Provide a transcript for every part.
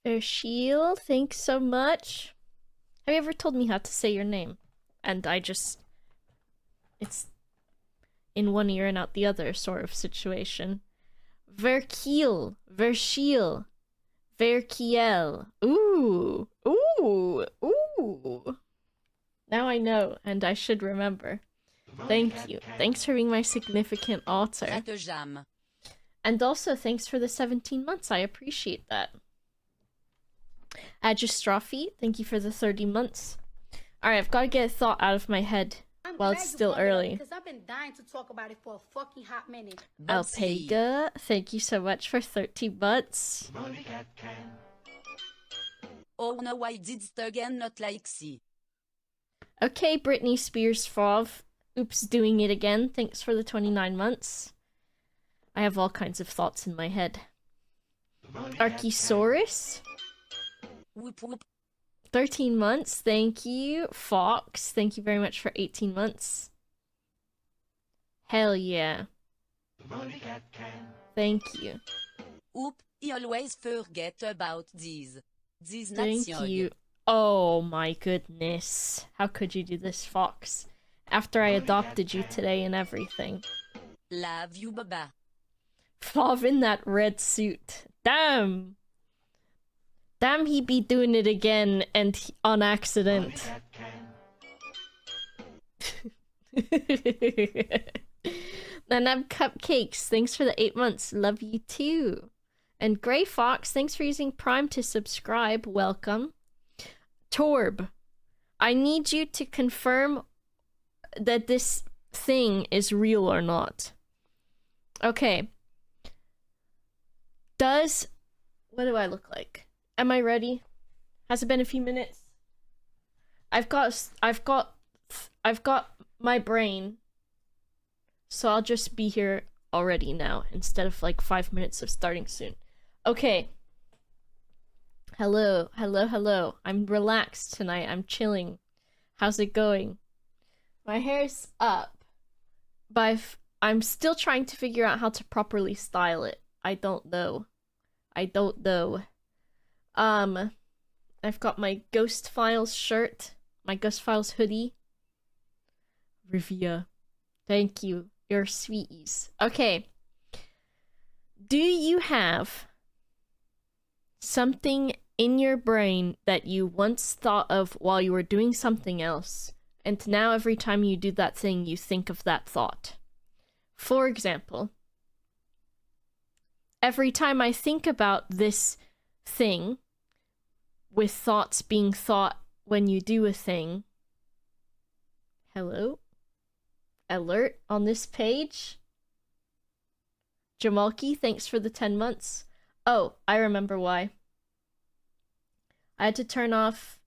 Sheil, thanks so much. Have you ever told me how to say your name? And it's in one ear and out the other sort of situation. Verkiel, Verschiel, Verkiel. Ooh, ooh, ooh. Now I know, and I should remember. Thank you. Thanks for being my significant author. And also, thanks for the 17 months. I appreciate that. Agistrophy, thank you for the 30 months. Alright, I've got to get a thought out of my head while it's still early. Because I've been dying to talk about it for a fucking hot minute. Alpega, thank you so much for 30 months. Oh no, I did it again, not like C. Okay, Britney Spears Fov. Oops, doing it again. Thanks for the 29 months. I have all kinds of thoughts in my head. Archosaurus? Whoop whoop. 13 months, thank you. Fox, thank you very much for 18 months. Hell yeah. Thank you. Oop, I always forget about these. Thank you. Oh my goodness. How could you do this, Fox? After I adopted you today and everything. Love you, boba. Fov in that red suit. Damn! Damn, he be doing it again and on accident. Then I'm Cupcakes. Thanks for the 8 months. Love you too. And Grey Fox, thanks for using Prime to subscribe. Welcome. Torb, I need you to confirm that this thing is real or not. Okay. What do I look like? Am I ready? Has it been a few minutes? I've got my brain. So I'll just be here already now instead of like 5 minutes of starting soon. Okay. Hello, hello, hello. I'm relaxed tonight. I'm chilling. How's it going? My hair's up, but I'm still trying to figure out how to properly style it. I don't know. I've got my Ghost Files shirt, my Ghost Files hoodie. Rivia, thank you. You're sweeties. Okay. Do you have something in your brain that you once thought of while you were doing something else, and now every time you do that thing, you think of that thought? For example, every time I think about this thing, with thoughts being thought when you do a thing. Hello? Alert on this page? Jamalki, thanks for the 10 months. Oh, I remember why. I had to turn off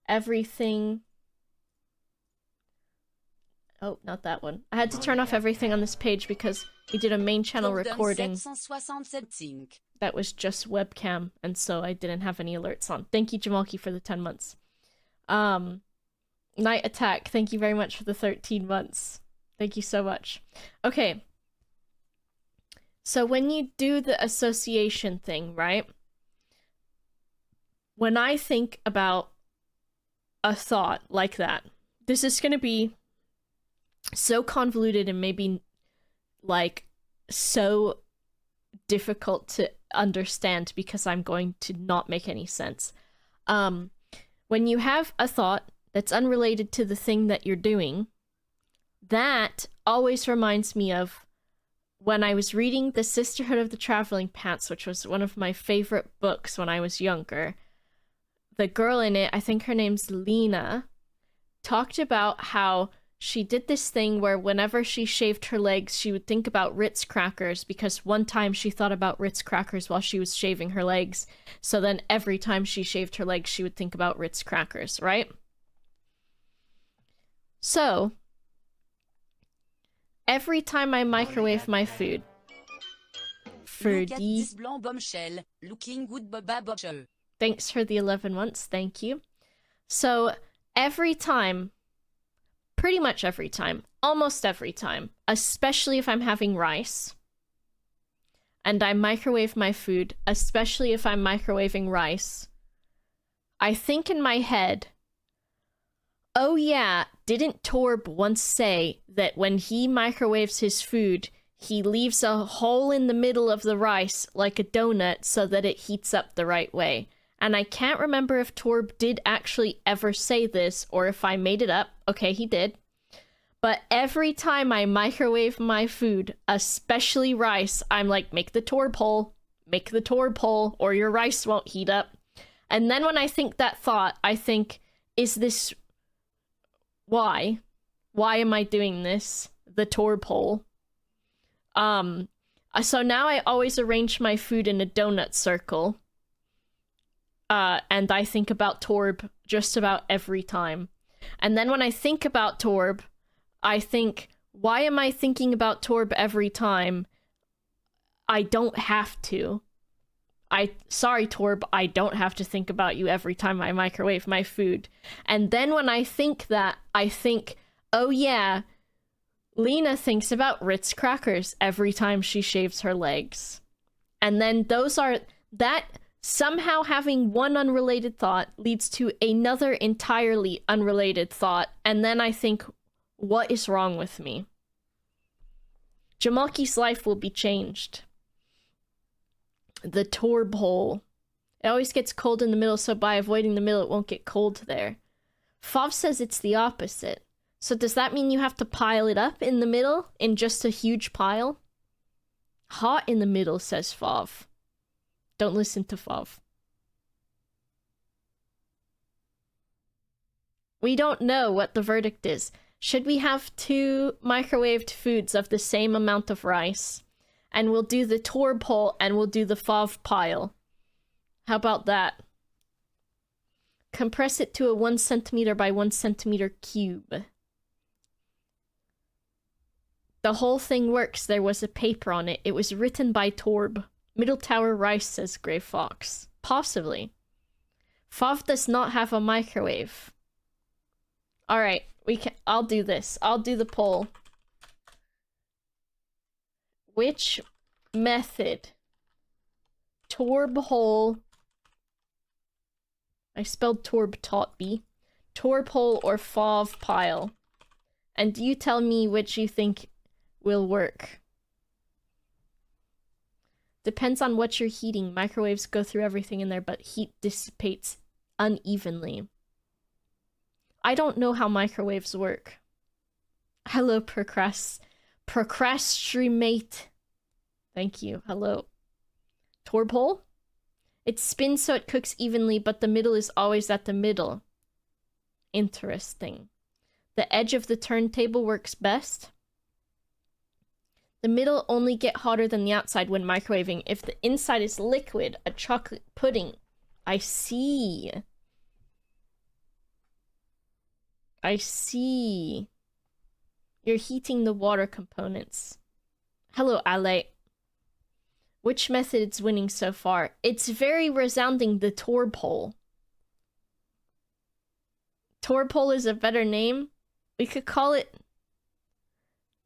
everything. Oh, not that one. I had to turn off everything on this page because we did a main channel recording that was just webcam, and so I didn't have any alerts on. Thank you, Jamalki, for the 10 months. Night Attack, thank you very much for the 13 months. Thank you so much. Okay. So when you do the association thing, right? When I think about a thought like that, this is going to be so convoluted and maybe like so difficult to understand because I'm going to not make any sense. When you have a thought that's unrelated to the thing that you're doing, that always reminds me of when I was reading The Sisterhood of the Traveling Pants, which was one of my favorite books when I was younger. The girl in it, I think her name's Lena, talked about how she did this thing where whenever she shaved her legs, she would think about Ritz crackers, because one time she thought about Ritz crackers while she was shaving her legs. So then every time she shaved her legs, she would think about Ritz crackers, right? So every time I microwave my food, Ferdy, looking good, boba. Thanks for the 11 months, thank you. So every time, pretty much every time, almost every time, especially if I'm having rice, and I microwave my food, especially if I'm microwaving rice, I think in my head, oh yeah, didn't Torb once say that when he microwaves his food, he leaves a hole in the middle of the rice like a donut so that it heats up the right way? And I can't remember if Torb did actually ever say this or if I made it up. Okay, he did. But every time I microwave my food, especially rice, I'm like, make the Torb hole, or your rice won't heat up. And then when I think that thought, I think, is this... Why? Why am I doing this? The Torb hole. So now I always arrange my food in a donut circle. And I think about Torb just about every time. And then when I think about Torb, I think, why am I thinking about Torb every time? I don't have to. Sorry, Torb, I don't have to think about you every time I microwave my food. And then when I think that, I think, oh yeah, Lena thinks about Ritz crackers every time she shaves her legs. And then that somehow having one unrelated thought leads to another entirely unrelated thought. And then I think, what is wrong with me? Jamalki's life will be changed. The Torb hole. It always gets cold in the middle, so by avoiding the middle, it won't get cold there. Fav says it's the opposite. So does that mean you have to pile it up in the middle in just a huge pile? Hot in the middle, says Fav. Don't listen to Fav. We don't know what the verdict is. Should we have 2 microwaved foods of the same amount of rice? And we'll do the Torb hole and we'll do the Fav pile. How about that? Compress it to a 1 centimeter by 1 centimeter cube. The whole thing works. There was a paper on it. It was written by Torb. Middle Tower Rice, says Grey Fox. Possibly. Fav does not have a microwave. Alright, I'll do this. I'll do the poll. Which method? Torb hole. I spelled Torb taught me. Torb hole or Fav pile. And you tell me which you think will work. Depends on what you're heating. Microwaves go through everything in there, but heat dissipates unevenly. I don't know how microwaves work. Hello, procrastinate. Thank you. Hello. Torb hole? It spins so it cooks evenly, but the middle is always at the middle. Interesting. The edge of the turntable works best. The middle only get hotter than the outside when microwaving. If the inside is liquid, a chocolate pudding. I see. I see. You're heating the water components. Hello, Ale. Which method's winning so far? It's very resounding the Torb hole. Torb hole is a better name. We could call it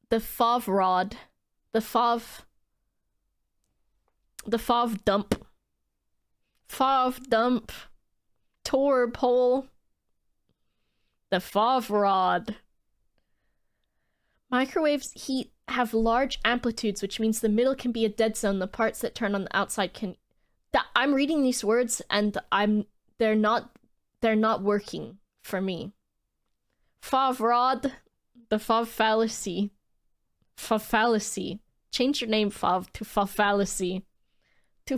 the Fav rod. The Fav dump. Fav dump. Torb hole. The Fav rod. Microwaves have large amplitudes, which means the middle can be a dead zone. The parts that turn on the outside can... I'm reading these words and they're not working for me. Fav rod. The Fav fallacy. Fav fallacy. Change your name, Fav, to Fav fallacy. To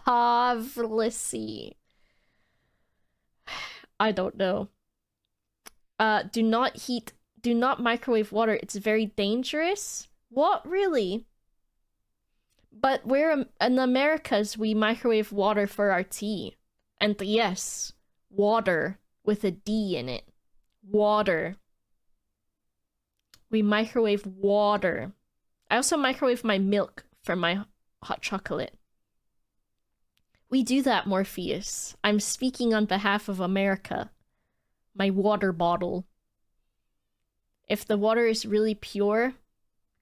Favlacy. I don't know. Do not microwave water. It's very dangerous. What, really? But we're in the Americas, we microwave water for our tea. And yes, water with a D in it. Water. We microwave water. I also microwave my milk for my hot chocolate. We do that, Morpheus. I'm speaking on behalf of America. My water bottle. If the water is really pure,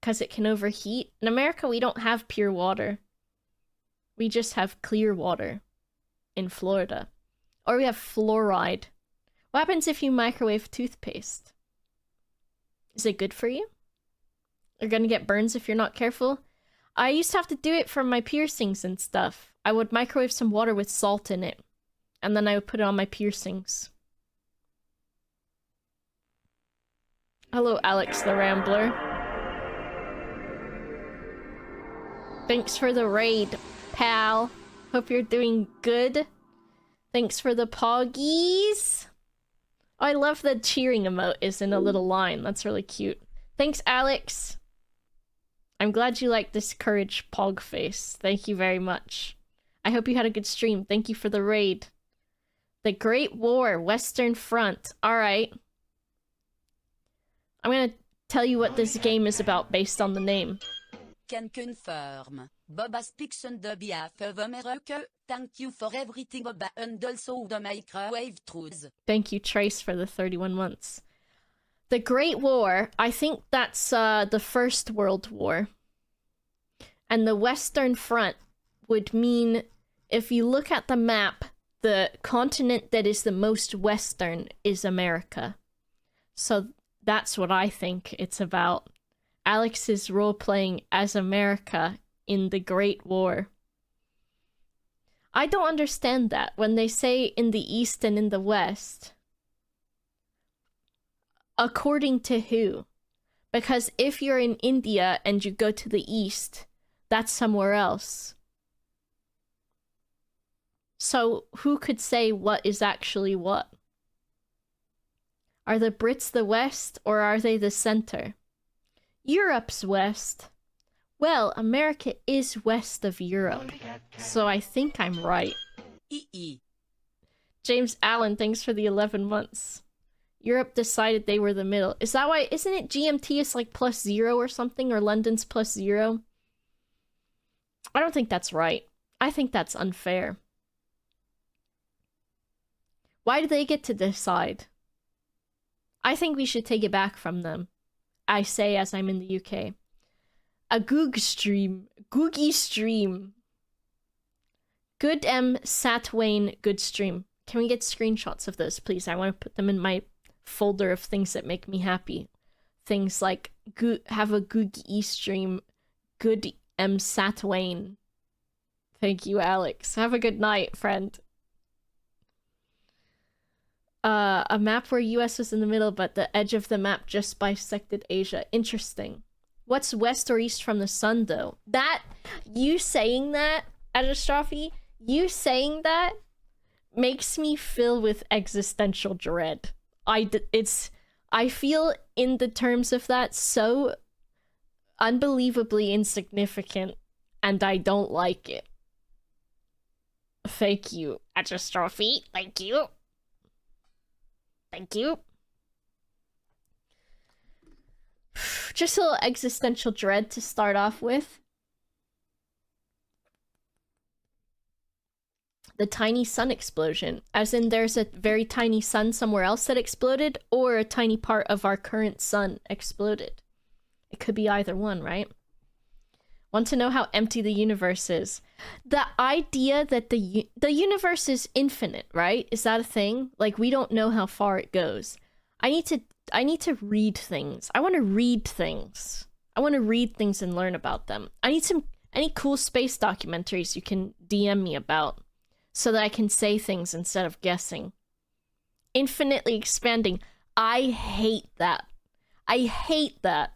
because it can overheat. In America, we don't have pure water. We just have clear water in Florida. Or we have fluoride. What happens if you microwave toothpaste? Is it good for you? You're gonna get burns if you're not careful? I used to have to do it for my piercings and stuff. I would microwave some water with salt in it, and then I would put it on my piercings. Hello, Alex the Rambler. Thanks for the raid, pal. Hope you're doing good. Thanks for the poggies. Oh, I love the cheering emote is in a little line. That's really cute. Thanks, Alex. I'm glad you like this courage pog face. Thank you very much. I hope you had a good stream. Thank you for the raid. The Great War, Western Front. Alright. I'm gonna tell you what this game is about based on the name. Can confirm. Boba speaks on the behalf of America. Thank you for everything, Boba, and also the microwave truths. Thank you, Trace, for the 31 months. The Great War, I think that's the First World War. And the Western Front would mean, if you look at the map, the continent that is the most western is America. So that's what I think it's about. Alex is role-playing as America in the Great War. I don't understand that when they say in the East and in the West. According to who? Because if you're in India and you go to the East, that's somewhere else. So who could say what is actually what? Are the Brits the West or are they the center? Europe's West. Well, America is west of Europe, so I think I'm right. James Allen, thanks for the 11 months. Europe decided they were the middle. Is that why? Isn't it GMT is like +0 or something, or London's +0? I don't think that's right. I think that's unfair. Why do they get to decide? I think we should take it back from them. I say as I'm in the UK. A Goog stream. Googie stream. Good M. Satwain. Good stream. Can we get screenshots of those, please? I want to put them in my folder of things that make me happy. Things like have a Googie stream. Good M. Satwain. Thank you, Alex. Have a good night, friend. A map where US was in the middle, but the edge of the map just bisected Asia. Interesting. What's west or east from the sun, though? That, you saying that, Adastrophe, you saying that makes me fill with existential dread. I feel in the terms of that so unbelievably insignificant, and I don't like it. Thank you, Adastrophe. Thank you. Thank you. Just a little existential dread to start off with. The tiny sun explosion. As in there's a very tiny sun somewhere else that exploded, or a tiny part of our current sun exploded. It could be either one, right? Want to know how empty the universe is. The idea that the universe is infinite, right? Is that a thing? Like, we don't know how far it goes. I need to read things. I want to read things. I want to read things and learn about them. I need any cool space documentaries you can DM me about so that I can say things instead of guessing. Infinitely expanding. I hate that. I hate that.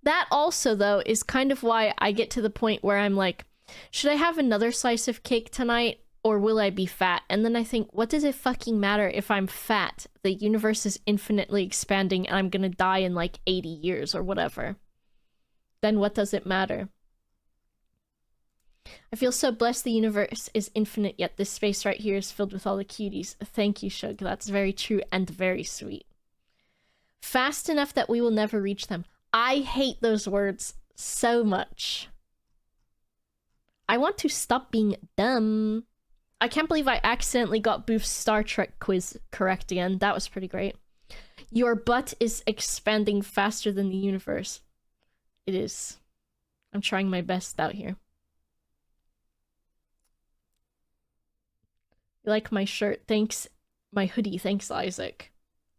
That also, though, is kind of why I get to the point where I'm like, should I have another slice of cake tonight, or will I be fat? And then I think, what does it fucking matter if I'm fat? The universe is infinitely expanding and I'm gonna die in like 80 years or whatever. Then what does it matter? I feel so blessed the universe is infinite, yet this space right here is filled with all the cuties. Thank you, Shug. That's very true and very sweet. Fast enough that we will never reach them. I hate those words so much. I want to stop being dumb. I can't believe I accidentally got Booth's Star Trek quiz correct again. That was pretty great. Your butt is expanding faster than the universe. It is. I'm trying my best out here. You like my shirt? Thanks. My hoodie. Thanks, Isaac.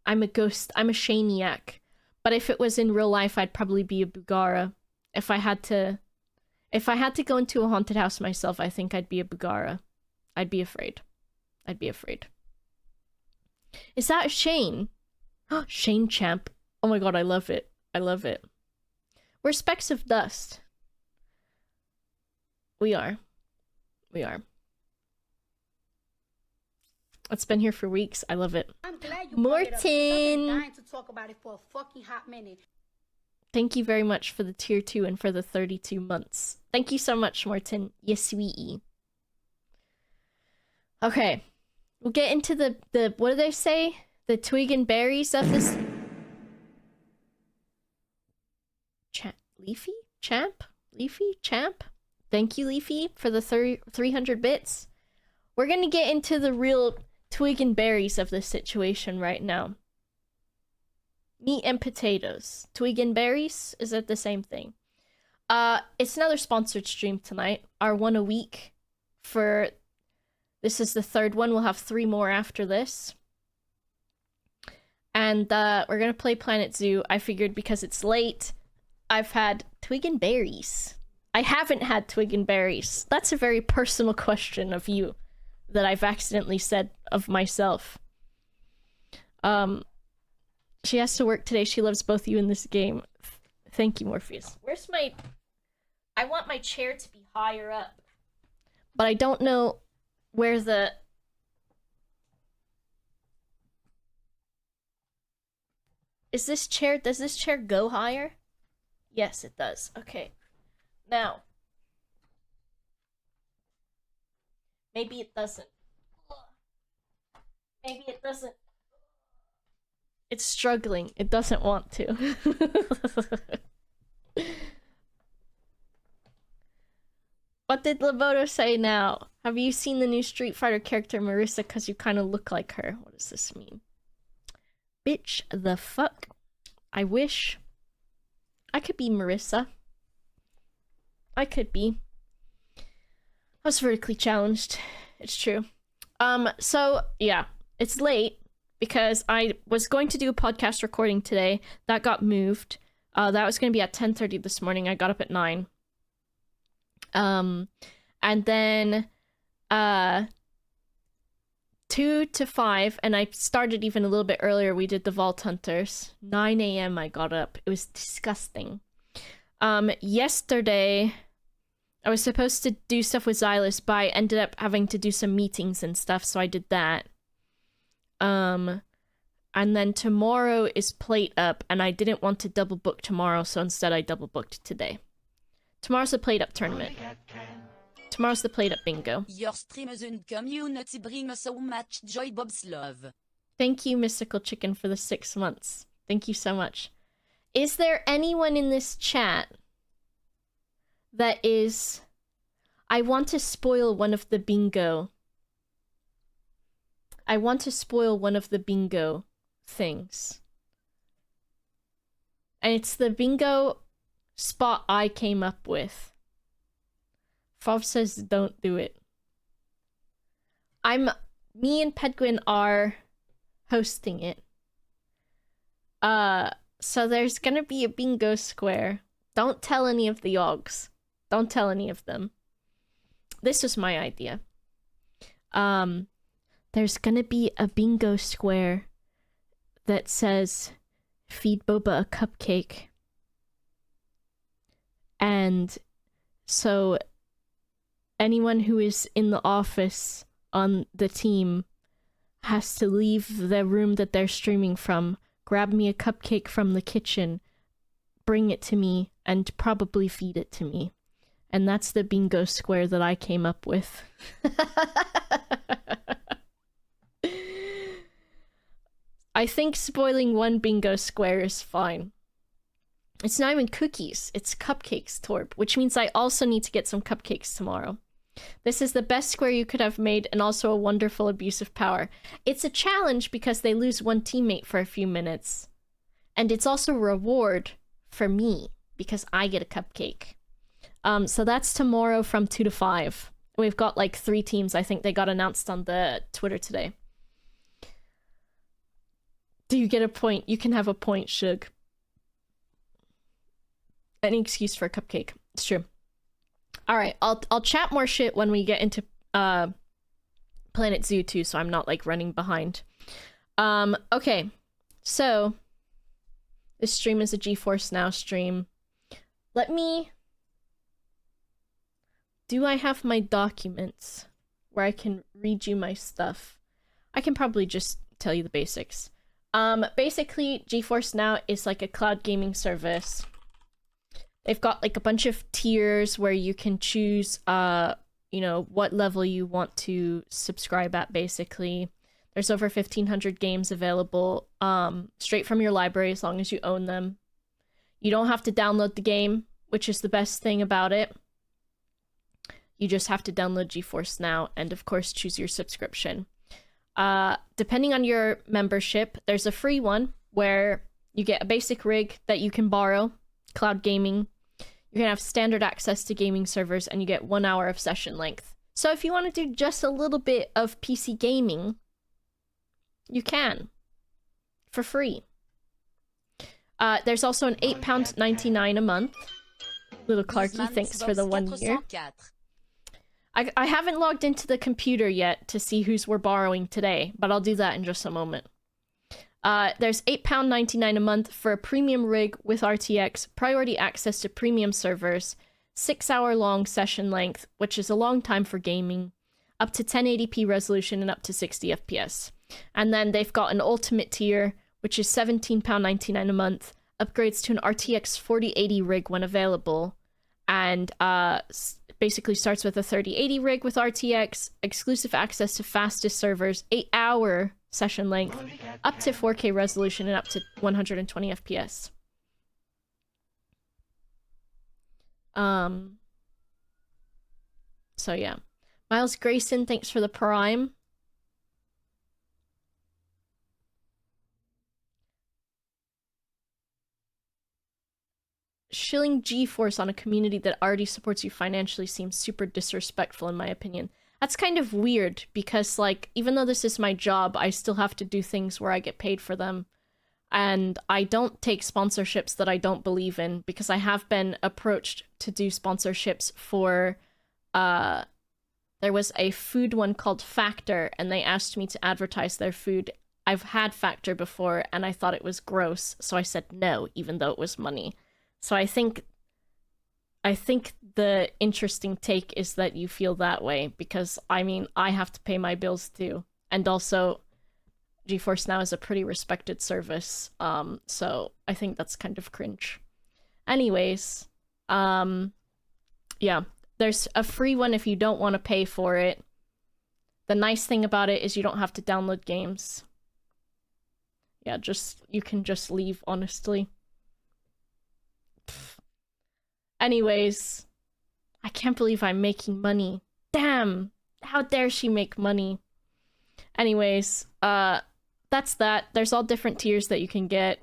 I'm a ghost. I'm a Shaniac. But if it was in real life, I'd probably be a Bugara. If I had to go into a haunted house myself, I think I'd be a Bugara. I'd be afraid. I'd be afraid. Is that Shane? Shane Champ. Oh my god, I love it. I love it. We're specks of dust. We are. We are. It's been here for weeks. I love it. I'm glad you brought it up. I've been dying to talk about it for a fucking hot minute. Thank you very much for the tier 2 and for the 32 months. Thank you so much, Morton. You sweetie. Okay. We'll get into the what do they say? The twig and berries of this... Leafy? Champ? Leafy? Champ? Thank you, Leafy, for the 300 bits. We're gonna get into the real twig and berries of this situation right now. Meat and potatoes. Twig and berries? Is it the same thing? It's another sponsored stream tonight. Our one a week for... This is the third one. We'll have 3 more after this. And we're gonna play Planet Zoo. I figured because it's late, I've had twig and berries. I haven't had twig and berries. That's a very personal question of you that I've accidentally said of myself. She has to work today. She loves both you in this game. Thank you, Morpheus. Where's my... I want my chair to be higher up. But I don't know where the... Is this chair... Does this chair go higher? Yes, it does. Okay. Now. Maybe it doesn't. Maybe it doesn't. It's struggling. It doesn't want to. What did Laboto say now? Have you seen the new Street Fighter character Marissa because you kind of look like her? What does this mean? Bitch the fuck. I wish I could be Marissa. I could be. I was vertically challenged. It's true. So, yeah. It's late because I was going to do a podcast recording today. That got moved. That was going to be at 10:30 this morning. I got up at 9. And then 2 to 5, and I started even a little bit earlier. We did the Vault Hunters. 9 a.m. I got up. It was disgusting. Yesterday, I was supposed to do stuff with Xylus, but I ended up having to do some meetings and stuff, so I did that. And then tomorrow is Plate Up, and I didn't want to double book tomorrow, so instead I double booked today. Tomorrow's the Plate Up tournament. Tomorrow's the Plate Up bingo. Your stream is in community bring so much joy, Bob's love. Thank you, Mystical Chicken, for the 6 months. Thank you so much. Is there anyone in this chat that is... I want to spoil one of the bingo. I want to spoil one of the bingo things. And it's the bingo spot I came up with. Fov says don't do it. Me and Pedguin are hosting it. So there's gonna be a bingo square. Don't tell any of the yogs. Don't tell any of them. This was my idea. There's gonna be a bingo square that says, feed Boba a cupcake. And so anyone who is in the office on the team has to leave the room that they're streaming from, grab me a cupcake from the kitchen, bring it to me, and probably feed it to me. And that's the bingo square that I came up with. I think spoiling one bingo square is fine. It's not even cookies, it's cupcakes, Torb, which means I also need to get some cupcakes tomorrow. This is the best square you could have made, and also a wonderful abuse of power. It's a challenge because they lose one teammate for a few minutes. And it's also a reward for me, because I get a cupcake. So that's tomorrow from 2 to 5. We've got like 3 teams. I think they got announced on the Twitter today. Do you get a point? You can have a point, Shug. Any excuse for a cupcake. It's true. Alright, I'll chat more shit when we get into Planet Zoo too, so I'm not like running behind. Okay. So this stream is a GeForce Now stream. Do I have my documents where I can read you my stuff? I can probably just tell you the basics. Basically, GeForce Now is like a cloud gaming service. They've got like a bunch of tiers where you can choose, you know, what level you want to subscribe at, basically. There's over 1,500 games available, straight from your library as long as you own them. You don't have to download the game, which is the best thing about it. You just have to download GeForce Now and, of course, choose your subscription. Depending on your membership, there's a free one where you get a basic rig that you can borrow, cloud gaming. You can have standard access to gaming servers, and you get 1 hour of session length. So if you want to do just a little bit of PC gaming, you can. For free. There's also an £8.99 a month. Little Clarky, thanks for the 1 year. I haven't logged into the computer yet to see whose we're borrowing today, but I'll do that in just a moment. There's £8.99 a month for a premium rig with RTX, priority access to premium servers, 6-hour-long session length, which is a long time for gaming, up to 1080p resolution and up to 60 FPS. And then they've got an ultimate tier, which is £17.99 a month, upgrades to an RTX 4080 rig when available, and basically starts with a 3080 rig with RTX, exclusive access to fastest servers, 8-hour session length, up to 4K resolution, and up to 120 FPS. So yeah. Miles Grayson, thanks for the Prime. Shilling GeForce on a community that already supports you financially seems super disrespectful in my opinion. That's kind of weird because, like, even though this is my job, I still have to do things where I get paid for them. And I don't take sponsorships that I don't believe in because I have been approached to do sponsorships for, there was a food one called Factor, and they asked me to advertise their food. I've had Factor before, and I thought it was gross, so I said no, even though it was money. So I think the interesting take is that you feel that way, because, I mean, I have to pay my bills too. And also, GeForce Now is a pretty respected service, so I think that's kind of cringe. Anyways, yeah, there's a free one if you don't want to pay for it. The nice thing about it is you don't have to download games. Yeah, you can just leave, honestly. Anyways, I can't believe I'm making money. Damn! How dare she make money? Anyways, that's that. There's all different tiers that you can get.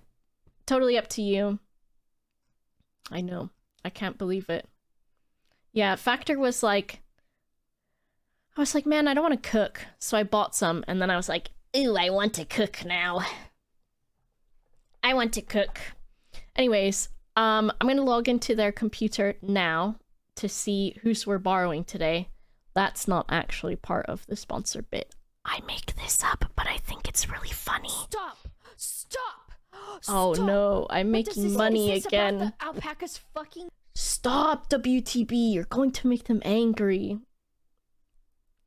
Totally up to you. I know. I can't believe it. Yeah, Factor was like... I was like, man, I don't want to cook. So I bought some, and then I was like, ooh, I want to cook now. I want to cook. Anyways, I'm gonna log into their computer now to see whose we're borrowing today. That's not actually part of the sponsor bit. I make this up, but I think it's really funny. Stop! Stop! Oh no, I'm making money again. About the alpacas fucking... Stop, WTB! You're going to make them angry.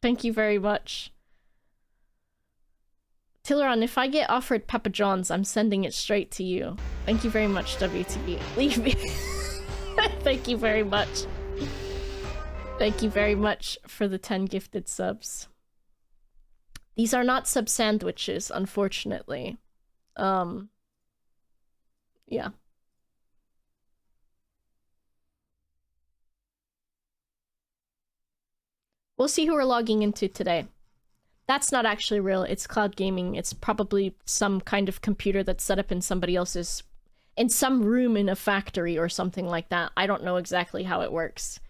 Thank you very much. Tilleron, if I get offered Papa John's, I'm sending it straight to you. Thank you very much, WTB. Leave me. Thank you very much. Thank you very much for the 10 gifted subs. These are not sub sandwiches, unfortunately. Yeah. We'll see who we're logging into today. That's not actually real. It's cloud gaming. It's probably some kind of computer that's set up in somebody else's in some room in a factory or something like that. I don't know exactly how it works.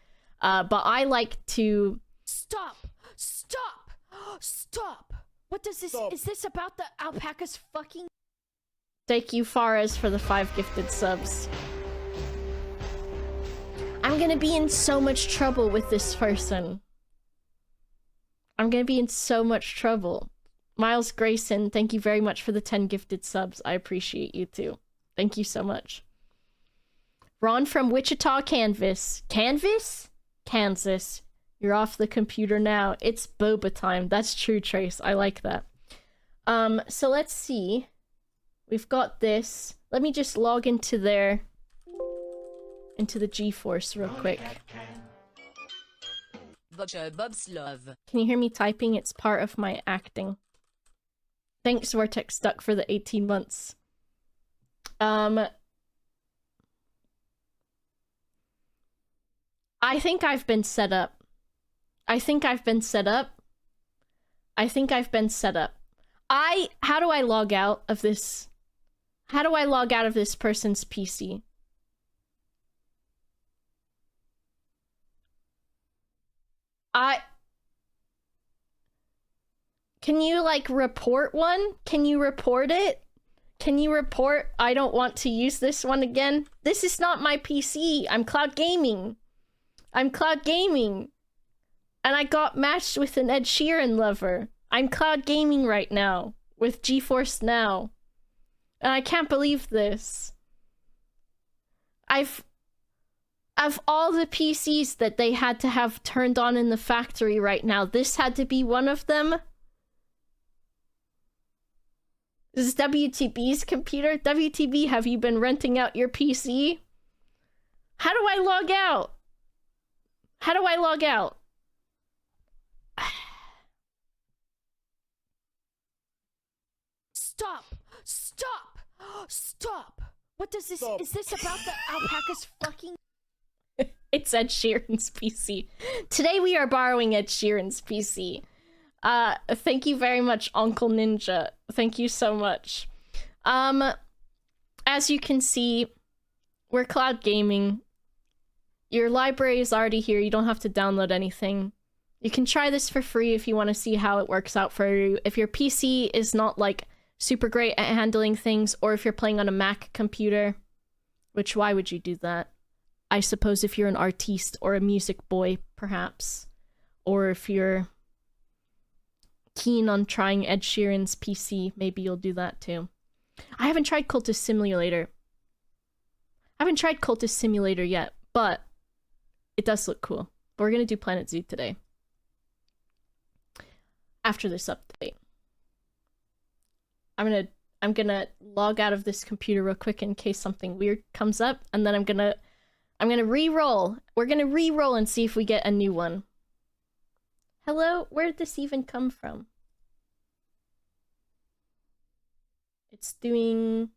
But I like to... Stop! Stop! Stop! What does this... Stop. Is this about the alpaca's fucking... Thank you, Faraz, for the 5 gifted subs. I'm gonna be in so much trouble with this person. I'm gonna be in so much trouble. Miles Grayson, thank you very much for the 10 gifted subs. I appreciate you too. Thank you so much. Ron from Wichita, Kansas. Kansas. You're off the computer now. It's boba time. That's true, Trace. I like that. So let's see. We've got this. Let me just log into the GeForce real quick. Can you hear me typing? It's part of my acting. Thanks, Vortex Duck, for the 18 months. I think I've been set up. How do I log out of this? How do I log out of this person's PC? Can you, like, report one? Can you report it? Can you report, I don't want to use this one again? This is not my PC. I'm cloud gaming. And I got matched with an Ed Sheeran lover. I'm cloud gaming right now. With GeForce Now. And I can't believe this. Of all the PCs that they had to have turned on in the factory right now, this had to be one of them? This is WTB's computer? WTB, have you been renting out your PC? How do I log out? Stop! What does this... Stop. Is this about the alpaca's fucking... It's Ed Sheeran's PC. Today we are borrowing Ed Sheeran's PC. Thank you very much, Uncle Ninja. Thank you so much. As you can see, we're cloud gaming. Your library is already here. You don't have to download anything. You can try this for free if you want to see how it works out for you. If your PC is not, like, super great at handling things, or if you're playing on a Mac computer, which why would you do that? I suppose if you're an artiste or a music boy, perhaps. Or if you're keen on trying Ed Sheeran's PC, maybe you'll do that too. I haven't tried Cultist Simulator yet, but it does look cool. But we're gonna do Planet Zoo today. After this update. I'm gonna log out of this computer real quick in case something weird comes up, and then I'm gonna re-roll. We're gonna re-roll and see if we get a new one. Hello? Where did this even come from? It's doing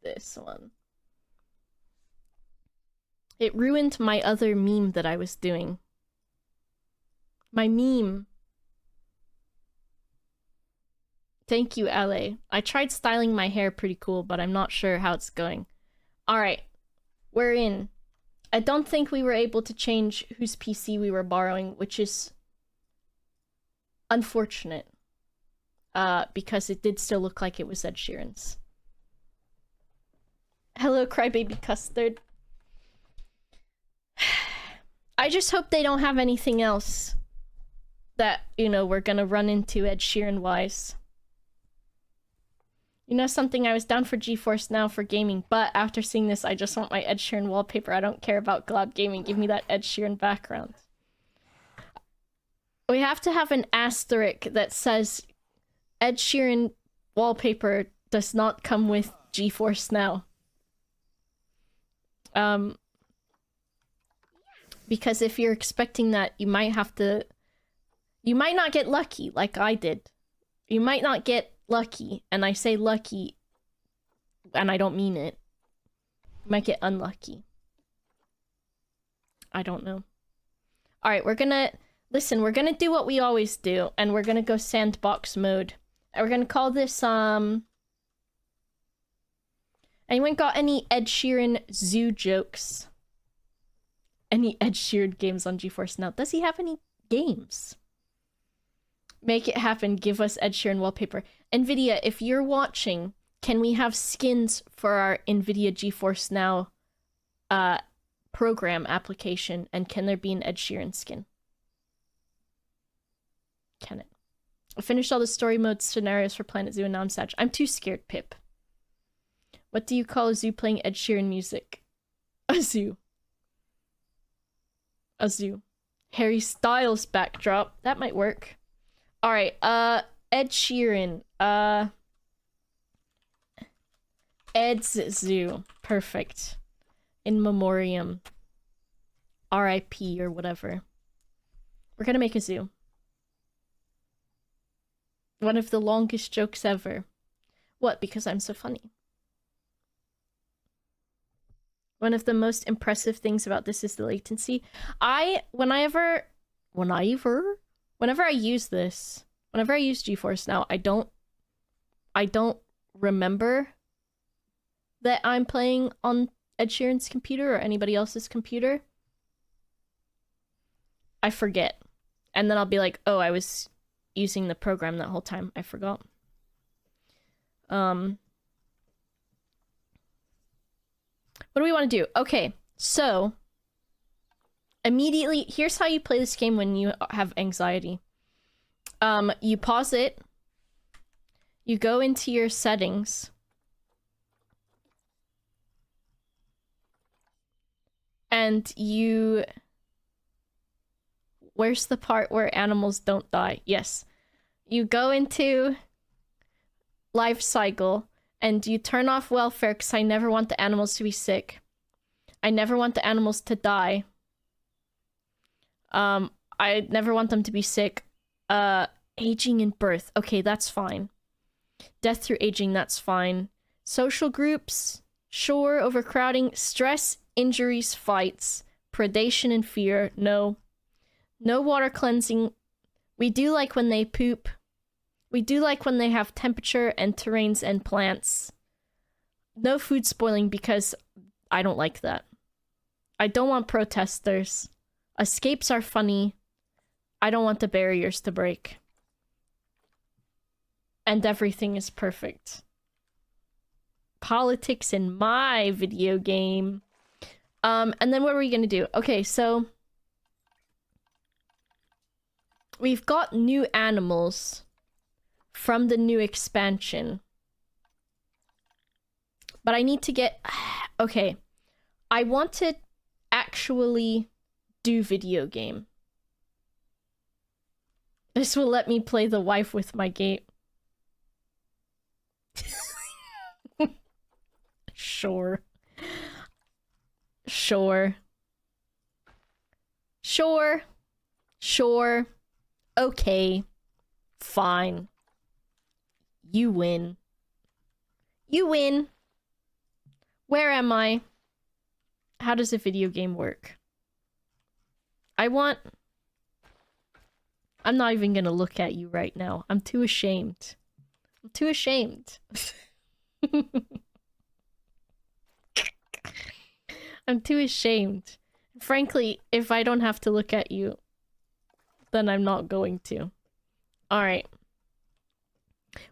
this one. It ruined my other meme that I was doing. My meme. Thank you, LA. I tried styling my hair pretty cool, but I'm not sure how it's going. Alright. We're in. I don't think we were able to change whose PC we were borrowing, which is unfortunate. Because it did still look like it was Ed Sheeran's. Hello, Crybaby Custard. I just hope they don't have anything else that, you know, we're gonna run into Ed Sheeran-wise. You know something? I was down for GeForce Now for gaming, but after seeing this, I just want my Ed Sheeran wallpaper. I don't care about cloud gaming. Give me that Ed Sheeran background. We have to have an asterisk that says Ed Sheeran wallpaper does not come with GeForce Now. Because if you're expecting that, you might not get lucky like I did. You might not get lucky, and I say lucky, and I don't mean it. You might get unlucky. I don't know. Alright, we're gonna do what we always do, and we're gonna go sandbox mode. And we're gonna call this, Anyone got any Ed Sheeran zoo jokes? Any Ed Sheeran games on GeForce Now? Does he have any games? Make it happen. Give us Ed Sheeran wallpaper. NVIDIA, if you're watching, can we have skins for our NVIDIA GeForce Now program application? And can there be an Ed Sheeran skin? Can it? I finished all the story mode scenarios for Planet Zoo and now I'm sad. I'm too scared, Pip. What do you call a zoo playing Ed Sheeran music? A zoo. A zoo. Harry Styles backdrop. That might work. Alright, Ed Sheeran. Ed's Zoo. Perfect. In memoriam. R.I.P. or whatever. We're gonna make a zoo. One of the longest jokes ever. What? Because I'm so funny. One of the most impressive things about this is the latency. Whenever I use this, whenever I use GeForce Now, I don't remember that I'm playing on Ed Sheeran's computer or anybody else's computer. I forget. And then I'll be like, oh, I was using the program that whole time. I forgot. What do we want to do? Okay, so immediately, here's how you play this game when you have anxiety. You pause it. You go into your settings. And you... Where's the part where animals don't die? Yes. You go into life cycle and you turn off welfare because I never want the animals to be sick. I never want the animals to die. I never want them to be sick. Aging and birth. Okay, that's fine. Death through aging, that's fine. Social groups. Sure, overcrowding. Stress, injuries, fights. Predation and fear. No. No water cleansing. We do like when they poop. We do like when they have temperature and terrains and plants. No food spoiling because I don't like that. I don't want protesters. Escapes are funny. I don't want the barriers to break. And everything is perfect. Politics in my video game. And then what are we gonna do? Okay, so... we've got new animals from the new expansion. But I need to get... okay. I want to actually do video game. This will let me play the wife with my game. Sure. Sure. Sure. Sure. Okay. Fine. You win. You win. Where am I? How does a video game work? I'm not even gonna look at you right now. I'm too ashamed. I'm too ashamed. I'm too ashamed. Frankly, if I don't have to look at you, then I'm not going to. Alright.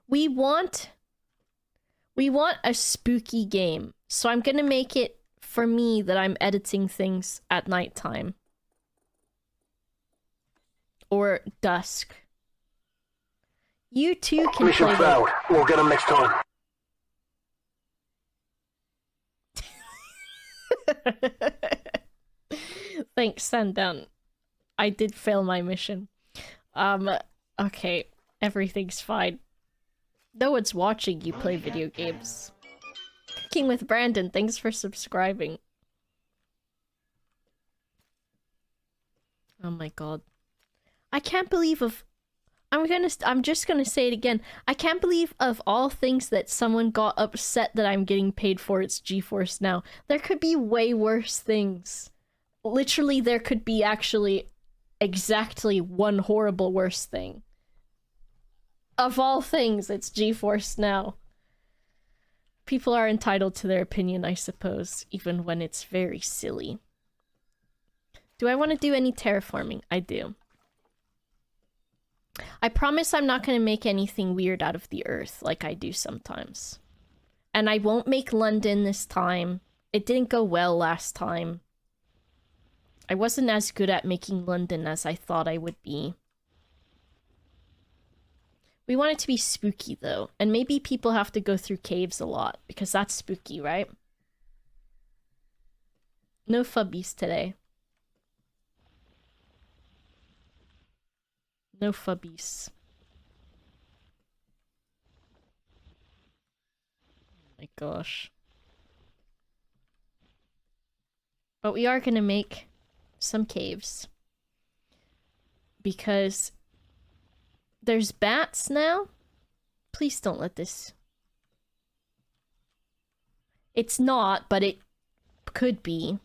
We want a spooky game. So I'm gonna make it for me that I'm editing things at nighttime. Or dusk. You too can Mission play failed. We'll get them next time. Thanks, Sandown. I did fail my mission. Okay. Everything's fine. No one's watching you play video games. Cooking with Brandon, thanks for subscribing. Oh my god. I can't believe I'm just gonna say it again. I can't believe of all things that someone got upset that I'm getting paid for, it's GeForce Now. There could be way worse things. Literally, there could be actually exactly one horrible worse thing. Of all things, it's GeForce Now. People are entitled to their opinion, I suppose, even when it's very silly. Do I want to do any terraforming? I do. I promise I'm not going to make anything weird out of the earth like I do sometimes. And I won't make London this time. It didn't go well last time. I wasn't as good at making London as I thought I would be. We want it to be spooky, though. And maybe people have to go through caves a lot, because that's spooky, right? No fubbies today. No fubbies. Oh my gosh. But we are gonna make some caves. Because there's bats now? Please don't let this... It's not, but it could be.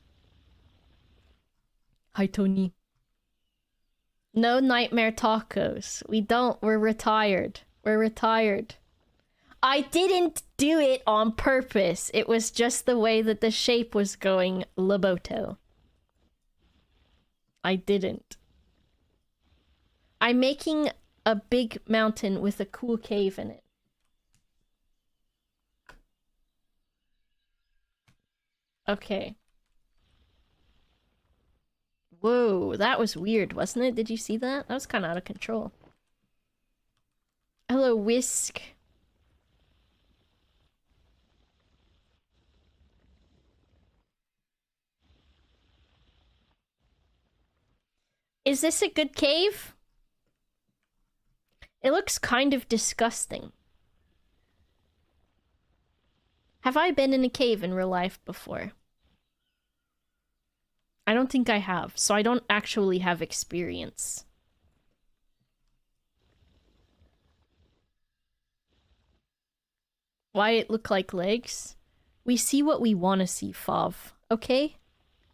Hi, Tony. No nightmare tacos. We don't. We're retired. We're retired. I didn't do it on purpose. It was just the way that the shape was going, Loboto. I didn't. I'm making a big mountain with a cool cave in it. Okay. Whoa, that was weird, wasn't it? Did you see that? That was kind of out of control. Hello, Whisk. Is this a good cave? It looks kind of disgusting. Have I been in a cave in real life before? I don't think I have, so I don't actually have experience. Why it look like legs? We see what we want to see, Fav. Okay?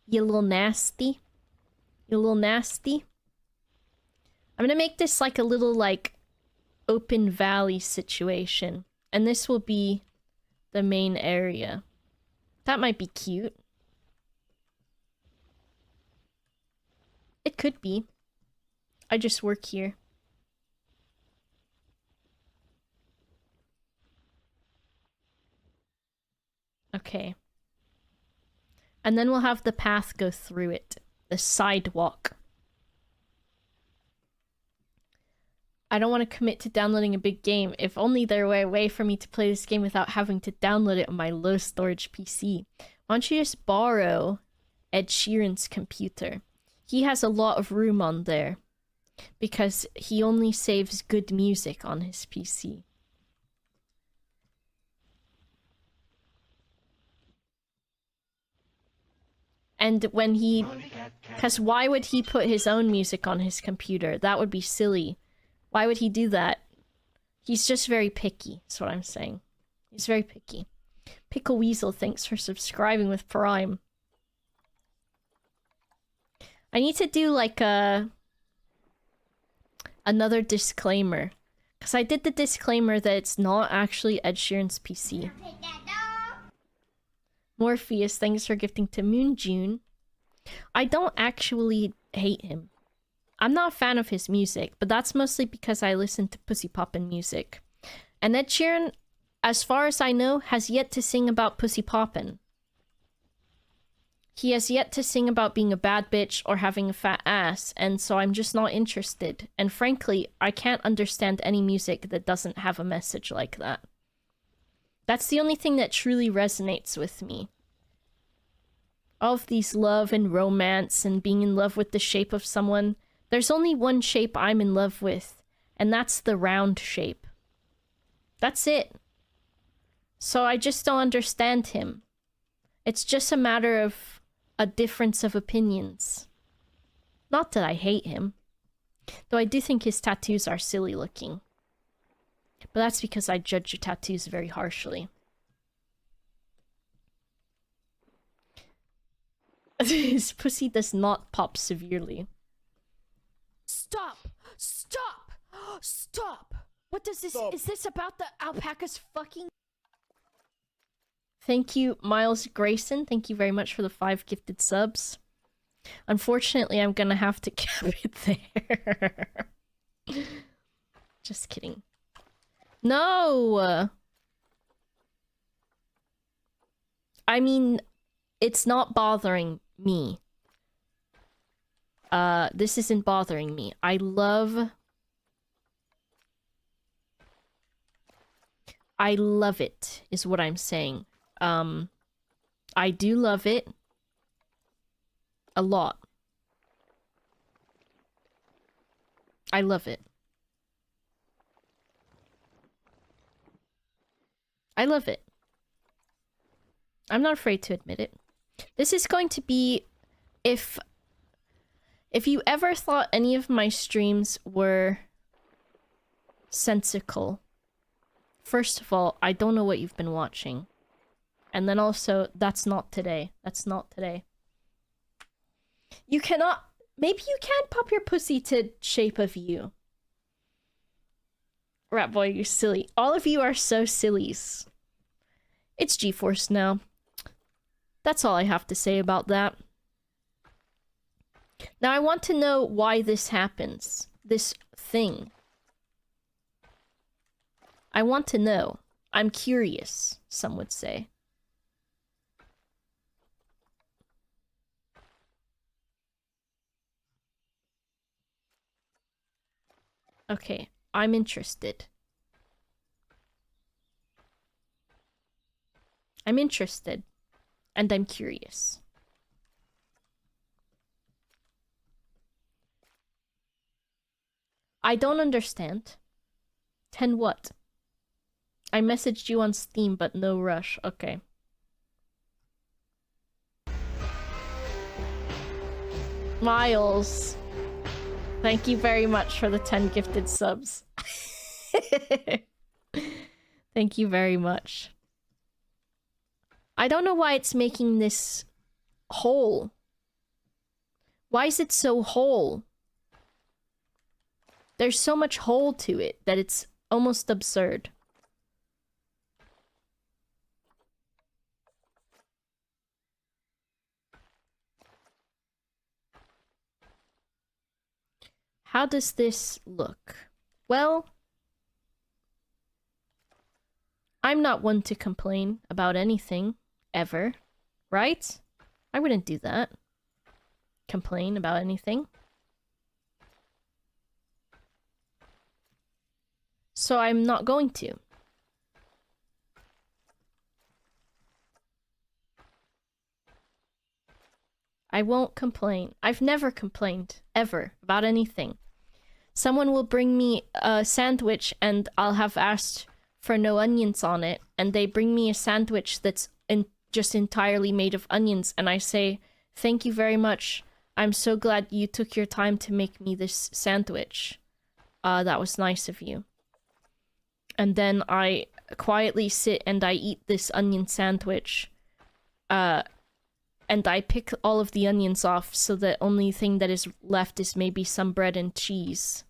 You little nasty. You little nasty. I'm gonna make this like a little, like, open valley situation. And this will be the main area. That might be cute. It could be. I just work here. Okay. And then we'll have the path go through it. The sidewalk. I don't want to commit to downloading a big game. If only there were a way for me to play this game without having to download it on my low storage PC. Why don't you just borrow Ed Sheeran's computer? He has a lot of room on there. Because he only saves good music on his PC. And when he... Because why would he put his own music on his computer? That would be silly. Why would he do that? He's just very picky, that's what I'm saying. He's very picky. Pickle Weasel, thanks for subscribing with Prime. I need to do, like, another disclaimer. Because I did the disclaimer that it's not actually Ed Sheeran's PC. Morpheus, thanks for gifting to Moon June. I don't actually hate him. I'm not a fan of his music, but that's mostly because I listen to Pussy Poppin' music. And Ed Sheeran, as far as I know, has yet to sing about Pussy Poppin'. He has yet to sing about being a bad bitch or having a fat ass, and so I'm just not interested. And frankly, I can't understand any music that doesn't have a message like that. That's the only thing that truly resonates with me. All of these love and romance and being in love with the shape of someone, there's only one shape I'm in love with, and that's the round shape. That's it. So I just don't understand him. It's just a matter of a difference of opinions. Not that I hate him. Though I do think his tattoos are silly looking. But that's because I judge your tattoos very harshly. His pussy does not pop severely. Stop! Stop! Stop! What does this... Stop. Is this about the alpaca's fucking... Thank you, Miles Grayson. Thank you very much for the 5 gifted subs. Unfortunately, I'm gonna have to cap it there. Just kidding. No! I mean, it's not bothering me. This isn't bothering me. I love it, is what I'm saying. I do love it. A lot. I love it. I love it. I'm not afraid to admit it. This is going to be... If you ever thought any of my streams were sensical, first of all, I don't know what you've been watching. And then also, that's not today. That's not today. You cannot... Maybe you can pop your pussy to Shape of You. Rat boy, you silly. All of you are so sillies. It's GeForce now. That's all I have to say about that. Now I want to know why this happens. This thing. I want to know. I'm curious, some would say. Okay, I'm interested. I'm interested. And I'm curious. I don't understand. 10 what? I messaged you on Steam, but no rush. Okay. Miles. Thank you very much for the 10 gifted subs. Thank you very much. I don't know why it's making this whole. Why is it so whole? There's so much hole to it that it's almost absurd. How does this look? Well, I'm not one to complain about anything, ever, right? I wouldn't do that. Complain about anything. So I'm not going to. I won't complain. I've never complained, ever, about anything. Someone will bring me a sandwich and I'll have asked for no onions on it, and they bring me a sandwich that's just entirely made of onions, and I say, thank you very much. I'm so glad you took your time to make me this sandwich. That was nice of you. And then I quietly sit and I eat this onion sandwich. And I pick all of the onions off, so the only thing that is left is maybe some bread and cheese.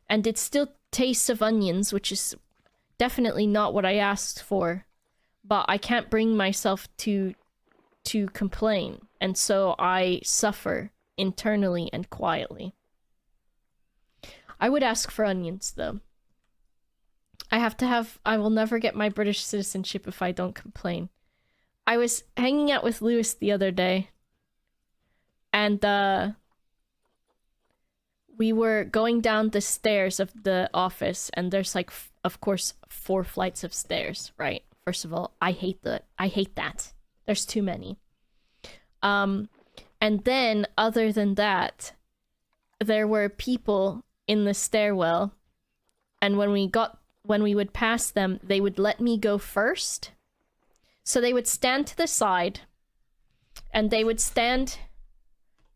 And it still tastes of onions, which is definitely not what I asked for. But I can't bring myself to complain, and so I suffer internally and quietly. I would ask for onions, though. I will never get my British citizenship if I don't complain. I was hanging out with Lewis the other day, and we were going down the stairs of the office, and there's like, of course, 4 flights of stairs, right? First of all, I hate that. There's too many. And then, other than that, there were people in the stairwell, and when we would pass them, they would let me go first. So they would stand to the side, and they would stand...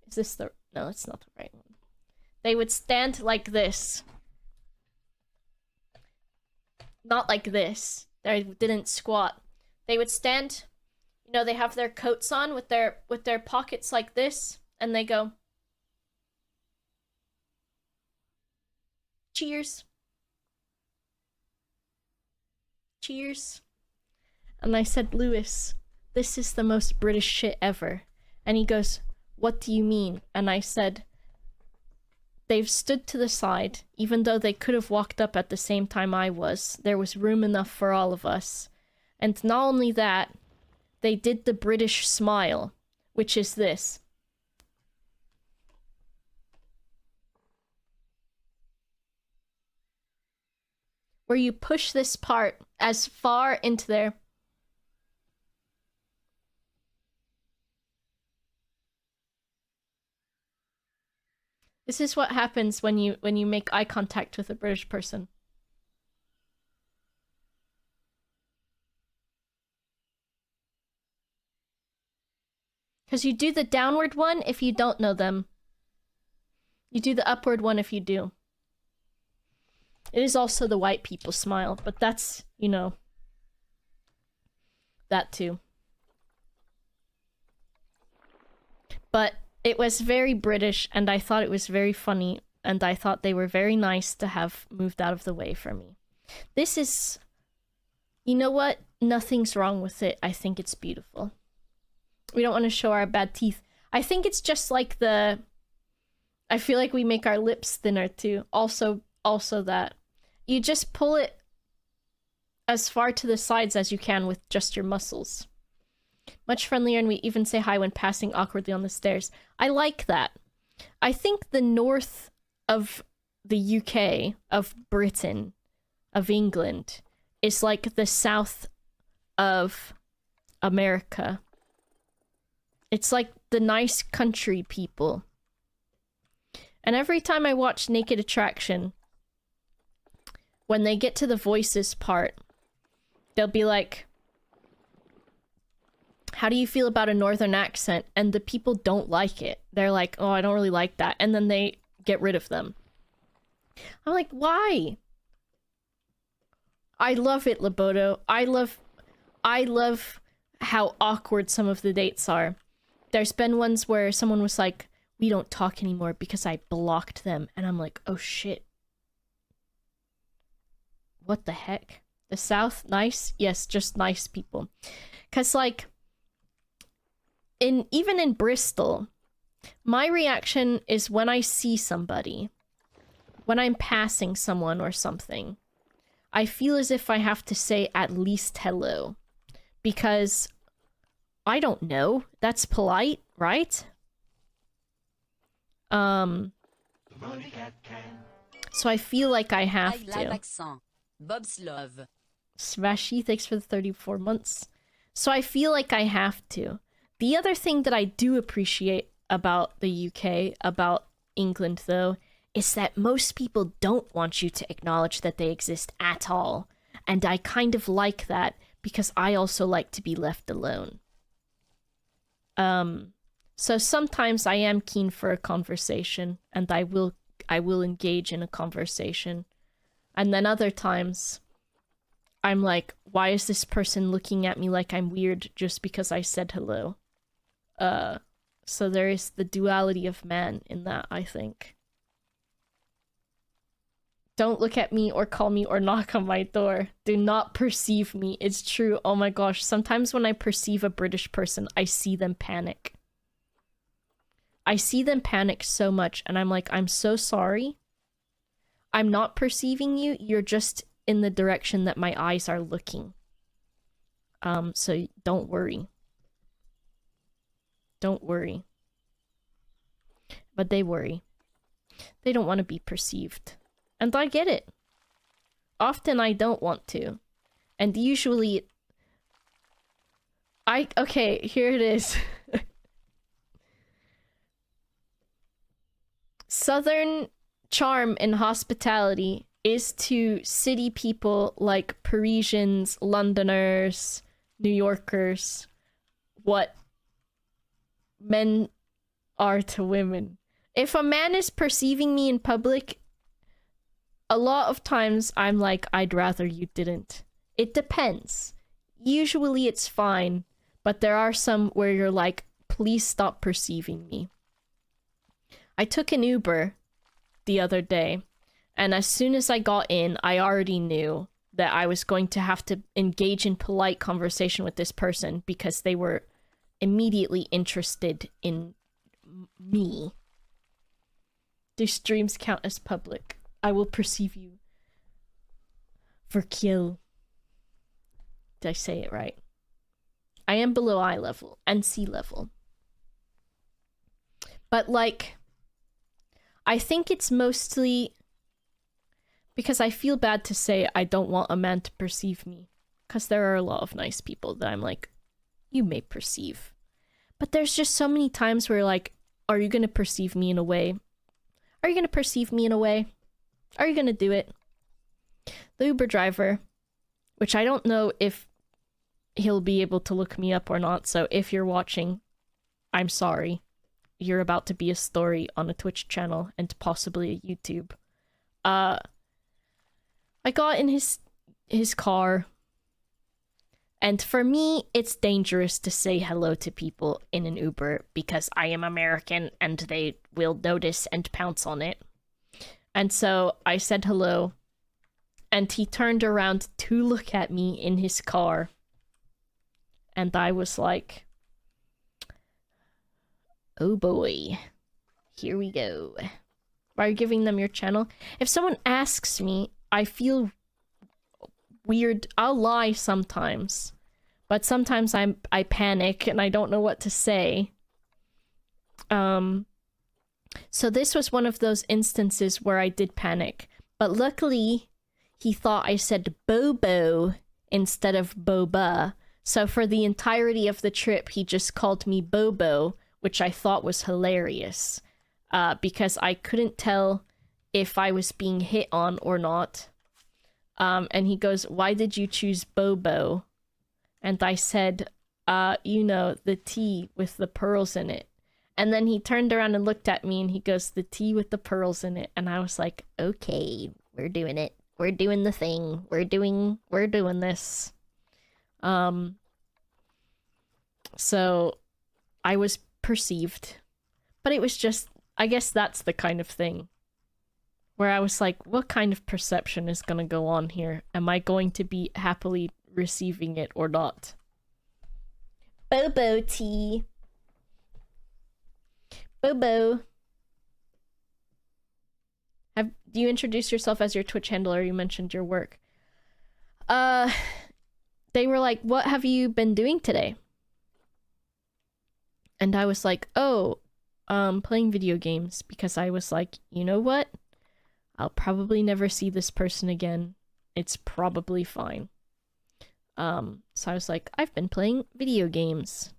Is this the... No, it's not the right one. They would stand like this. Not like this. They didn't squat. They would stand, you know, they have their coats on with their pockets like this, and they go, cheers. Cheers. And I said, Lewis, this is the most British shit ever. And he goes, what do you mean? And I said, they've stood to the side, even though they could have walked up at the same time I was. There was room enough for all of us. And not only that, they did the British smile, which is this. Where you push this part as far into there. This is what happens when you make eye contact with a British person. Because you do the downward one if you don't know them. You do the upward one if you do. It is also the white people smile, but that's, you know, that too. But it was very British, and I thought it was very funny, and I thought they were very nice to have moved out of the way for me. This is... You know what? Nothing's wrong with it. I think it's beautiful. We don't want to show our bad teeth. I think it's just like the... I feel like we make our lips thinner, too. Also that. You just pull it as far to the sides as you can with just your muscles. Much friendlier, and we even say hi when passing awkwardly on the stairs. I like that. I think the north of the UK, of Britain, of England, is like the south of America. It's like the nice country people. And every time I watch Naked Attraction, when they get to the voices part, they'll be like, how do you feel about a northern accent? And the people don't like it. They're like, oh, I don't really like that. And then they get rid of them. I'm like, why? I love it, Laboto. I love how awkward some of the dates are. There's been ones where someone was like, we don't talk anymore because I blocked them. And I'm like, oh shit. What the heck? The South? Nice? Yes, just nice people. Because, like, even in Bristol, my reaction is when I see somebody, when I'm passing someone or something, I feel as if I have to say at least hello. Because, I don't know, that's polite, right? So I feel like I have to. Bob's love. Smashy, thanks for the 34 months. So I feel like I have to. The other thing that I do appreciate about the UK, about England though, is that most people don't want you to acknowledge that they exist at all. And I kind of like that because I also like to be left alone. So sometimes I am keen for a conversation and I will engage in a conversation. And then other times, I'm like, why is this person looking at me like I'm weird just because I said hello? So there is the duality of man in that, I think. Don't look at me or call me or knock on my door. Do not perceive me. It's true. Oh my gosh. Sometimes when I perceive a British person, I see them panic. I see them panic so much and I'm like, I'm so sorry. I'm not perceiving you, you're just in the direction that my eyes are looking. So don't worry. Don't worry. But they worry. They don't want to be perceived. And I get it. Often I don't want to. And usually... Okay, here it is. Southern charm in hospitality is to city people like Parisians, Londoners, New Yorkers, what men are to women. If a man is perceiving me in public, a lot of times I'm like, I'd rather you didn't. It depends. Usually it's fine, but there are some where you're like, please stop perceiving me. I took an Uber the other day, and as soon as I got in, I already knew that I was going to have to engage in polite conversation with this person because they were immediately interested in me. Do streams count as public? I will perceive you for kill. Did I say it right? I am below eye level and sea level. But like, I think it's mostly because I feel bad to say I don't want a man to perceive me. Because there are a lot of nice people that I'm like, you may perceive. But there's just so many times where like, are you going to perceive me in a way? Are you going to perceive me in a way? Are you going to do it? The Uber driver, which I don't know if he'll be able to look me up or not. So if you're watching, I'm sorry. You're about to be a story on a Twitch channel and possibly a YouTube. I got in his car, and for me, it's dangerous to say hello to people in an Uber because I am American and they will notice and pounce on it. And so I said hello, and he turned around to look at me in his car, and I was like, oh boy, here we go. Why are you giving them your channel? If someone asks me, I feel weird. I'll lie sometimes, but sometimes I panic and I don't know what to say. So this was one of those instances where I did panic, but luckily he thought I said Bobo instead of Boba. So for the entirety of the trip, he just called me Bobo, which I thought was hilarious, because I couldn't tell if I was being hit on or not. And he goes, why did you choose Bobo? And I said, you know, the tea with the pearls in it. And then he turned around and looked at me and he goes, the tea with the pearls in it. And I was like, okay, we're doing it. We're doing the thing. We're doing this. So I was perceived. But it was just, I guess that's the kind of thing where I was like, what kind of perception is gonna go on here? Am I going to be happily receiving it or not? Bobo tea. Bobo. Do you introduce yourself as your Twitch handle, or you mentioned your work? They were like, what have you been doing today? And I was like, oh, playing video games, because I was like, you know what? I'll probably never see this person again. It's probably fine. So I was like, I've been playing video games.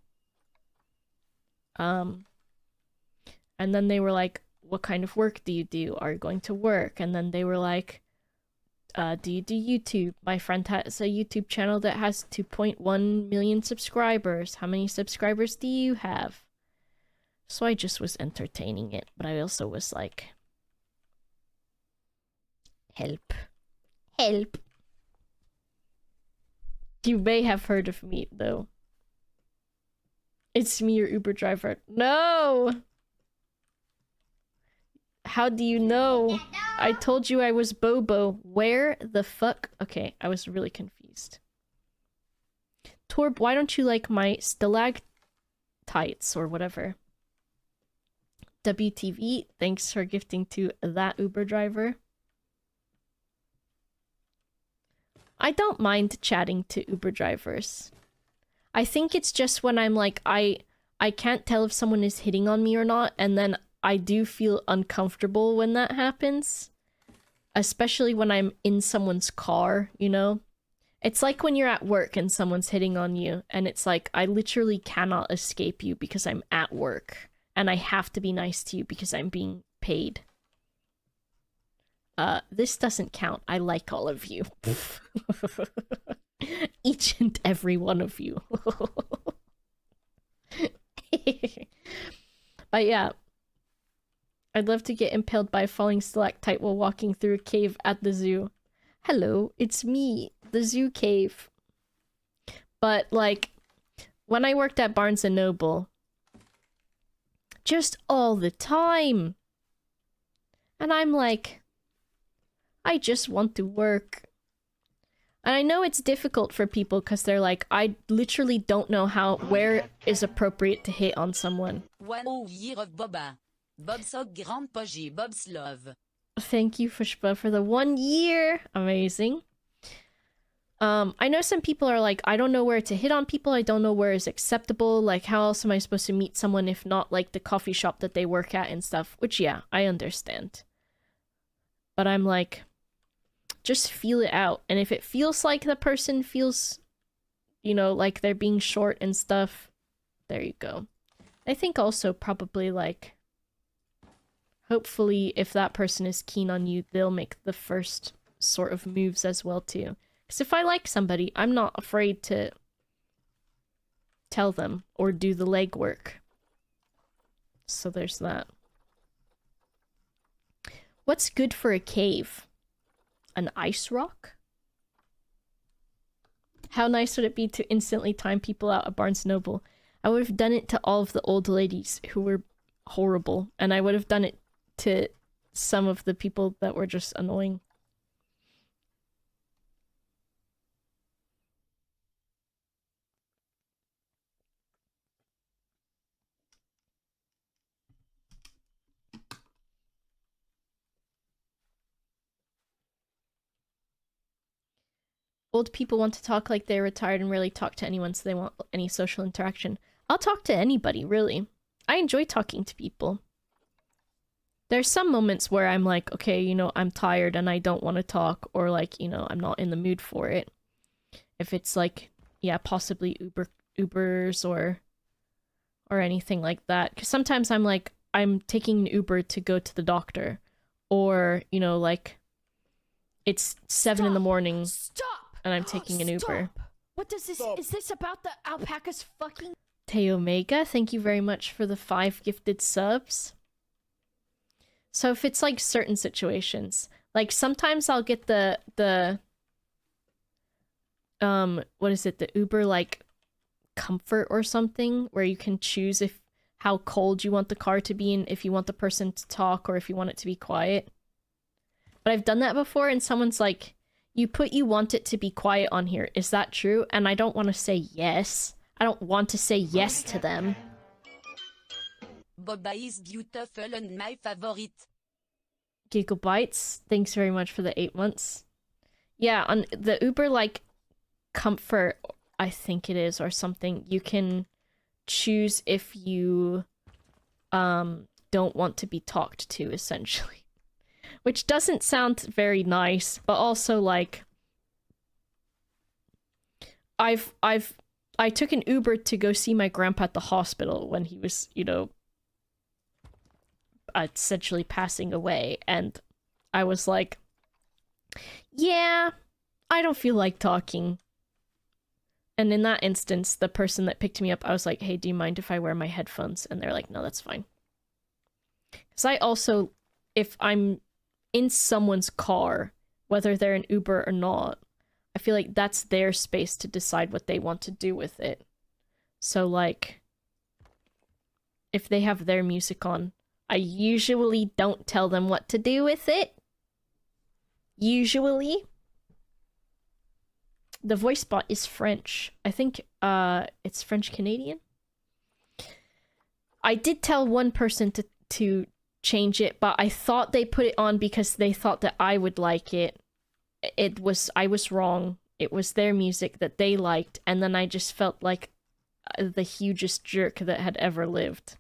And then they were like, what kind of work do you do? Are you going to work? And then they were like, do you do YouTube? My friend has a YouTube channel that has 2.1 million subscribers. How many subscribers do you have? So I just was entertaining it, but I also was like, help. Help. You may have heard of me, though. It's me, your Uber driver. No! How do you know? I told you I was Bobo. Where the fuck? Okay, I was really confused. Torb, why don't you like my stalactites or whatever? WTV, thanks for gifting to that Uber driver. I don't mind chatting to Uber drivers. I think it's just when I'm like, I can't tell if someone is hitting on me or not, and then I do feel uncomfortable when that happens. Especially when I'm in someone's car, you know? It's like when you're at work and someone's hitting on you, and it's like, I literally cannot escape you because I'm at work, and I have to be nice to you because I'm being paid. This doesn't count. I like all of you. Each and every one of you. But yeah. I'd love to get impaled by a falling stalactite while walking through a cave at the zoo. Hello, it's me, the zoo cave. But, like, when I worked at Barnes & Noble, just all the time. And I'm like, I just want to work. And I know it's difficult for people because they're like, I literally don't know where is appropriate to hit on someone. 1 year of Boba. Bob's Grand Poggy, Bob's Love. Thank you, Fushba, for the 1 year. Amazing. I know some people are like, I don't know where to hit on people. I don't know where is acceptable. Like, how else am I supposed to meet someone if not like the coffee shop that they work at and stuff? Which, yeah, I understand. But I'm like, just feel it out. And if it feels like the person feels, you know, like they're being short and stuff, there you go. I think also probably like, hopefully if that person is keen on you, they'll make the first sort of moves as well too. Because if I like somebody, I'm not afraid to tell them or do the legwork. So there's that. What's good for a cave? An ice rock? How nice would it be to instantly time people out at Barnes & Noble? I would have done it to all of the old ladies who were horrible, and I would have done it to some of the people that were just annoying. Old people want to talk like they're retired and rarely talk to anyone, so they want any social interaction. I'll talk to anybody, really. I enjoy talking to people. There's some moments where I'm like, okay, you know, I'm tired and I don't want to talk, or like, you know, I'm not in the mood for it. If it's like, yeah, possibly Ubers or anything like that. Because sometimes I'm like, I'm taking an Uber to go to the doctor, or, you know, like, it's 7 in the morning. Stop! And I'm taking an Uber. What does this... Is this about the alpacas fucking... Teomega, thank you very much for the 5 gifted subs. So if it's like certain situations, like sometimes I'll get the what is it, the Uber like comfort or something, where you can choose if how cold you want the car to be and if you want the person to talk or if you want it to be quiet. But I've done that before and someone's like, you want it to be quiet on here. Is that true? And I don't want to say yes. I don't want to say yes to them. Boba is beautiful and my favorite. Gigabytes, thanks very much for the 8 months. Yeah, on the Uber, like, comfort, I think it is, or something, you can choose if you don't want to be talked to, essentially. Which doesn't sound very nice, but also, like, I took an Uber to go see my grandpa at the hospital when he was, you know, essentially passing away, and I was like, yeah, I don't feel like talking. And in that instance, the person that picked me up, I was like, hey, do you mind if I wear my headphones? And they're like, no, that's fine. Because I also, if I'm in someone's car, whether they're an Uber or not, I feel like that's their space to decide what they want to do with it. So, like, if they have their music on, I usually don't tell them what to do with it. Usually. The voice bot is French. I think it's French-Canadian. I did tell one person to change it, but I thought they put it on because they thought that I would like it. I was wrong. It was their music that they liked, and then I just felt like the hugest jerk that had ever lived.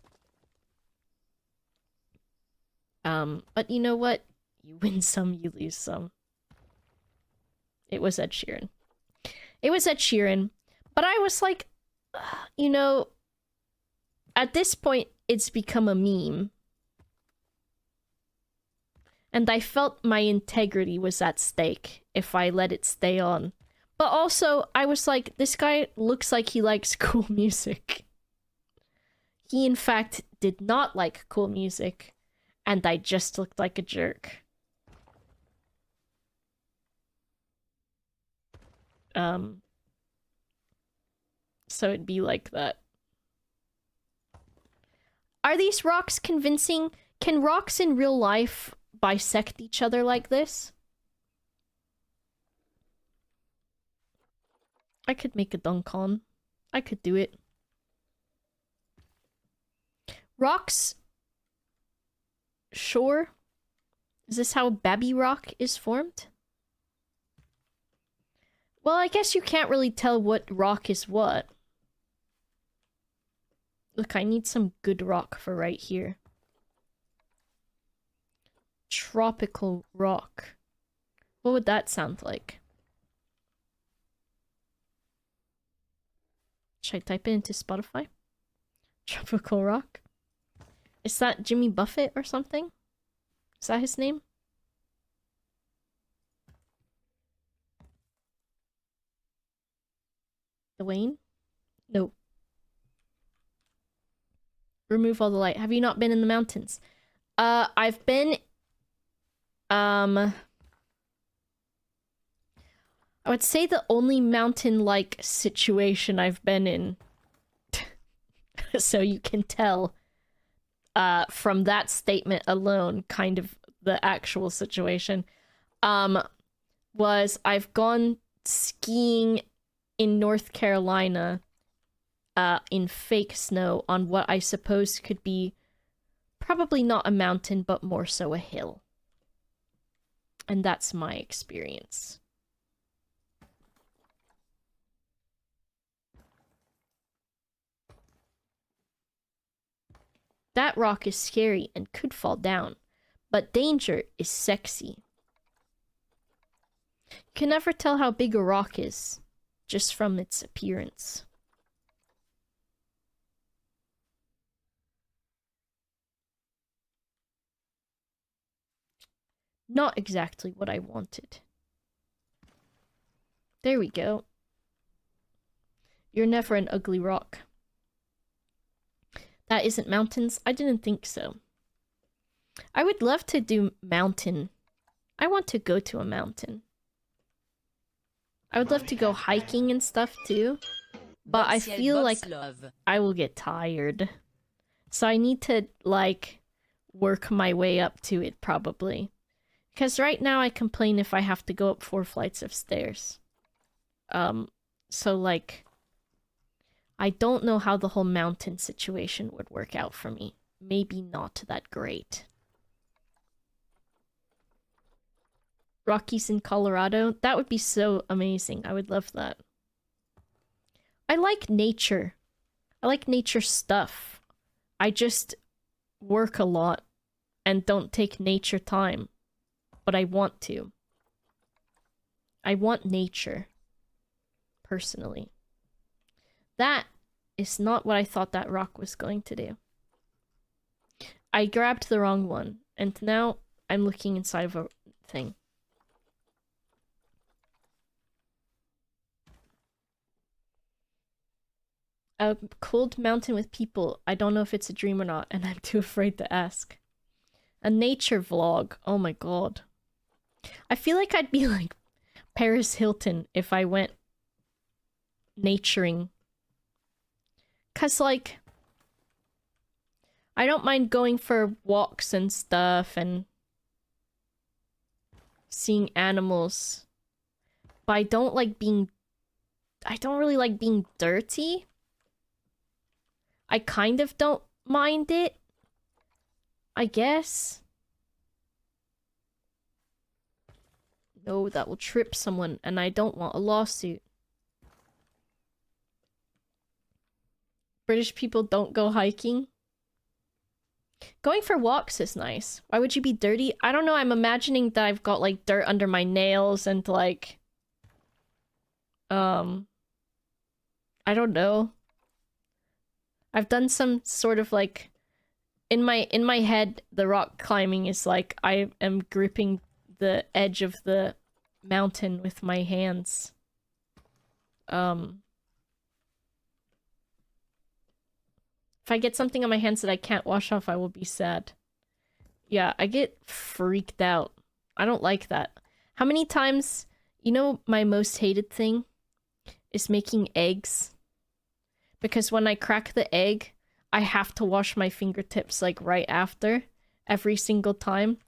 But you know what? You win some, you lose some. It was Ed Sheeran. It was Ed Sheeran, but I was like, you know, at this point, it's become a meme. And I felt my integrity was at stake if I let it stay on. But also, I was like, this guy looks like he likes cool music. He, in fact, did not like cool music, and I just looked like a jerk. So it'd be like that. Are these rocks convincing? Can rocks in real life bisect each other like this? I could make a Duncan. I could do it. Rocks. Sure. Is this how Babby Rock is formed? Well, I guess you can't really tell what rock is what. Look, I need some good rock for right here. Tropical rock. What would that sound like? Should I type it into Spotify? Tropical rock? Is that Jimmy Buffett or something? Is that his name? Dwayne? Nope. Remove all the light. Have you not been in the mountains? I've been... I would say the only mountain-like situation I've been in, so you can tell, from that statement alone, kind of the actual situation, was I've gone skiing in North Carolina, in fake snow on what I suppose could be probably not a mountain, but more so a hill. And that's my experience. That rock is scary and could fall down, but danger is sexy. You can never tell how big a rock is, just from its appearance. Not exactly what I wanted. There we go. You're never an ugly rock. That isn't mountains? I didn't think so. I would love to do mountain. I want to go to a mountain. I would love to go hiking and stuff too. But I feel like I will get tired. So I need to, like, work my way up to it probably. Because right now I complain if I have to go up 4 flights of stairs. So like... I don't know how the whole mountain situation would work out for me. Maybe not that great. Rockies in Colorado? That would be so amazing. I would love that. I like nature. I like nature stuff. I just work a lot and don't take nature time. But I want to. I want nature. Personally. That is not what I thought that rock was going to do. I grabbed the wrong one, and now I'm looking inside of a thing. A cold mountain with people. I don't know if it's a dream or not, and I'm too afraid to ask. A nature vlog. Oh my god. I feel like I'd be like Paris Hilton if I went naturing. 'Cause, like, I don't mind going for walks and stuff and seeing animals. But I don't really like being dirty. I kind of don't mind it, I guess. No, that will trip someone, and I don't want a lawsuit. British people don't go hiking. Going for walks is nice. Why would you be dirty? I don't know, I'm imagining that I've got, like, dirt under my nails and, like... I don't know. I've done some sort of, like... In my head, the rock climbing is like, I am gripping the edge of the mountain with my hands. If I get something on my hands that I can't wash off, I will be sad. Yeah, I get freaked out. I don't like that. How many times... You know my most hated thing? Is making eggs. Because when I crack the egg, I have to wash my fingertips, like, right after. Every single time.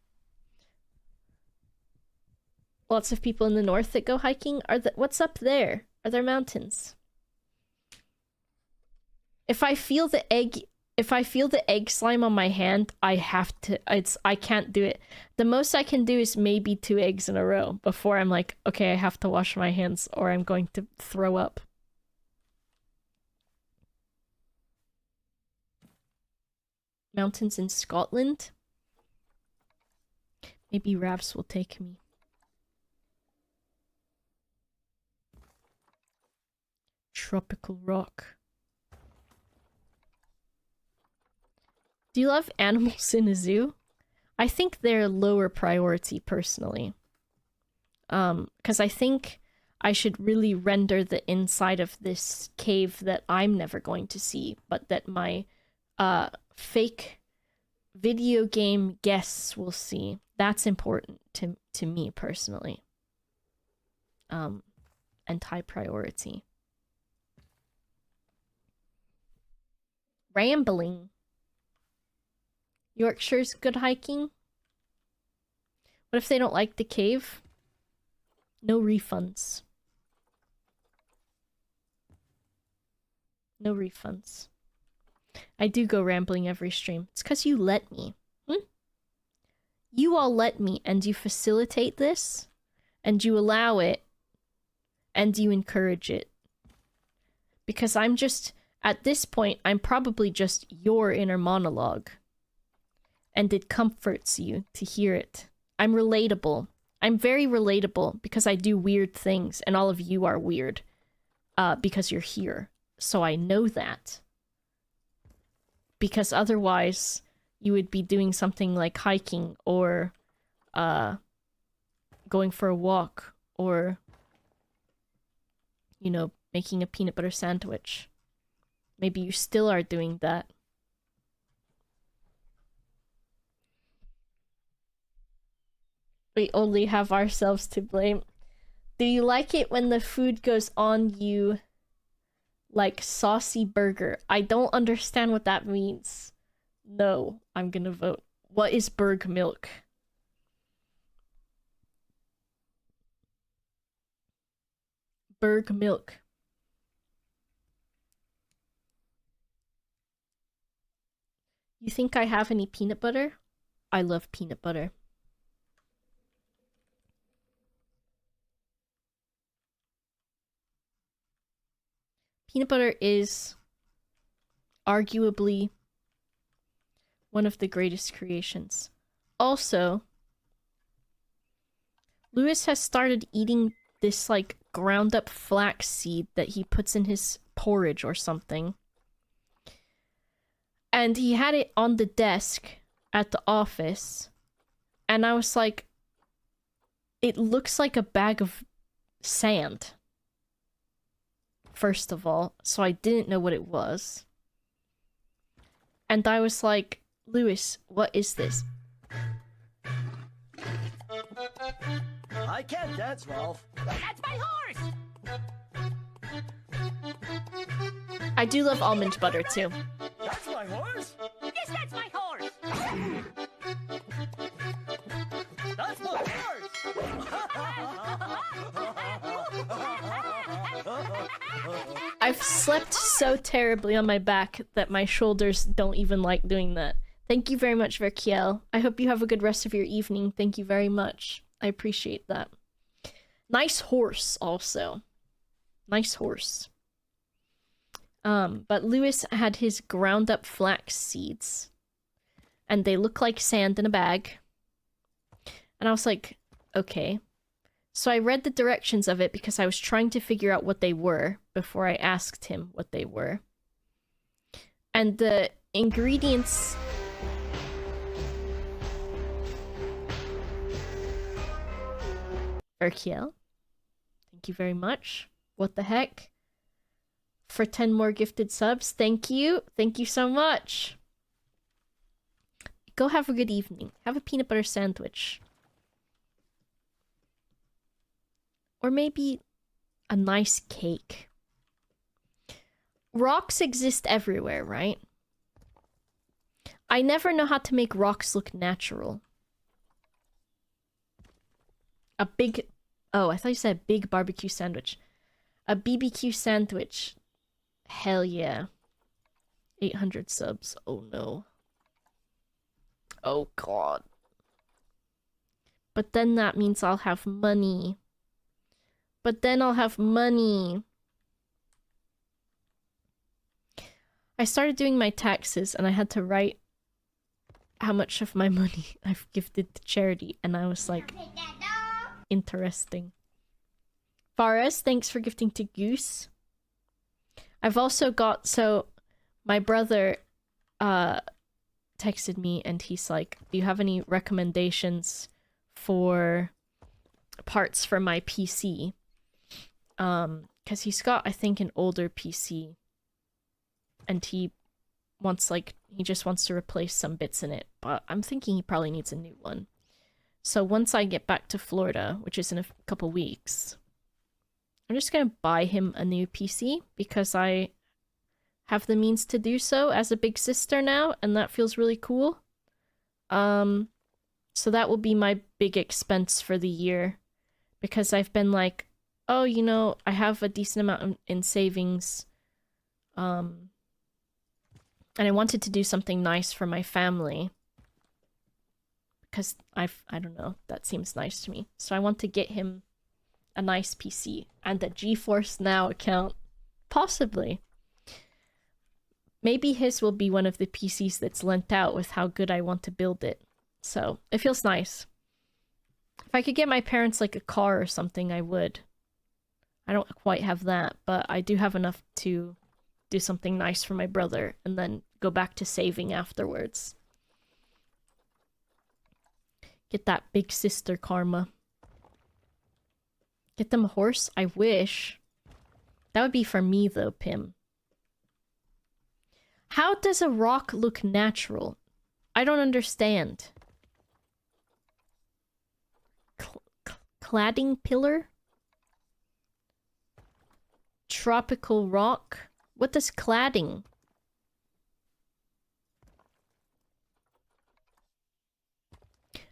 Lots of people in the north that go hiking. What's up there? Are there mountains? If I feel the egg slime on my hand, I have to, I can't do it. The most I can do is maybe 2 eggs in a row before I'm like, okay, I have to wash my hands or I'm going to throw up. Mountains in Scotland? Maybe Ravs will take me. Tropical rock. Do you love animals in a zoo? I think they're lower priority personally. Because I think I should really render the inside of this cave that I'm never going to see, but that my fake video game guests will see. That's important to me personally. And high priority. Rambling. Yorkshire's good hiking? What if they don't like the cave? No refunds. No refunds. I do go rambling every stream. It's because you let me. You all let me, and you facilitate this, and you allow it, and you encourage it. Because I'm just, at this point, I'm probably just your inner monologue. And it comforts you to hear it. I'm relatable. I'm very relatable because I do weird things, and all of you are weird. Because you're here. So I know that. Because otherwise, you would be doing something like hiking, or going for a walk, or, you know, making a peanut butter sandwich. Maybe you still are doing that. We only have ourselves to blame. Do you like it when the food goes on you like saucy burger? I don't understand what that means. No, I'm gonna vote. What is Berg milk? Berg milk. You think I have any peanut butter? I love peanut butter. Peanut butter is arguably one of the greatest creations. Also, Lewis has started eating this like ground up flax seed that he puts in his porridge or something. And he had it on the desk at the office. And I was like, it looks like a bag of sand. First of all, so I didn't know what it was. And I was like, Lewis, what is this? I can't dance, Rolf. That's my horse! I do love almond butter too. That's my horse? Yes, that's my horse! That's my horse! I've slept so terribly on my back that my shoulders don't even like doing that. Thank you very much, Verkiel. I hope you have a good rest of your evening. Thank you very much. I appreciate that. Nice horse, also. Nice horse. But Lewis had his ground up flax seeds. And they look like sand in a bag. And I was like, okay. So I read the directions of it because I was trying to figure out what they were before I asked him what they were. And the ingredients... Urkiel, thank you very much. What the heck? For 10 more gifted subs, thank you. Thank you so much. Go have a good evening. Have a peanut butter sandwich. Or maybe a nice cake. Rocks exist everywhere, right? I never know how to make rocks look natural. A big... Oh, I thought you said big barbecue sandwich. A BBQ sandwich. Hell yeah. 800 subs. Oh no. Oh god. But then that means I'll have money. But then I'll have money. I started doing my taxes and I had to write how much of my money I've gifted to charity, and I was like, interesting. Fares, thanks for gifting to Goose. I've also got, so my brother texted me and he's like, do you have any recommendations for parts for my PC? Because he's got, I think, an older PC and he wants, like, he just wants to replace some bits in it, but I'm thinking he probably needs a new one. So once I get back to Florida, which is in a couple weeks, I'm just gonna buy him a new PC because I have the means to do so as a big sister now, and that feels really cool. So that will be my big expense for the year, because I've been like, oh, you know, I have a decent amount in savings, and I wanted to do something nice for my family, because I don't know, that seems nice to me. So I want to get him a nice PC and a GeForce Now account, possibly. Maybe his will be one of the PCs that's lent out with how good I want to build it. So it feels nice. If I could get my parents like a car or something, I would. I don't quite have that, but I do have enough to do something nice for my brother and then go back to saving afterwards. Get that big sister karma. Get them a horse? I wish. That would be for me though, Pim. How does a rock look natural? I don't understand. Cladding pillar? Tropical rock? What does cladding?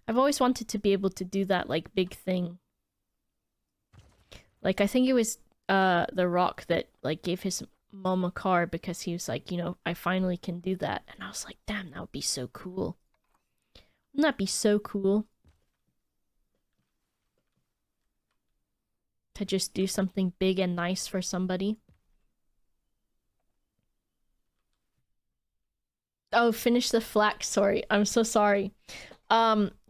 I've always wanted to be able to do that, like, big thing. Like, I think it was The Rock that, like, gave his mom a car because he was like, you know, I finally can do that. And I was like, damn, that would be so cool. Wouldn't that be so cool? To just do something big and nice for somebody. Oh, finish the flax, sorry. I'm so sorry.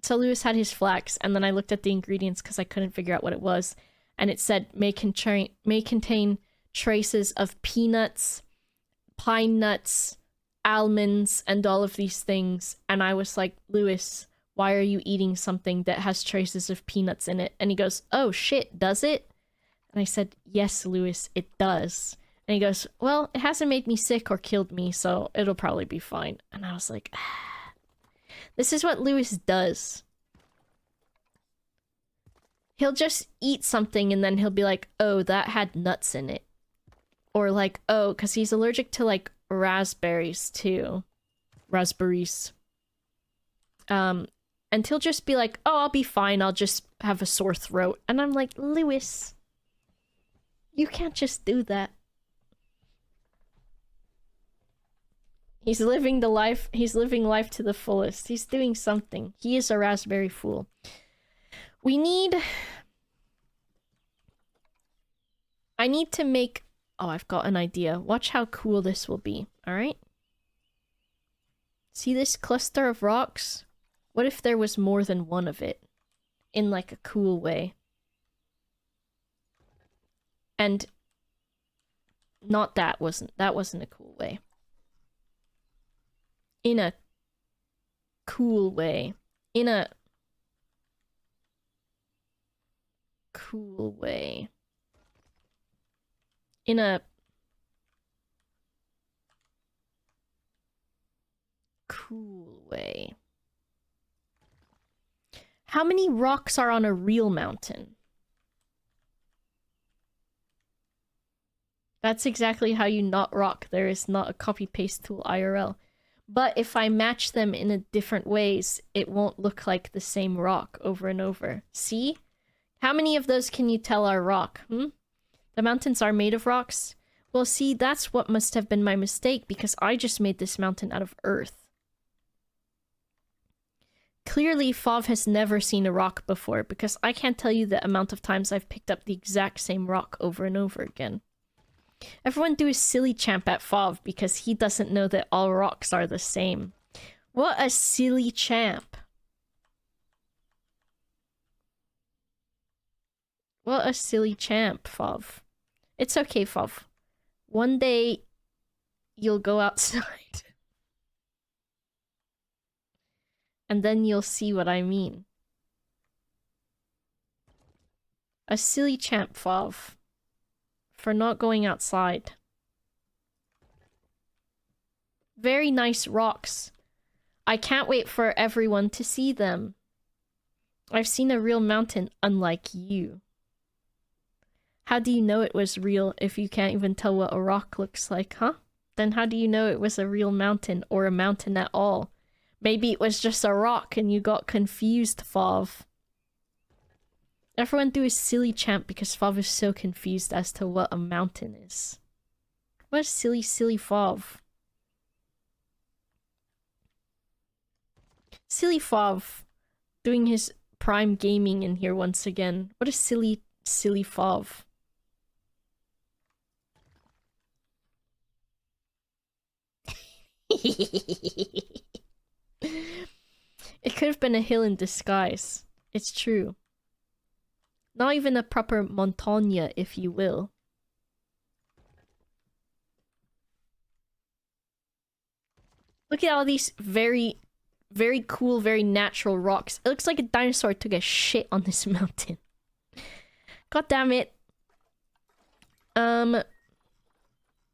So Lewis had his flax, and then I looked at the ingredients because I couldn't figure out what it was. And it said, may contain traces of peanuts, pine nuts, almonds, and all of these things. And I was like, Lewis, why are you eating something that has traces of peanuts in it? And he goes, oh shit, does it? And I said, yes, Lewis, it does. And he goes, well, it hasn't made me sick or killed me, so it'll probably be fine. And I was like, ah. This is what Lewis does. He'll just eat something and then he'll be like, oh, that had nuts in it. Or like, oh, because he's allergic to like raspberries too. Raspberries. And he'll just be like, oh, I'll be fine. I'll just have a sore throat. And I'm like, Lewis, you can't just do that. He's living life to the fullest. He's doing something. He is a raspberry fool. I need to make... Oh, I've got an idea. Watch how cool this will be, alright? See this cluster of rocks? What if there was more than one of it? In like a cool way. And... Not that wasn't a cool way. In a cool way. In a cool way. In a cool way. How many rocks are on a real mountain? That's exactly how you not rock. There is not a copy-paste tool IRL. But if I match them in a different ways, it won't look like the same rock over and over. See? How many of those can you tell are rock? The mountains are made of rocks? Well, see, that's what must have been my mistake, because I just made this mountain out of earth. Clearly, Fov has never seen a rock before, because I can't tell you the amount of times I've picked up the exact same rock over and over again. Everyone do a silly champ at Fov, because he doesn't know that all rocks are the same. What a silly champ. What a silly champ, Fov. It's okay, Fov. One day, you'll go outside. And then you'll see what I mean. A silly champ, Fov. For not going outside. Very nice rocks. I can't wait for everyone to see them. I've seen a real mountain, unlike you. How do you know it was real if you can't even tell what a rock looks like, huh? Then how do you know it was a real mountain or a mountain at all? Maybe it was just a rock and you got confused, Fov. Everyone do a silly champ because Fov is so confused as to what a mountain is. What a silly, silly Fov. Silly Fov. Doing his prime gaming in here once again. What a silly, silly Fov. It could have been a hill in disguise. It's true. Not even a proper montagne, if you will. Look at all these very cool, very natural rocks. It looks like a dinosaur took a shit on this mountain. God damn it.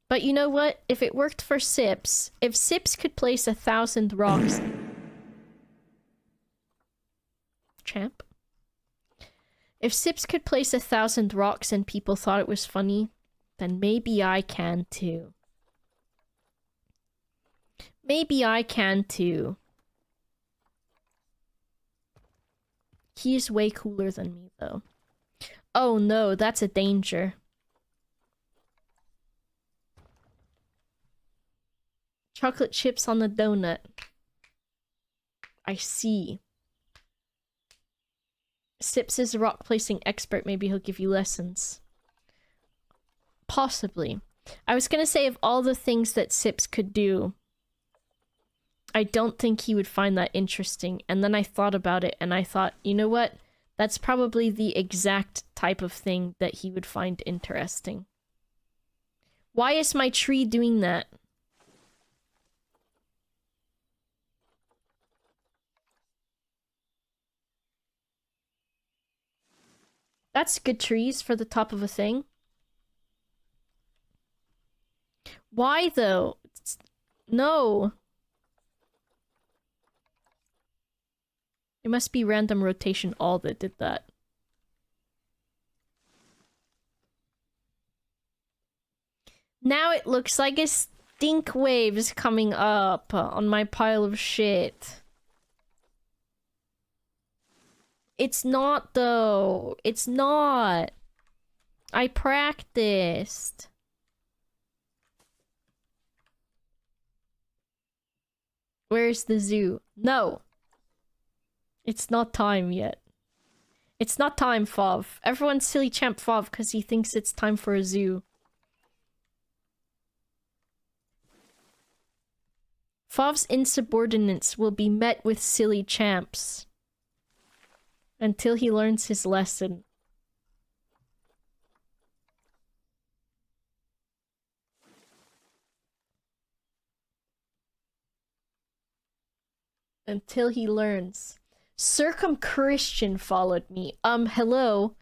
But you know what? If it worked for Sips, if Sips could place 1,000 rocks... Champ? If Sips could place 1,000 rocks and people thought it was funny, then maybe I can too. Maybe I can too. He's way cooler than me, though. Oh no, that's a danger. Chocolate chips on the donut. I see. Sips is a rock placing expert. Maybe he'll give you lessons. Possibly. I was gonna say, of all the things that Sips could do, I don't think he would find that interesting. And then I thought about it and I thought, you know what? That's probably the exact type of thing that he would find interesting. Why is my tree doing that? That's good trees for the top of a thing. Why though? No. It must be random rotation all that did that. Now it looks like a stink wave is coming up on my pile of shit. It's not though. It's not. I practiced. Where's the zoo? No. It's not time yet. It's not time, Fov. Everyone's silly champ Fov because he thinks it's time for a zoo. Fov's insubordinates will be met with silly champs. Until he learns his lesson. Until he learns. Circumchristian followed me. Hello.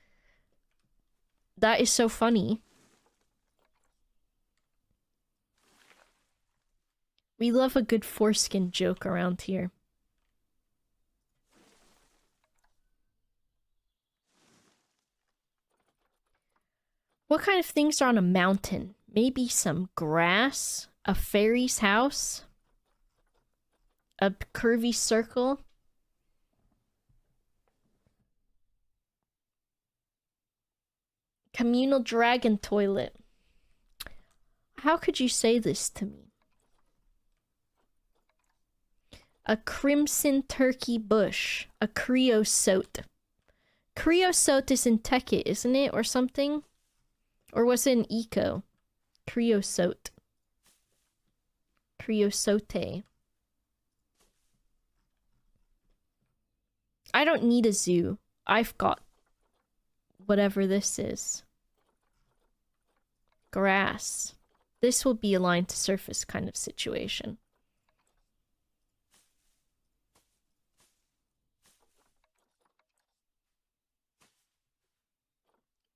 That is so funny. We love a good foreskin joke around here. What kind of things are on a mountain? Maybe some grass? A fairy's house? A curvy circle? Communal dragon toilet. How could you say this to me? A crimson turkey bush. A creosote. Creosote is in Tekkit, isn't it? Or something? Or was it in Eco? Creosote. Creosote. I don't need a zoo. I've got whatever this is. Grass. This will be a line to surface kind of situation.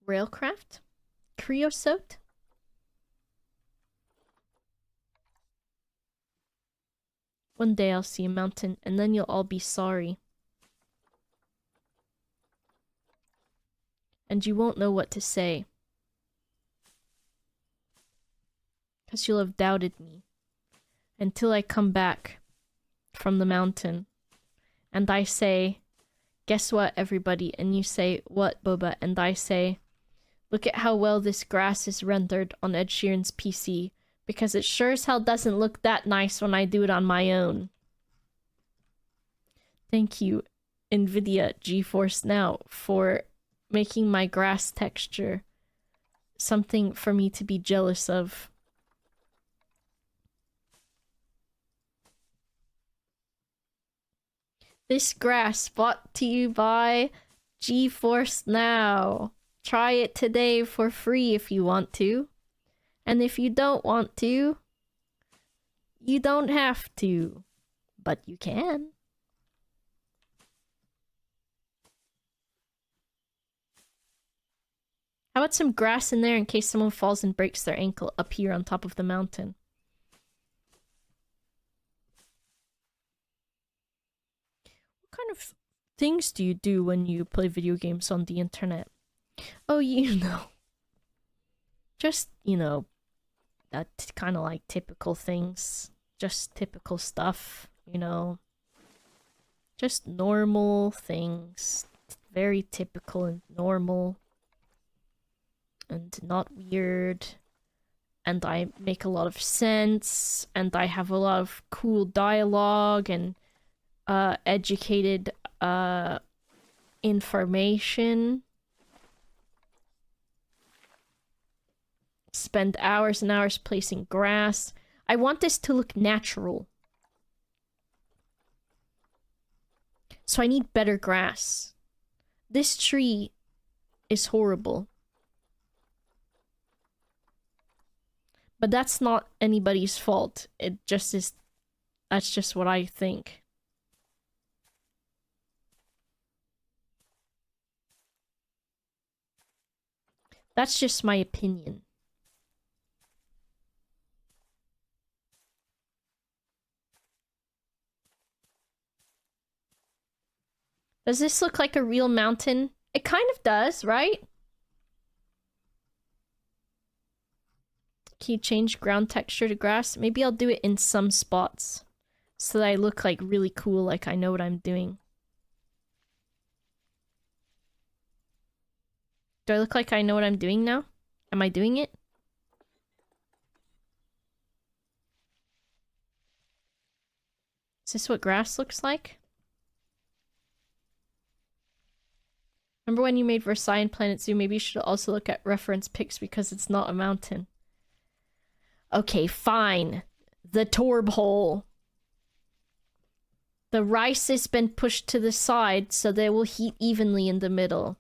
Railcraft? Creosote? One day I'll see a mountain, and then you'll all be sorry. And you won't know what to say. 'Cause you'll have doubted me. Until I come back from the mountain. And I say, guess what, everybody? And you say, what, Boba? And I say, look at how well this grass is rendered on Ed Sheeran's PC. Because it sure as hell doesn't look that nice when I do it on my own. Thank you, NVIDIA GeForce Now, for making my grass texture something for me to be jealous of. This grass brought to you by GeForce Now. Try it today for free if you want to. And if you don't want to, you don't have to. But you can. How about some grass in there in case someone falls and breaks their ankle up here on top of the mountain? What kind of things do you do when you play video games on the internet? Oh, you know. Just, you know, that kind of like typical things. Just typical stuff, you know. Just normal things. Very typical and normal. And not weird. And I make a lot of sense. And I have a lot of cool dialogue and educated information. Spend hours and hours placing grass. I want this to look natural. So I need better grass. This tree is horrible. But that's not anybody's fault. It just is. That's just what I think. That's just my opinion. Does this look like a real mountain? It kind of does, right? Can you change ground texture to grass? Maybe I'll do it in some spots. So that I look like really cool, like I know what I'm doing. Do I look like I know what I'm doing now? Am I doing it? Is this what grass looks like? Remember when you made Versailles and Planet Zoo? Maybe you should also look at reference pics because it's not a mountain. Okay, fine. The torb hole. The rice has been pushed to the side so they will heat evenly in the middle.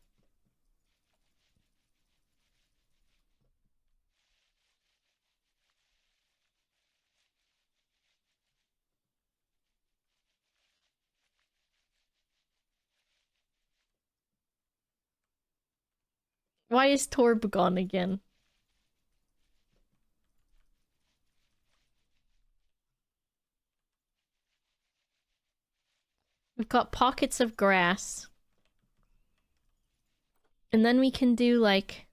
Why is Torb gone again? We've got pockets of grass. And then we can do like...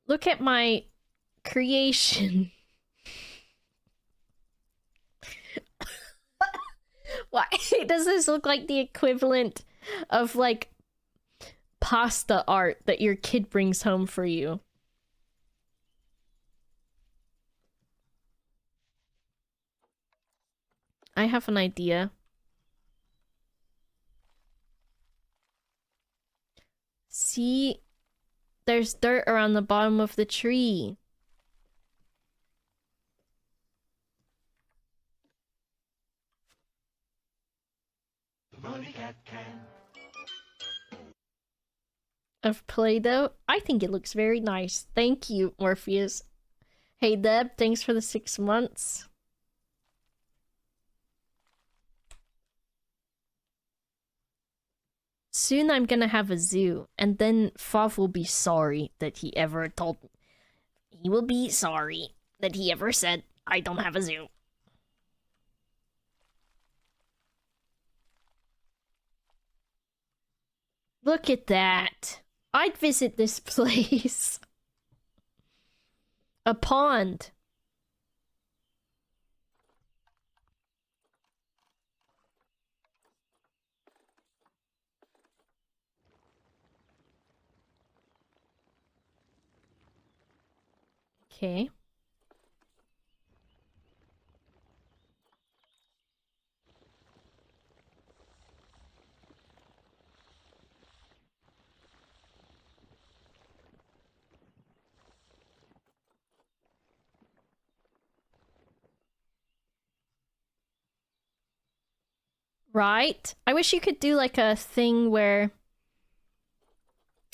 Look at my creation. Why does this look like the equivalent of like pasta art that your kid brings home for you? I have an idea. See, there's dirt around the bottom of the tree. Of Play-Doh? I think it looks very nice. Thank you, Morpheus. Hey Deb, thanks for the 6 months. Soon I'm gonna have a zoo, and then Fav will be sorry that he ever told me. He will be sorry that he ever said I don't have a zoo. Look at that. I'd visit this place. A pond. Okay. Right? I wish you could do like a thing where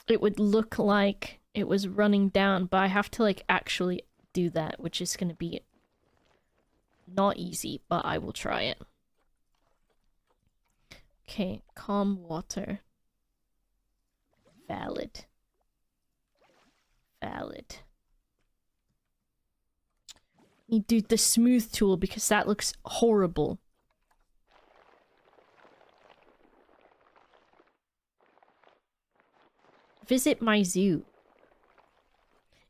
it would look like it was running down, but I have to like actually do that, which is gonna be not easy, but I will try it. Okay, calm water. Valid. Valid. Need to do the smooth tool because that looks horrible. Visit my zoo.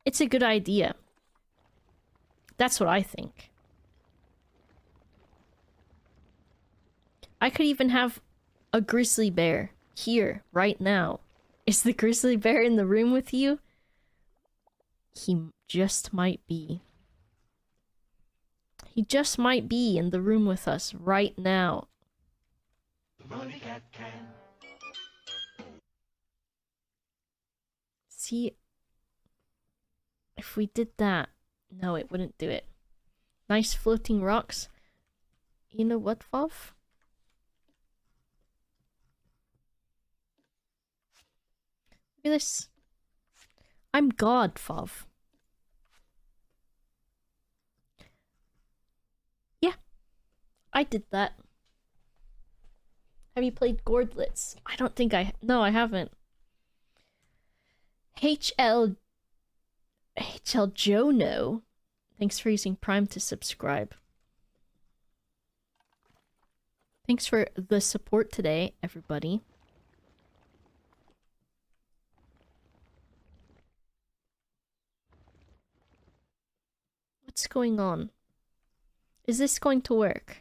It's a good idea. That's what I think. I could even have a grizzly bear here, right now. Is the grizzly bear in the room with you? He just might be. He just might be in the room with us right now. See, if we did that, no, it wouldn't do it. Nice floating rocks. You know what, Fav? Look at this. I'm God, Fav. Yeah, I did that. Have you played Gordlets? I don't think no, I haven't. HL Jono. Thanks for using Prime to subscribe. Thanks for the support today, everybody. What's going on? Is this going to work?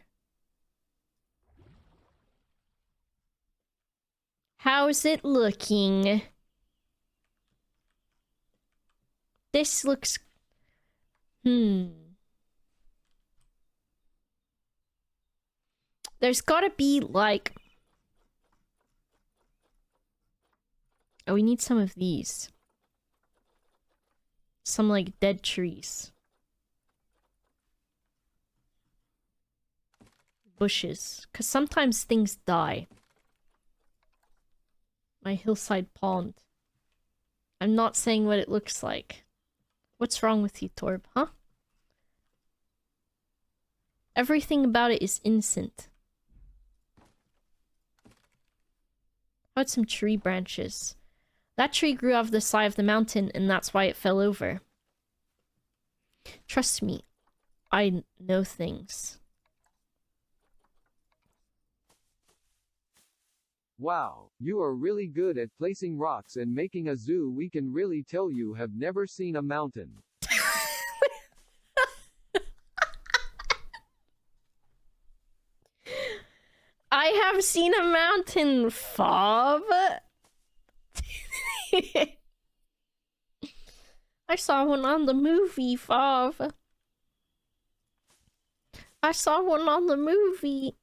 How's it looking? This looks... There's gotta be, like... Oh, we need some of these. Some, like, dead trees. Bushes. Because sometimes things die. My hillside pond. I'm not saying what it looks like. What's wrong with you, Torb, huh? Everything about it is innocent. How about some tree branches? That tree grew out of the side of the mountain, and that's why it fell over. Trust me, I know things. Wow, you are really good at placing rocks and making a zoo. We can really tell you have never seen a mountain. have seen a mountain, Fob. I saw one on the movie, Fob. I saw one on the movie.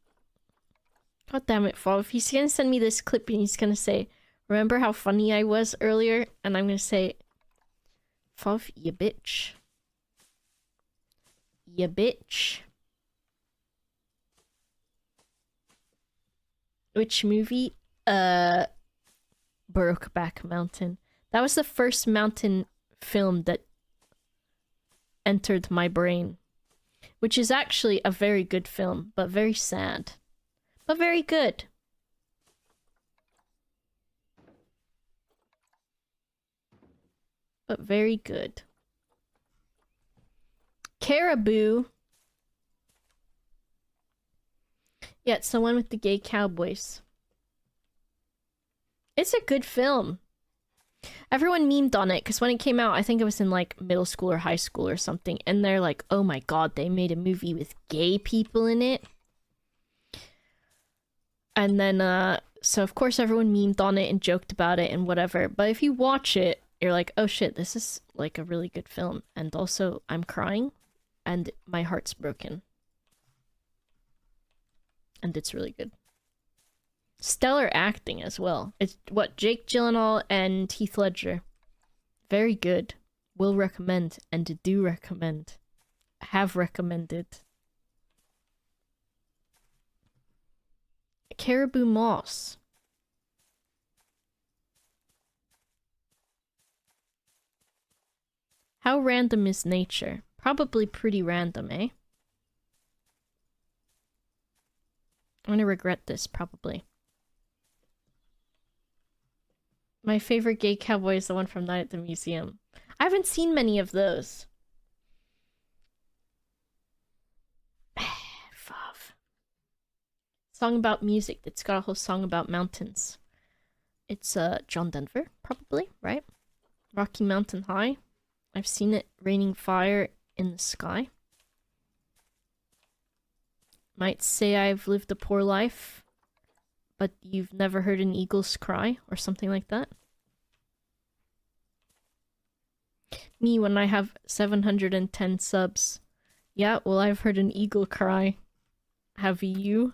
God damn it, Fob. He's gonna send me this clip and he's gonna say, remember how funny I was earlier? And I'm gonna say, Fob, you bitch. You bitch. Which movie? Brokeback Mountain. That was the first mountain film that entered my brain. Which is actually a very good film, but very sad. But very good. But very good. Caribou. Yeah, it's the one with the gay cowboys. It's a good film. Everyone memed on it, because when it came out, I think it was in, like, middle school or high school or something, and they're like, oh my god, they made a movie with gay people in it? And then, so of course everyone memed on it and joked about it and whatever, but if you watch it, you're like, oh shit, this is, like, a really good film. And also, I'm crying, and my heart's broken. And it's really good. Stellar acting as well. It's what, Jake Gyllenhaal and Heath Ledger. Very good. Will recommend and do recommend. Have recommended. Caribou Moss. How random is nature? Probably pretty random, eh? I'm gonna regret this, probably. My favorite gay cowboy is the one from Night at the Museum. I haven't seen many of those. Fav. Song about music that's got a whole song about mountains. It's John Denver, probably, right? Rocky Mountain High. I've seen it raining fire in the sky. Might say I've lived a poor life, but you've never heard an eagle's cry, or something like that. Me when I have 710 subs. Yeah, well, I've heard an eagle cry. Have you?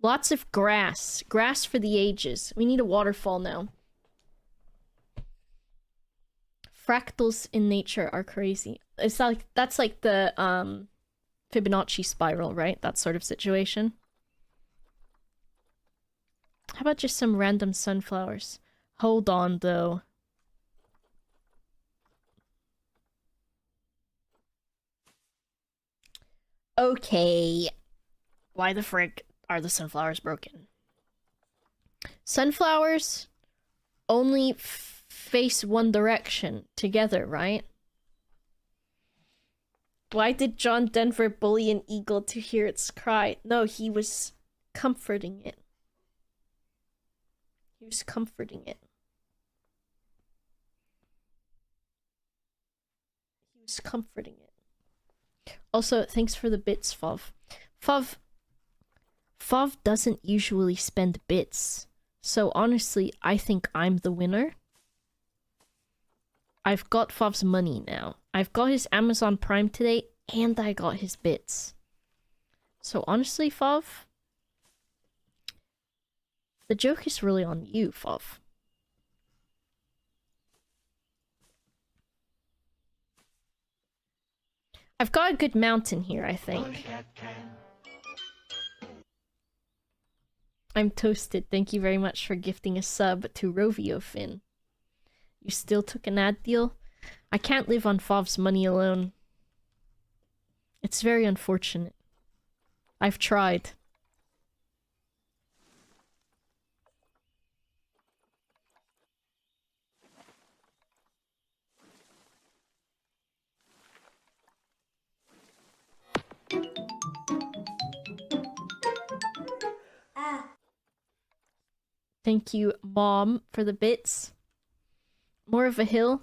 Lots of grass. Grass for the ages. We need a waterfall now. Fractals in nature are crazy. It's like, that's like the Fibonacci spiral, right? That sort of situation. How about just some random sunflowers? Hold on, though. Okay. Why the frick are the sunflowers broken? Sunflowers only face one direction together, right? Why did John Denver bully an eagle to hear its cry? No, he was comforting it. He was comforting it. He was comforting it. Also, thanks for the bits, Fov. Fov doesn't usually spend bits. So honestly, I think I'm the winner. I've got Fov's money now. I've got his Amazon Prime today, and I got his bits. So honestly, Fov, the joke is really on you, Fov. I've got a good mountain here, I think. I'm toasted. Thank you very much for gifting a sub to Rovio Finn. You still took an ad deal? I can't live on Fov's money alone. It's very unfortunate. I've tried. Thank you, Mom, for the bits. More of a hill.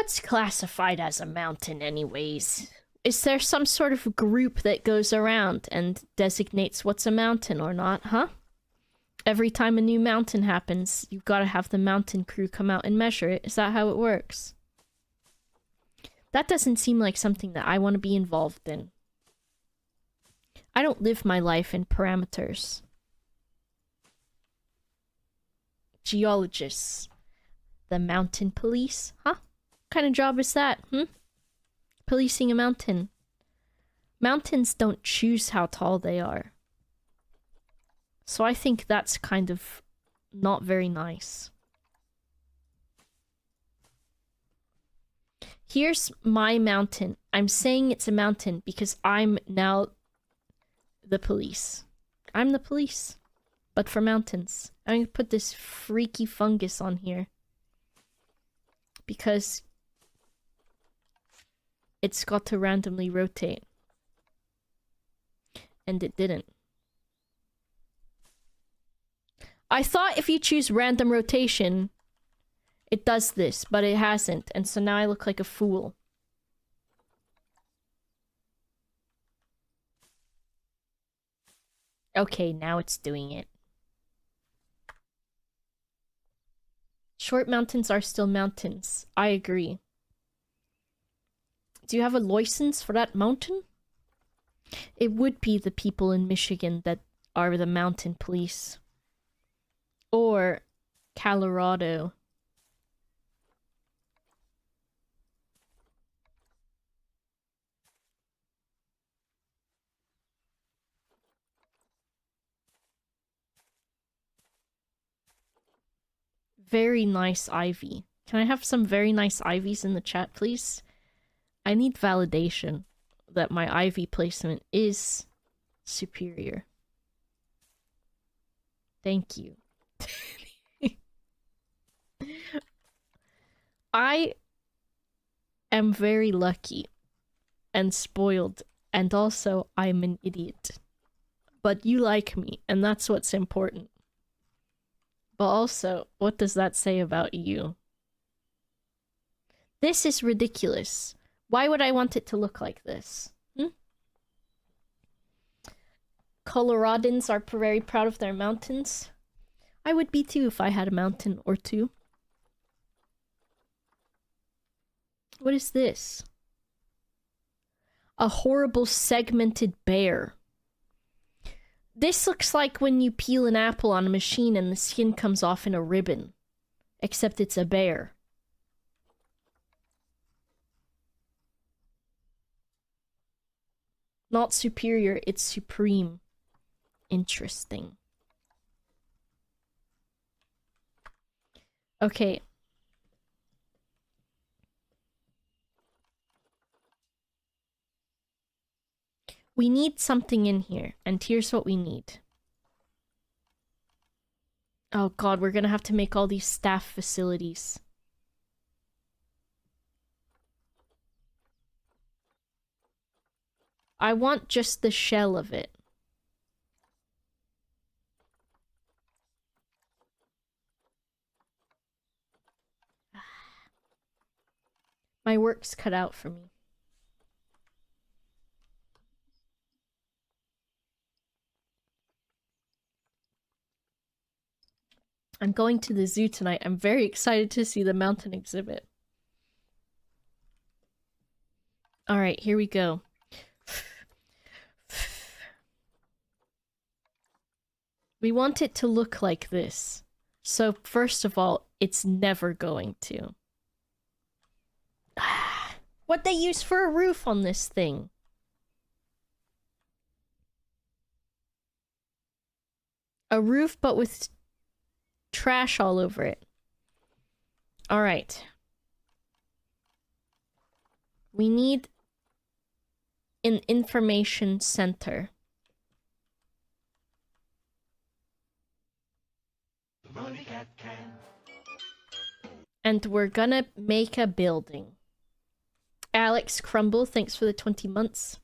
What's classified as a mountain, anyways? Is there some sort of group that goes around and designates what's a mountain or not, huh? Every time a new mountain happens, you've got to have the mountain crew come out and measure it. Is that how it works? That doesn't seem like something that I want to be involved in. I don't live my life in parameters. Geologists. The mountain police? Huh? What kind of job is that, Policing a mountain. Mountains don't choose how tall they are. So I think that's kind of not very nice. Here's my mountain. I'm saying it's a mountain because I'm now the police. I'm the police, but for mountains. I'm gonna put this freaky fungus on here because it's got to randomly rotate. And it didn't. I thought if you choose random rotation, it does this, but it hasn't, and so now I look like a fool. Okay, now it's doing it. Short mountains are still mountains. I agree. Do you have a license for that mountain? It would be the people in Michigan that are the mountain police. Or Colorado. Very nice ivy. Can I have some very nice ivies in the chat, please? I need validation that my ivy placement is superior. Thank you. I am very lucky and spoiled, and also I'm an idiot. But you like me, and that's what's important. But also, what does that say about you? This is ridiculous. Why would I want it to look like this? Coloradans are very proud of their mountains. I would be too if I had a mountain or two. What is this? A horrible segmented bear. This looks like when you peel an apple on a machine and the skin comes off in a ribbon. Except it's a bear. Not superior, it's supreme. Interesting. Okay. We need something in here, and here's what we need. Oh god, we're gonna have to make all these staff facilities. I want just the shell of it. My work's cut out for me. I'm going to the zoo tonight. I'm very excited to see the mountain exhibit. Alright, here we go. We want it to look like this. So, first of all, it's never going to. What they use for a roof on this thing? A roof, but with trash all over it. Alright. We need an information center. And we're gonna make a building. Alex Crumble, thanks for the 20 months.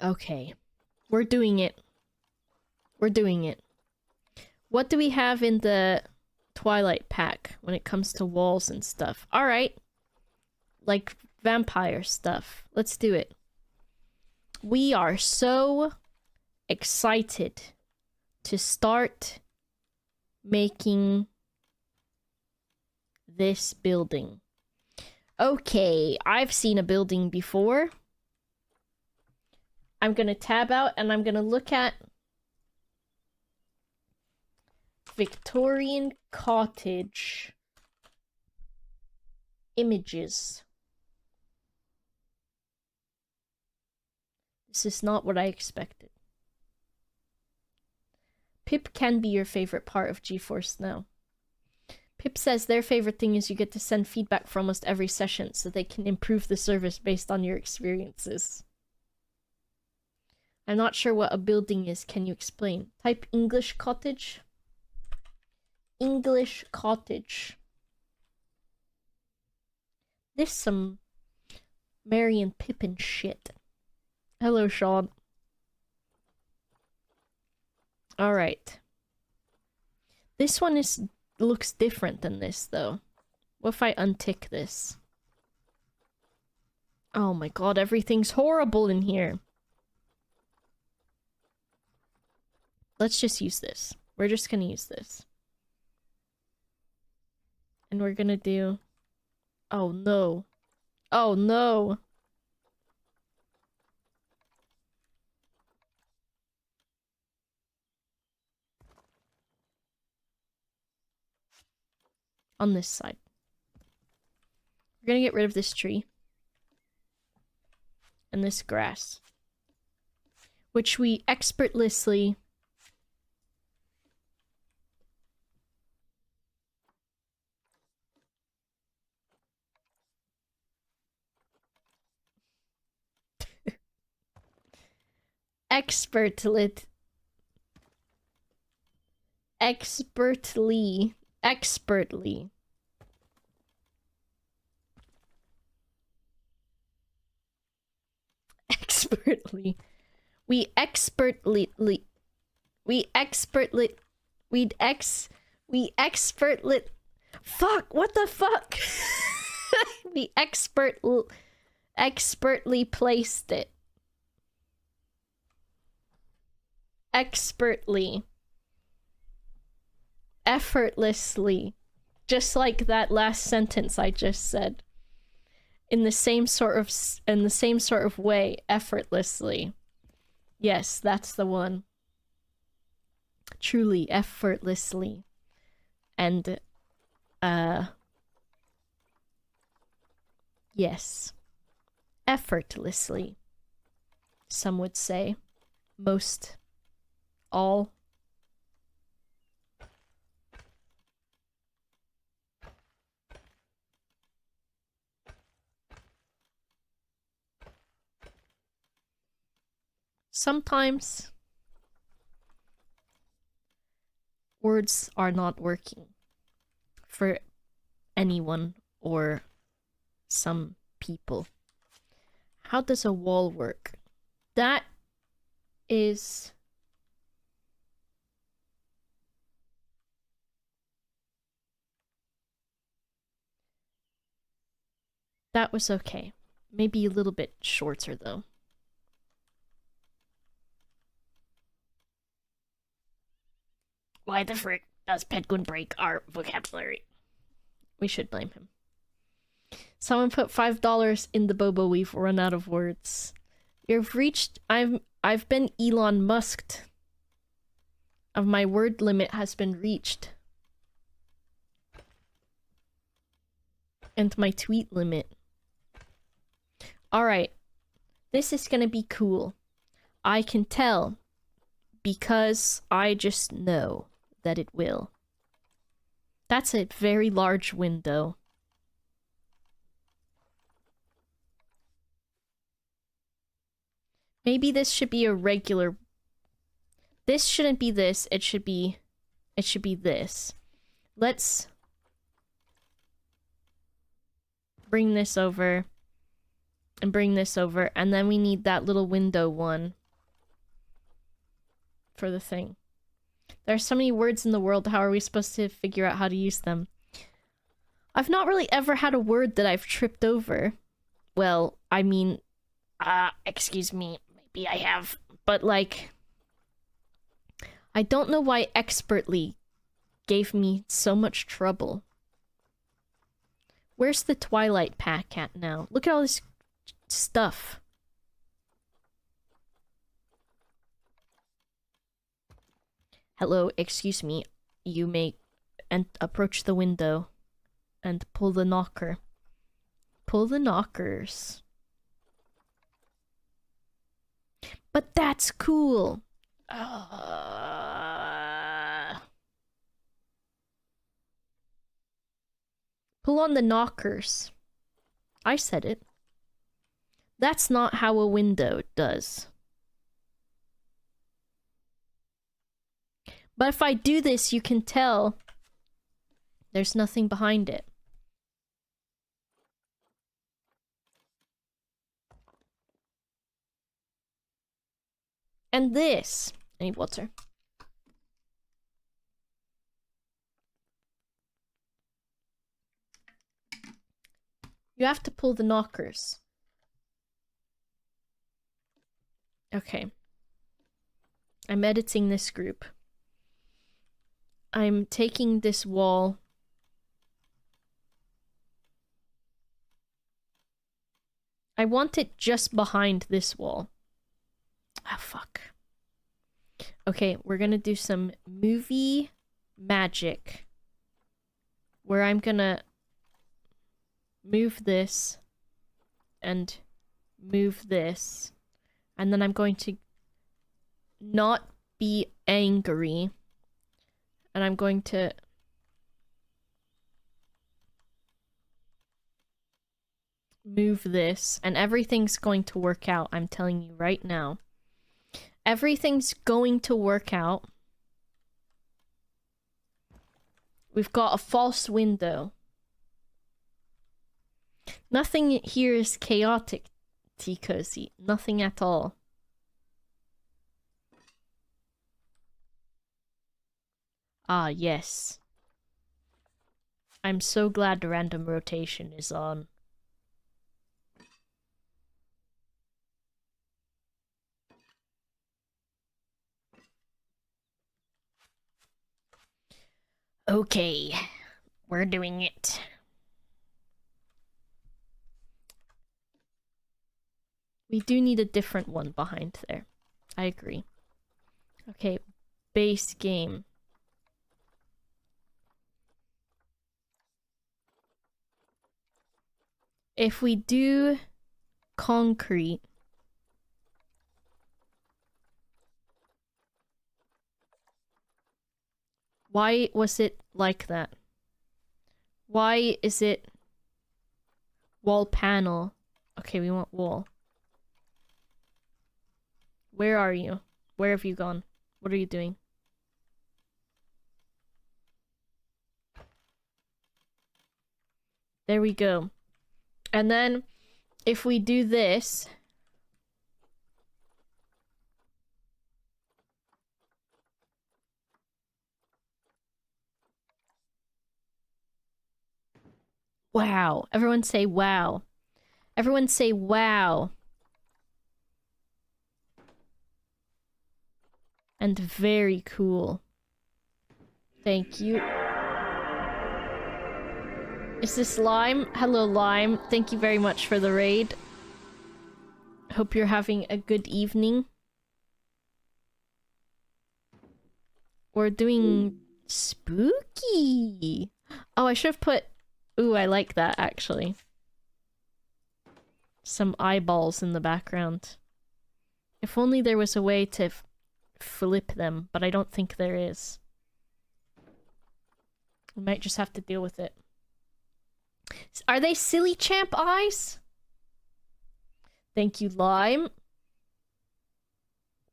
Okay. We're doing it. We're doing it. What do we have in the Twilight pack when it comes to walls and stuff. Alright. Like vampire stuff. Let's do it. We are so excited to start making this building. Okay, I've seen a building before. I'm gonna tab out and I'm gonna look at Victorian cottage images. This is not what I expected. Pip can be your favorite part of GeForce Now. Pip says their favorite thing is you get to send feedback for almost every session so they can improve the service based on your experiences. I'm not sure what a building is. Can you explain? Type English cottage. English cottage. This some Merry and Pippin shit. Hello, Sean. Alright. This one looks different than this, though. What if I untick this? Oh my god, everything's horrible in here. Let's just use this. We're just gonna use this. And we're gonna do... Oh no. Oh no! On this side. We're gonna get rid of this tree. And this grass. Which we expertlessly... expertly fuck, what the fuck? We expertly placed it. Expertly. Effortlessly. Just like that last sentence I just said. In the same sort of way, effortlessly. Yes, that's the one. Truly, effortlessly. And, yes. Effortlessly. Some would say. Most. All. Sometimes words are not working for anyone or some people. How does a wall work? That is... That was okay. Maybe a little bit shorter, though. Why the frick does Penguin break our vocabulary? We should blame him. Someone put $5 in the boba. We've run out of words. You've reached... I've been Elon Musked. Of my word limit has been reached. And my tweet limit. Alright. This is gonna be cool. I can tell. Because I just know that it will. That's a very large window. Maybe this should be a regular... This shouldn't be this, it should be this. Let's bring this over and bring this over, and then we need that little window one for the thing. There are so many words in the world, how are we supposed to figure out how to use them? I've not really ever had a word that I've tripped over. Well, I mean, excuse me, maybe I have, but like, I don't know why expertly gave me so much trouble. Where's the Twilight pack at now? Look at all this stuff. Hello, excuse me. You may approach the window and pull the knocker. Pull the knockers. But that's cool. Pull on the knockers. I said it. That's not how a window does. But if I do this, you can tell there's nothing behind it. And this. I need water. You have to pull the knockers. Okay. I'm editing this group. I'm taking this wall. I want it just behind this wall. Ah, fuck. Okay, we're gonna do some movie magic. Where I'm gonna move this and move this. And then I'm going to not be angry. And I'm going to move this. And everything's going to work out, I'm telling you right now. Everything's going to work out. We've got a false window. Nothing here is chaotic, T-Cozy. Nothing at all. Ah, yes. I'm so glad the random rotation is on. Okay, we're doing it. We do need a different one behind there. I agree. Okay, base game. If we do concrete, why was it like that? Why is it wall panel? Okay, we want wall. Where are you? Where have you gone? What are you doing? There we go. And then, if we do this... Wow. Everyone say wow. Everyone say wow. And very cool. Thank you. Is this Lime? Hello, Lime. Thank you very much for the raid. Hope you're having a good evening. We're doing spooky. Oh, I should have put... Ooh, I like that, actually. Some eyeballs in the background. If only there was a way to flip them, but I don't think there is. We might just have to deal with it. Are they silly champ eyes? Thank you, Lime.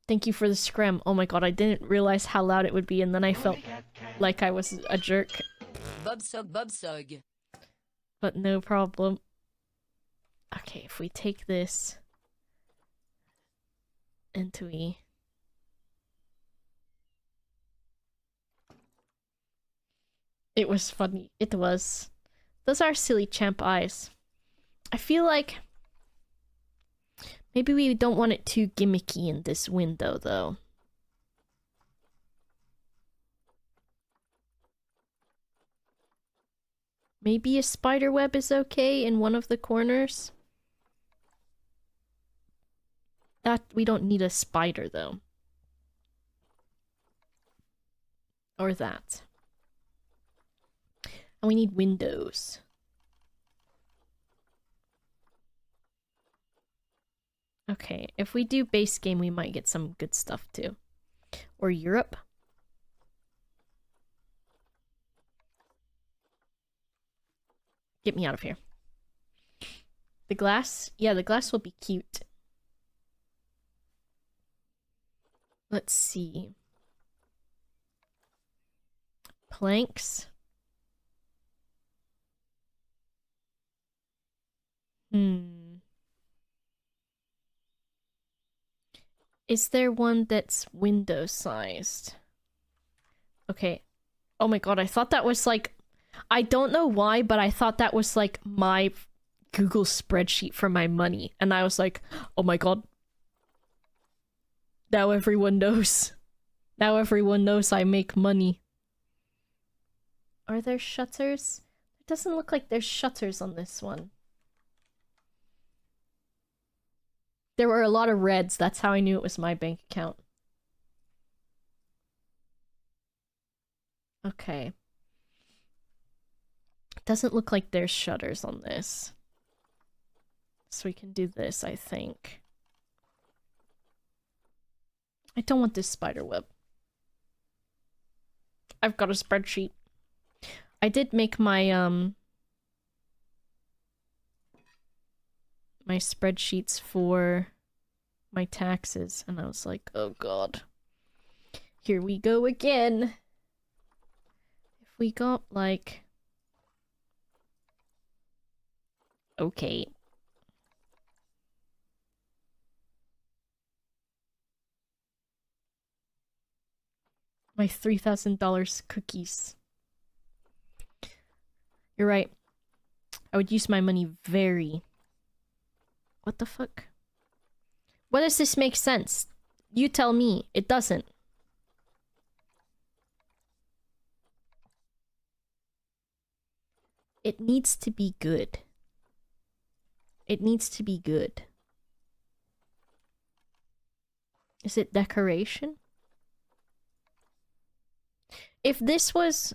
Thank you for the scrim. Oh my god, I didn't realize how loud it would be, and then I felt like I was a jerk. Bob Sog. But no problem. Okay, if we take this... and we... It was funny. It was. Those are silly champ eyes. I feel like maybe we don't want it too gimmicky in this window, though. Maybe a spider web is okay in one of the corners. That we don't need a spider, though. Or that. And we need windows. Okay, if we do base game, we might get some good stuff too. Or Europe. Get me out of here. The glass? Yeah, the glass will be cute. Let's see. Planks. Is there one that's window sized? Okay. Oh my god, I thought that was like... I don't know why, but I thought that was like my Google spreadsheet for my money. And I was like, oh my god. Now everyone knows. Now everyone knows I make money. Are there shutters? It doesn't look like there's shutters on this one. There were a lot of reds. That's how I knew it was my bank account. Okay. It doesn't look like there's shutters on this. So we can do this, I think. I don't want this spider web. I've got a spreadsheet. I did make my, my spreadsheets for my taxes, and I was like, oh god. Here we go again. If we got, like... Okay. My $3,000 cookies. You're right. I would use my money very... What the fuck? What does this make sense? You tell me. It doesn't. It needs to be good. It needs to be good. Is it decoration? If this was...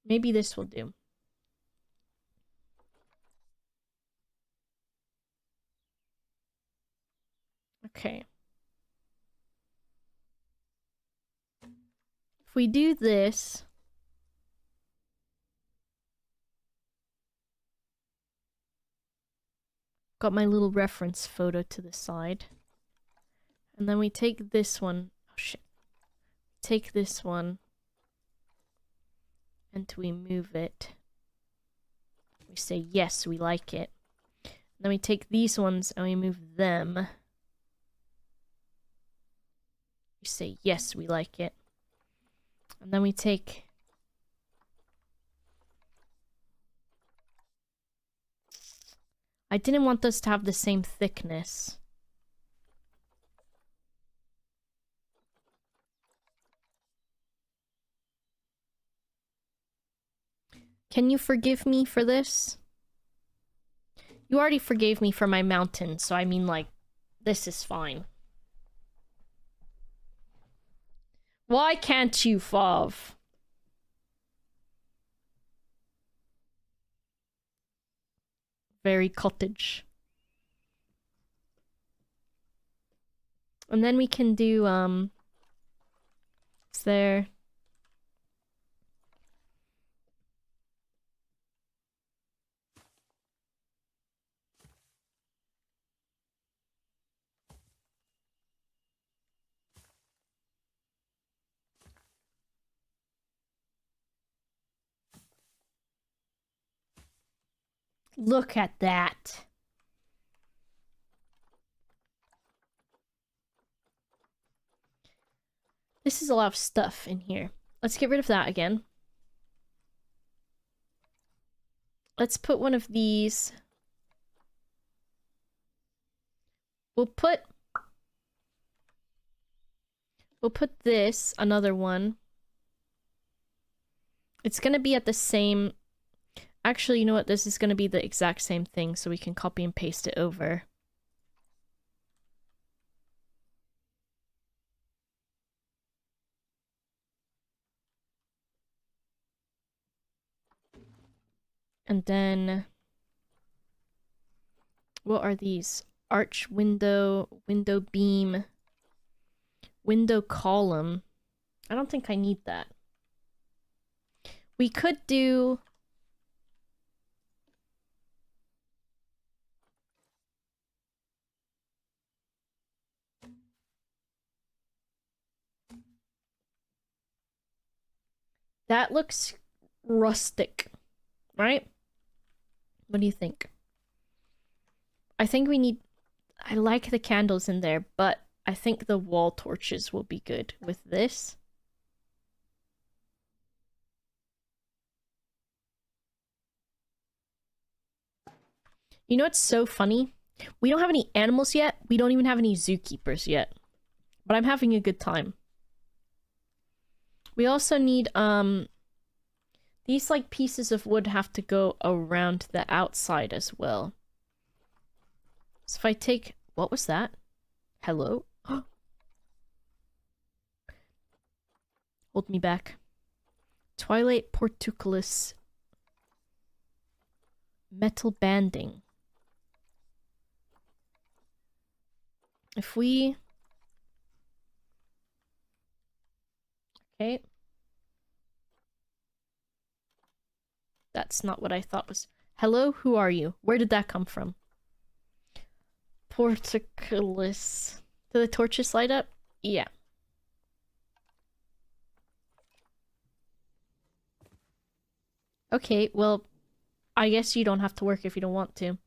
Maybe this will do. Okay. If we do this... Got my little reference photo to the side. And then we take this one. Oh shit. Take this one. And we move it. We say yes, we like it. Then we take these ones and we move them. We say yes, we like it. And then we take... I didn't want this to have the same thickness. Can you forgive me for this? You already forgave me for my mountain, so I mean, like, this is fine. Why can't you, Fav? Very cottage. And then we can do, is there... Look at that. This is a lot of stuff in here. Let's get rid of that again. Let's put one of these. We'll put this, another one. It's gonna be at the same... Actually, you know what? This is gonna be the exact same thing, so we can copy and paste it over. And then... What are these? Arch window, window beam, window column. I don't think I need that. We could do... That looks rustic, right? What do you think? I think we need... I like the candles in there, but I think the wall torches will be good with this. You know what's so funny? We don't have any animals yet. We don't even have any zookeepers yet. But I'm having a good time. We also need, these, like, pieces of wood have to go around the outside as well. So if I take... What was that? Hello? Hold me back. Twilight Portcullis. Metal banding. If we... Okay. That's not what I thought was... Hello? Who are you? Where did that come from? Portcullis. Do the torches light up? Yeah. Okay, well, I guess you don't have to work if you don't want to.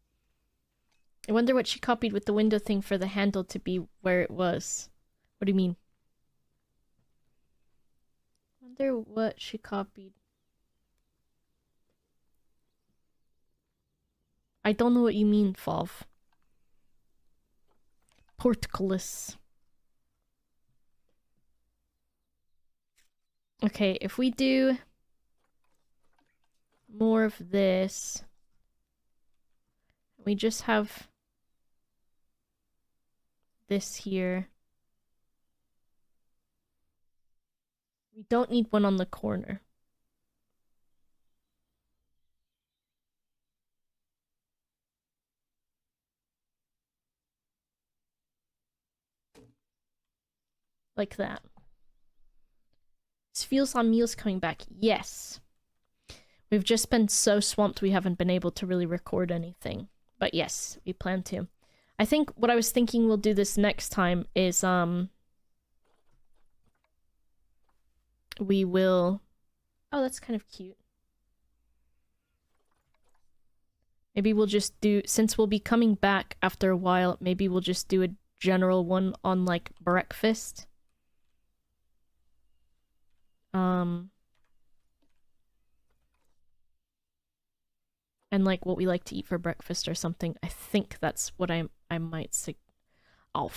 I wonder what she copied with the window thing for the handle to be where it was. What do you mean? I wonder what she copied. I don't know what you mean, Fov. Portcullis. Okay, if we do more of this, we just have this here. We don't need one on the corner. Like that. Is Feels on Meals coming back? Yes. We've just been so swamped we haven't been able to really record anything. But yes, we plan to. I think what I was thinking we'll do this next time is, we will... Oh, that's kind of cute. Maybe we'll just do... Since we'll be coming back after a while, maybe we'll just do a general one on, like, breakfast. And like what we like to eat for breakfast or something. I think that's what I might say. Oh.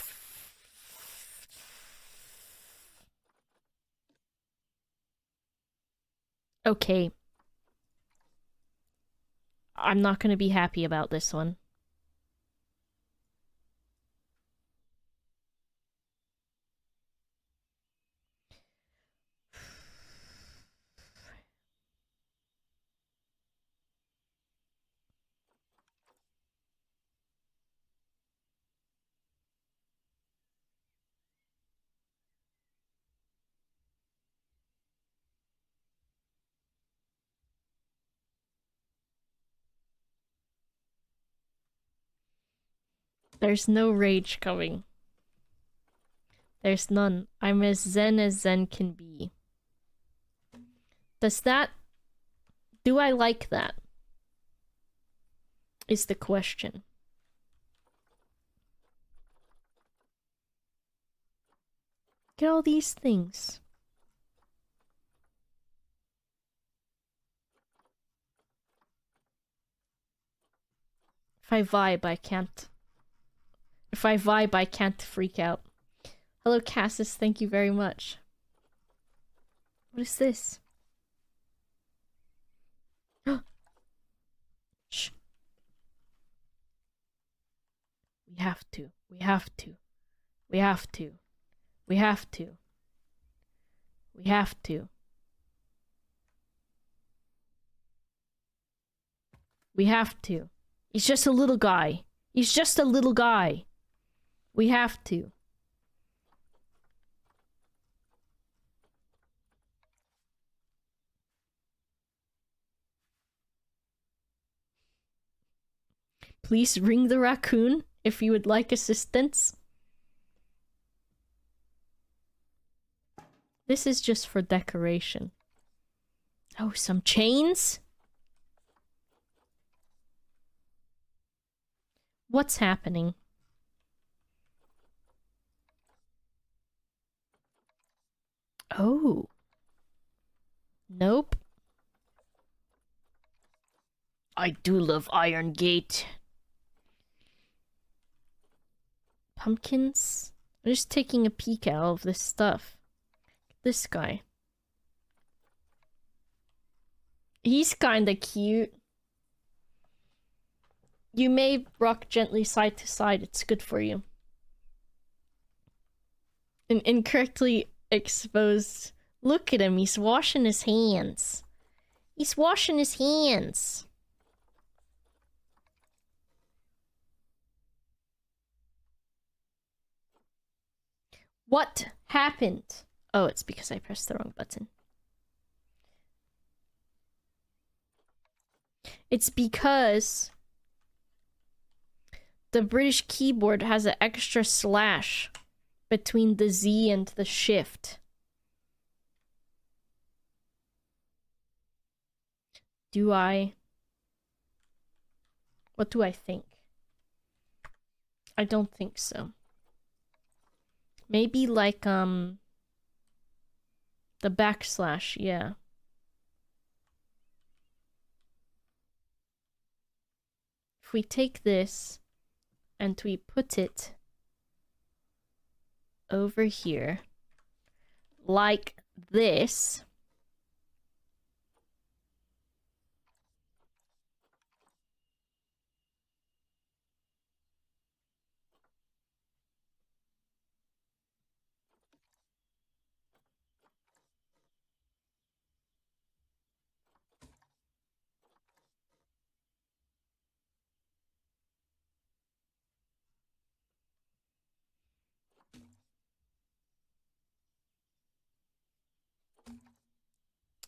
Okay. I'm not gonna be happy about this one. There's no rage coming. There's none. I'm as zen can be. Does that... Do I like that? Is the question. Look at all these things. If I vibe, I can't. If I vibe, I can't freak out. Hello, Cassis. Thank you very much. What is this? Shh. We have to. We have to. We have to. We have to. We have to. We have to. He's just a little guy. He's just a little guy. We have to. Please ring the raccoon if you would like assistance. This is just for decoration. Oh, some chains? What's happening? Oh. Nope. I do love Iron Gate. Pumpkins? I'm just taking a peek at all of this stuff. This guy. He's kinda cute. You may rock gently side to side, it's good for you. An incorrectly exposed... Look at him, he's washing his hands. He's washing his hands. What happened? Oh, it's because I pressed the wrong button. It's because the British keyboard has an extra slash between the Z and the shift. Do I? What do I think? I don't think so. Maybe like, the backslash, yeah. If we take this and we put it over here, like this.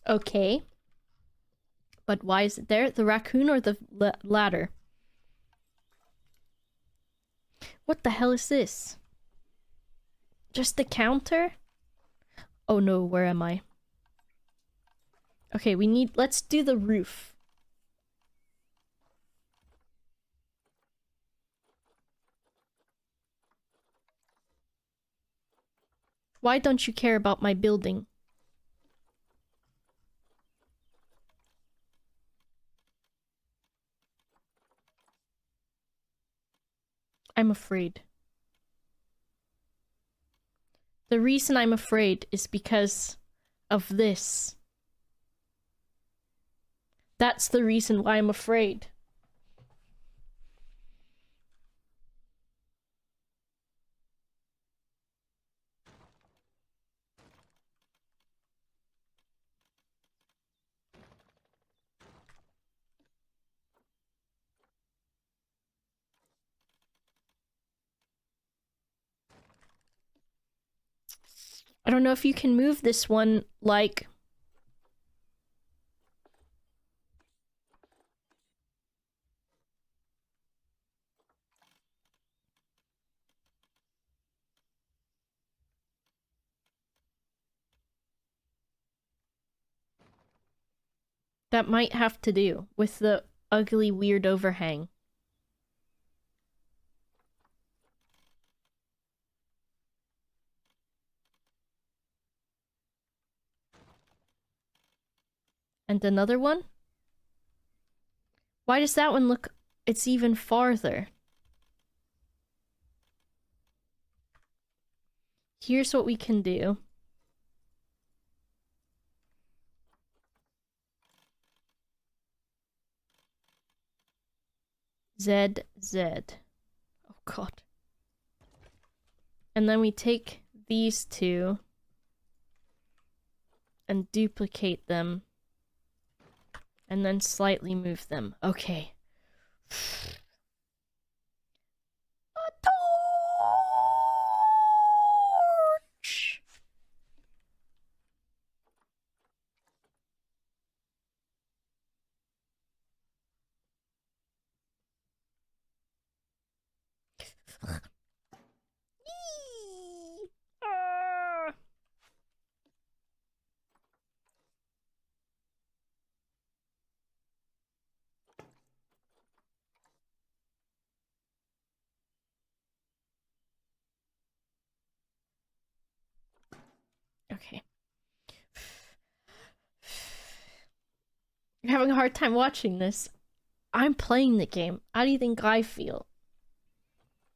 Okay. But why is it there? The raccoon or the ladder? What the hell is this? Just the counter? Oh no, where am I? Okay, let's do the roof. Why don't you care about my building? I'm afraid. The reason I'm afraid is because of this. That's the reason why I'm afraid. I don't know if you can move this one, like... That might have to do with the ugly, weird overhang. And another one? Why does that one look... It's even farther. Here's what we can do. Z, Z. Oh god. And then we take these two and duplicate them and then slightly move them. Okay. A torch! Yee! Ah! Okay. You're having a hard time watching this. I'm playing the game. How do you think I feel?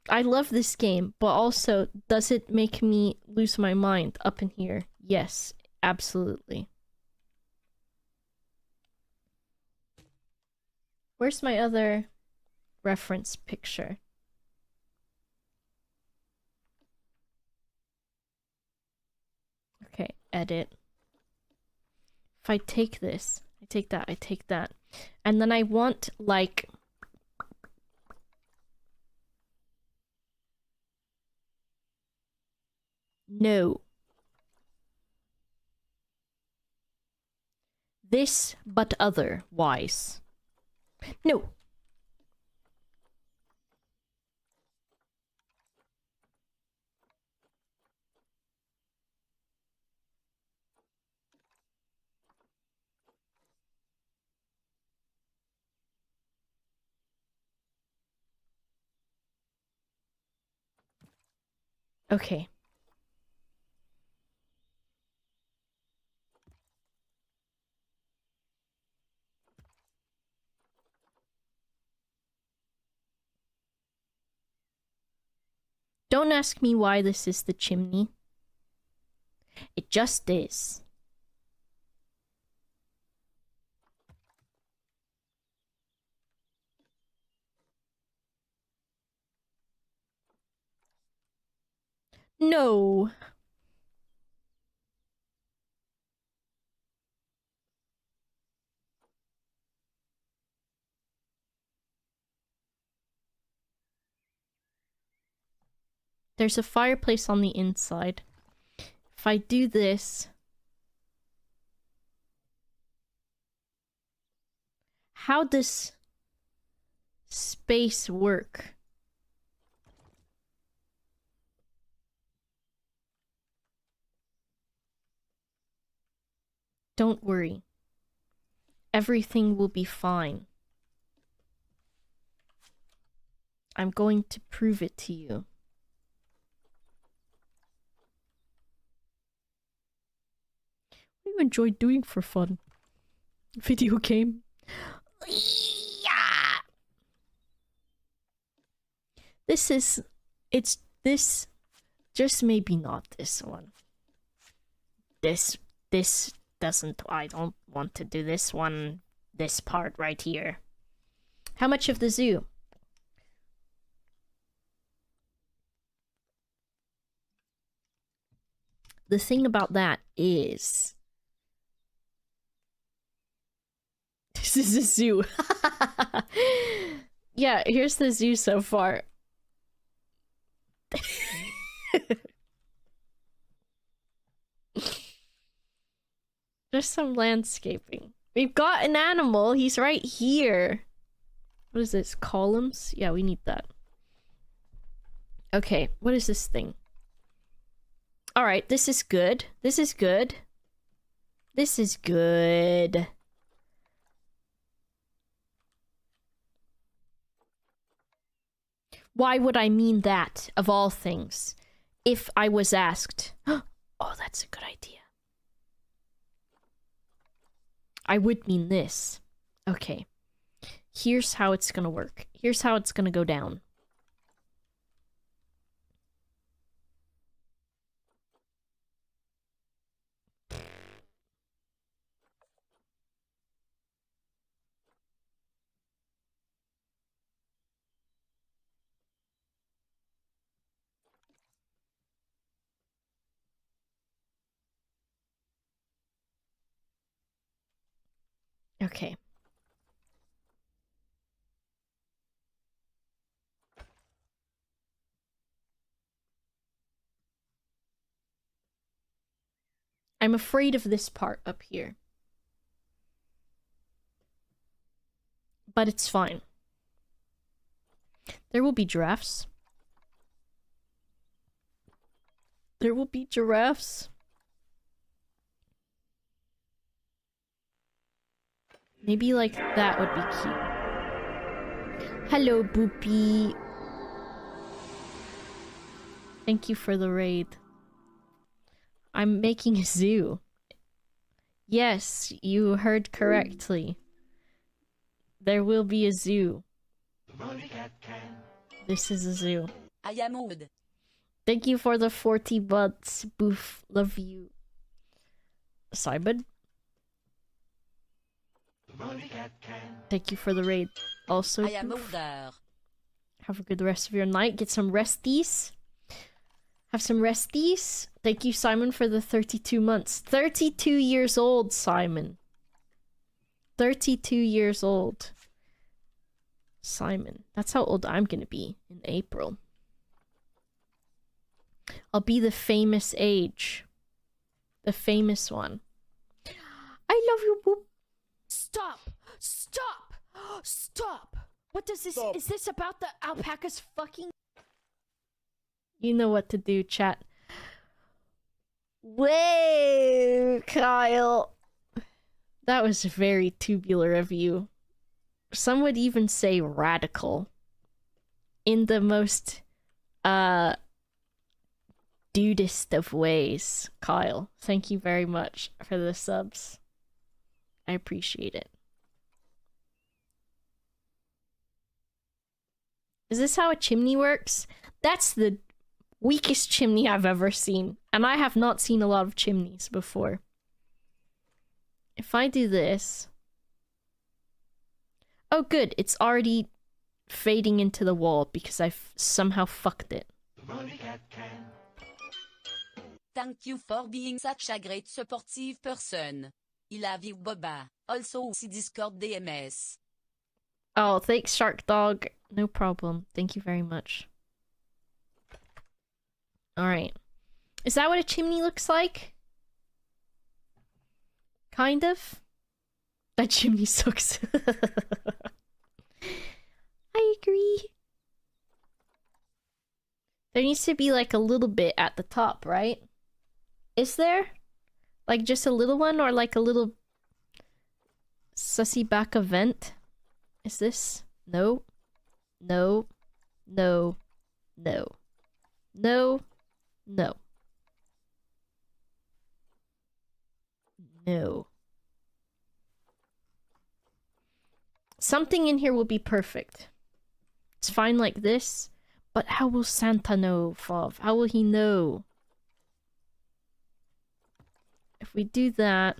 I love this game, but also, does it make me lose my mind up in here? Yes, absolutely. Where's my other reference picture? Okay, edit. If I take this, I take that, I take that. And then I want, like... No. This, but otherwise. No. Okay. Don't ask me why this is the chimney. It just is. No. There's a fireplace on the inside. If I do this... How does space work? Don't worry. Everything will be fine. I'm going to prove it to you. What do you enjoy doing for fun? Video game? Yeah. This is... It's this... Just maybe not this one. This doesn't... I don't want to do this one. This part right here. How much of the zoo? The thing about that is... This is a zoo. Yeah, here's the zoo so far. There's some landscaping. We've got an animal. He's right here. What is this? Columns? Yeah, we need that. Okay, what is this thing? Alright, this is good. This is good. This is good. Why would I mean that, of all things, if I was asked? Oh, that's a good idea. I would mean this. Okay. Here's how it's gonna work. Here's how it's gonna go down. Okay. I'm afraid of this part up here. But it's fine. There will be giraffes. There will be giraffes. Maybe like that would be cute. Hello, Boopy. Thank you for the raid. I'm making a zoo. Yes, you heard correctly. There will be a zoo. This is a zoo. I am old. Thank you for the 40 bucks, Boof. Love you. Simon? Thank you for the raid. Also, I am Boof. older. Have a good rest of your night. Get some resties. Have some resties. Thank you, Simon, for the 32 months. 32 years old, Simon. 32 years old. Simon. That's how old I'm gonna be in April. I'll be the famous age. The famous one. I love you, Boop. Stop! Stop! Stop! What does this... Stop. Is this about the alpacas fucking... You know what to do, chat. Whoa, Kyle. That was very tubular of you. Some would even say radical. In the most, dudest of ways, Kyle. Thank you very much for the subs. I appreciate it. Is this how a chimney works? That's the weakest chimney I've ever seen. And I have not seen a lot of chimneys before. If I do this... Oh good, it's already fading into the wall because I somehow fucked it. Thank you for being such a great supportive person. I love you, Boba. Also, see Discord DMS. Oh, thanks, Shark Dog. No problem. Thank you very much. Alright. Is that what a chimney looks like? Kind of? That chimney sucks. I agree. There needs to be like a little bit at the top, right? Is there? Like just a little one or like a little sussy back vent? Is this? No. No. No. No. No. No. No. Something in here will be perfect. It's fine like this, but how will Santa know, Fov? How will he know? If we do that...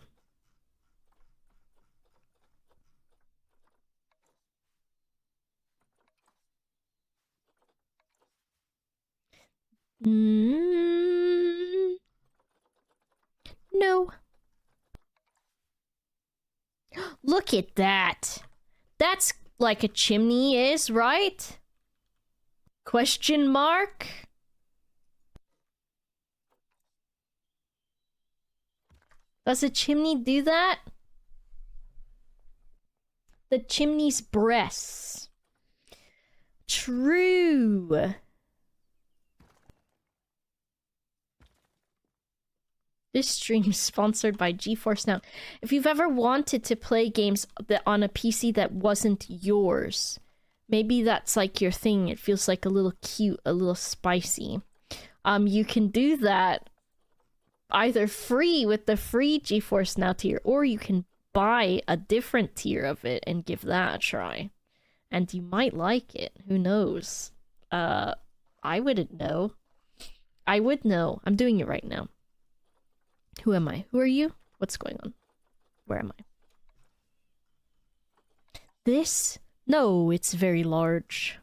No. Look at that. That's like a chimney is, right? Question mark? Does a chimney do that? The chimney's breasts. True. This stream is sponsored by GeForce Now. If you've ever wanted to play games on a PC that wasn't yours, maybe that's like your thing. It feels like a little cute, a little spicy. You can do that either free with the free GeForce Now tier, or you can buy a different tier of it and give that a try. And you might like it. Who knows? I wouldn't know. I would know. I'm doing it right now. Who am I? Who are you? What's going on? Where am I? This? No, it's very large.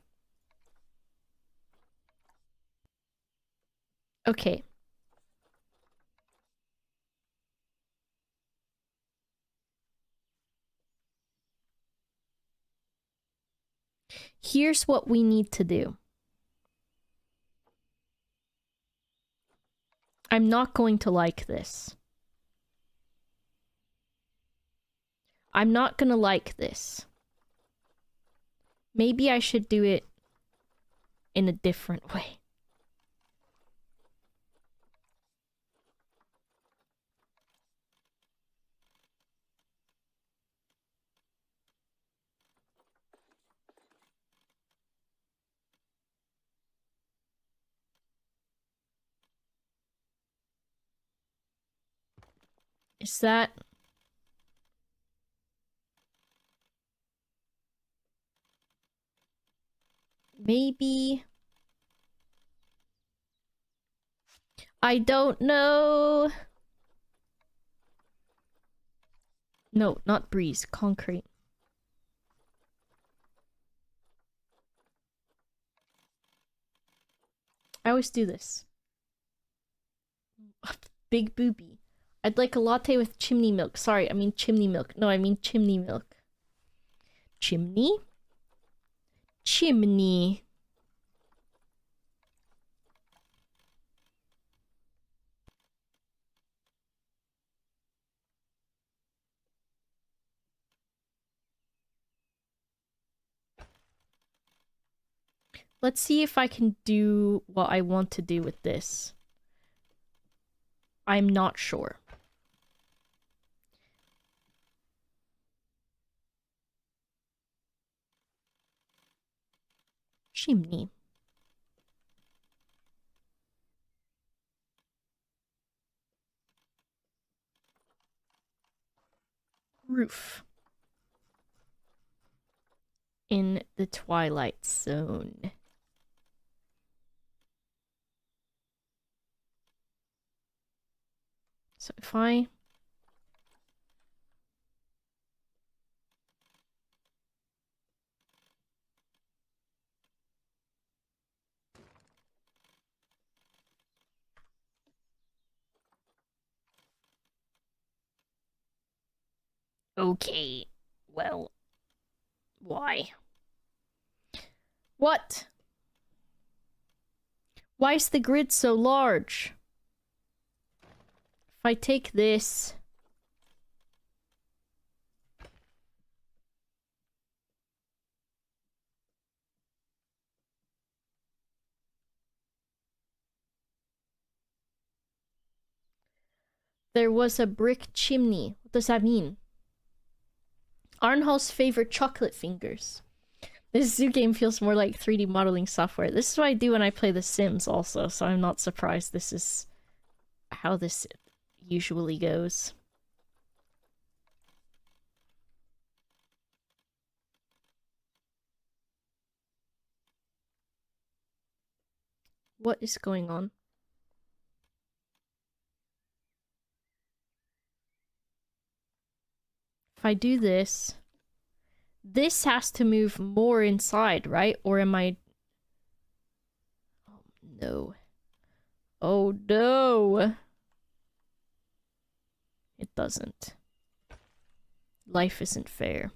Okay. Here's what we need to do. I'm not going to like this. I'm not gonna like this. Maybe I should do it in a different way. Is that... Maybe... I don't know. No, not breeze. Concrete. I always do this. Big booby. I'd like a latte with chimney milk. Sorry, I mean chimney milk. No, I mean chimney milk. Chimney? Chimney. Let's see if I can do what I want to do with this. I'm not sure. Chimney. Roof. In the Twilight Zone. So if I... Okay, well, why? What? Why is the grid so large? If I take this... There was a brick chimney. What does that mean? Arnhall's favorite chocolate fingers. This zoo game feels more like 3D modeling software. This is what I do when I play The Sims also, so I'm not surprised this is how this usually goes. What is going on? If I do this, this has to move more inside, right? Or am I... Oh, no. Oh, no. It doesn't. Life isn't fair.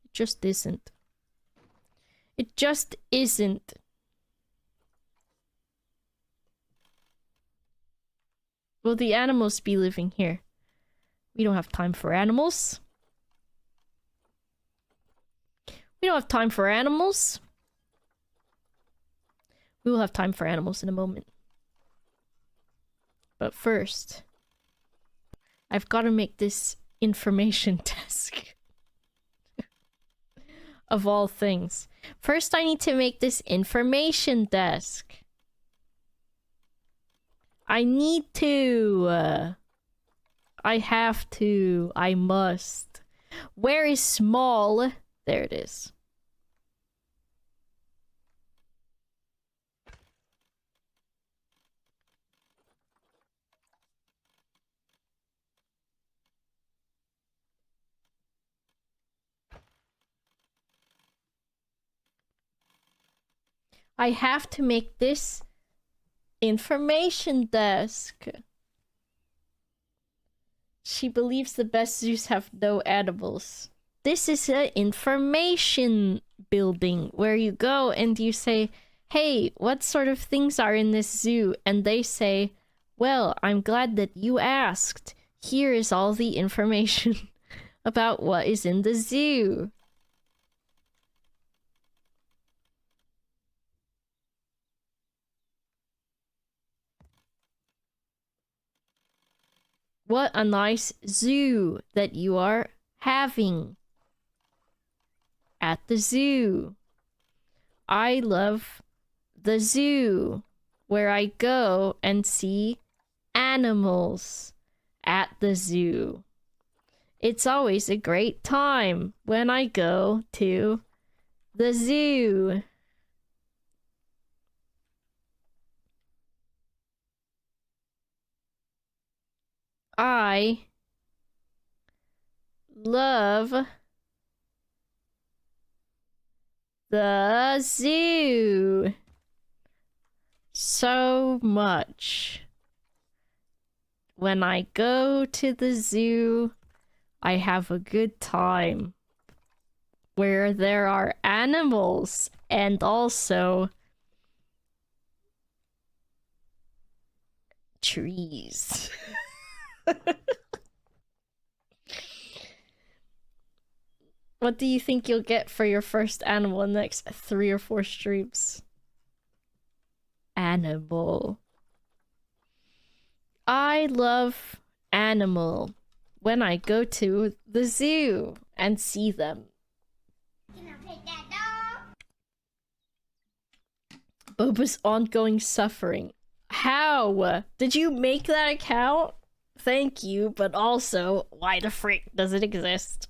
It just isn't. It just isn't. Will the animals be living here? We don't have time for animals. We don't have time for animals. We will have time for animals in a moment. But first, I've got to make this information desk. Of all things. First, I need to make this information desk. I need to... I have to. I must. Where is small? There it is. I have to make this information desk. She believes the best zoos have no animals. This is an information building where you go and you say, hey, what sort of things are in this zoo? And they say, well, I'm glad that you asked. Here is all the information about what is in the zoo. What a nice zoo that you are having at the zoo. I love the zoo, where I go and see animals at the zoo. It's always a great time when I go to the zoo. I love the zoo so much. When I go to the zoo, I have a good time where there are animals and also trees. What do you think you'll get for your first animal in the next 3 or 4 streams? Animal. I love animal when I go to the zoo and see them. Boba's ongoing suffering. How? Did you make that account? Thank you, but also, why the frick does it exist?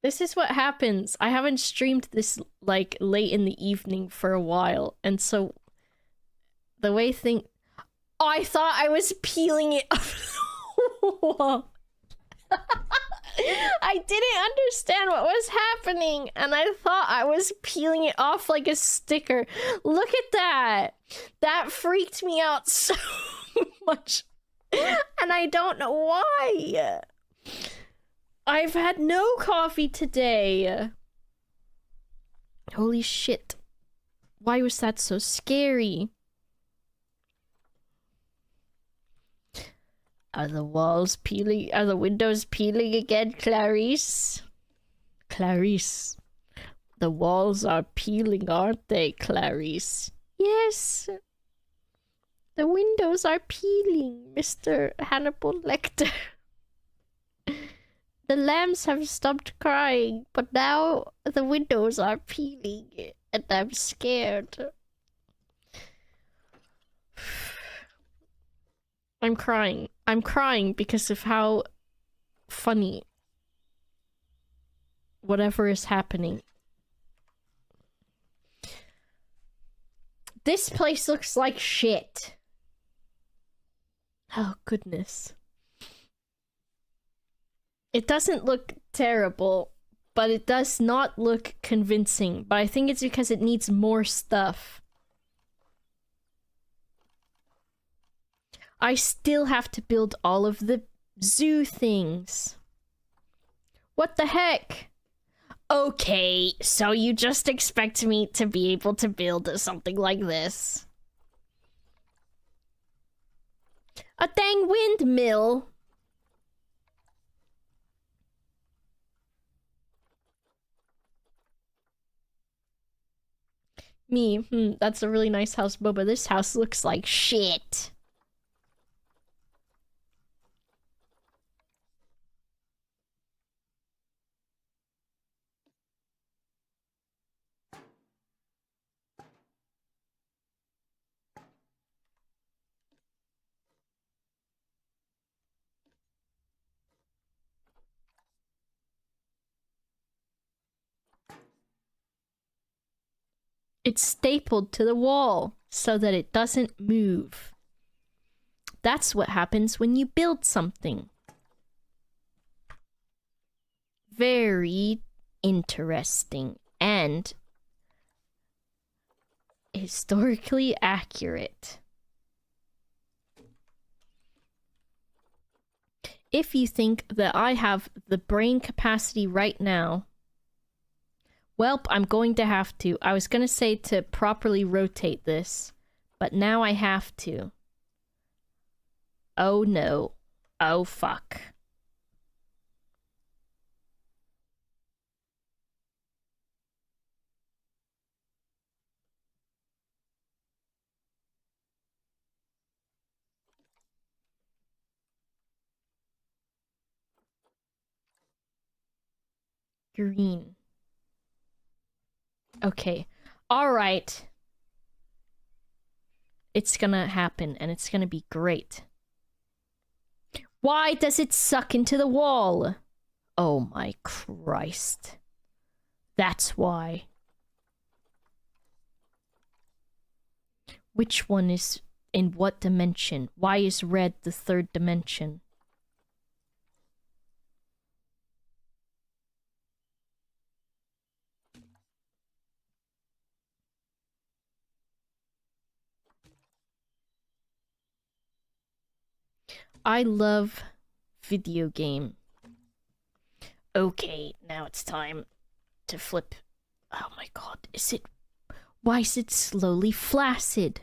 This is what happens. I haven't streamed this, like, late in the evening for a while, and so the way thing... Oh, I thought I was peeling it off the wall. I didn't understand what was happening, and I thought I was peeling it off like a sticker. Look at that! That freaked me out so much, and I don't know why. I've had no coffee today. Holy shit. Why was that so scary? Are the walls peeling? Are the windows peeling again, Clarice? Clarice. The walls are peeling, aren't they, Clarice? Yes. The windows are peeling, Mr. Hannibal Lecter. The lambs have stopped crying, but now the windows are peeling, and I'm scared. I'm crying. I'm crying because of how funny whatever is happening. This place looks like shit. Oh, goodness. It doesn't look terrible, but it does not look convincing. But I think it's because it needs more stuff. I still have to build all of the zoo things. What the heck? Okay, so you just expect me to be able to build something like this. A dang windmill! Me, that's a really nice house, Boba. This house looks like shit. It's stapled to the wall so that it doesn't move. That's what happens when you build something. Very interesting and historically accurate. If you think that I have the brain capacity right now, welp, I'm going to have to. I was going to say to properly rotate this, but now I have to. Oh no. Oh fuck. Green. Okay. Alright. It's gonna happen, and it's gonna be great. Why does it suck into the wall? Oh my Christ. That's why. Which one is in what dimension? Why is red the third dimension? I love video game. Okay, now it's time to flip. Oh my god, is it... Why is it slowly flaccid?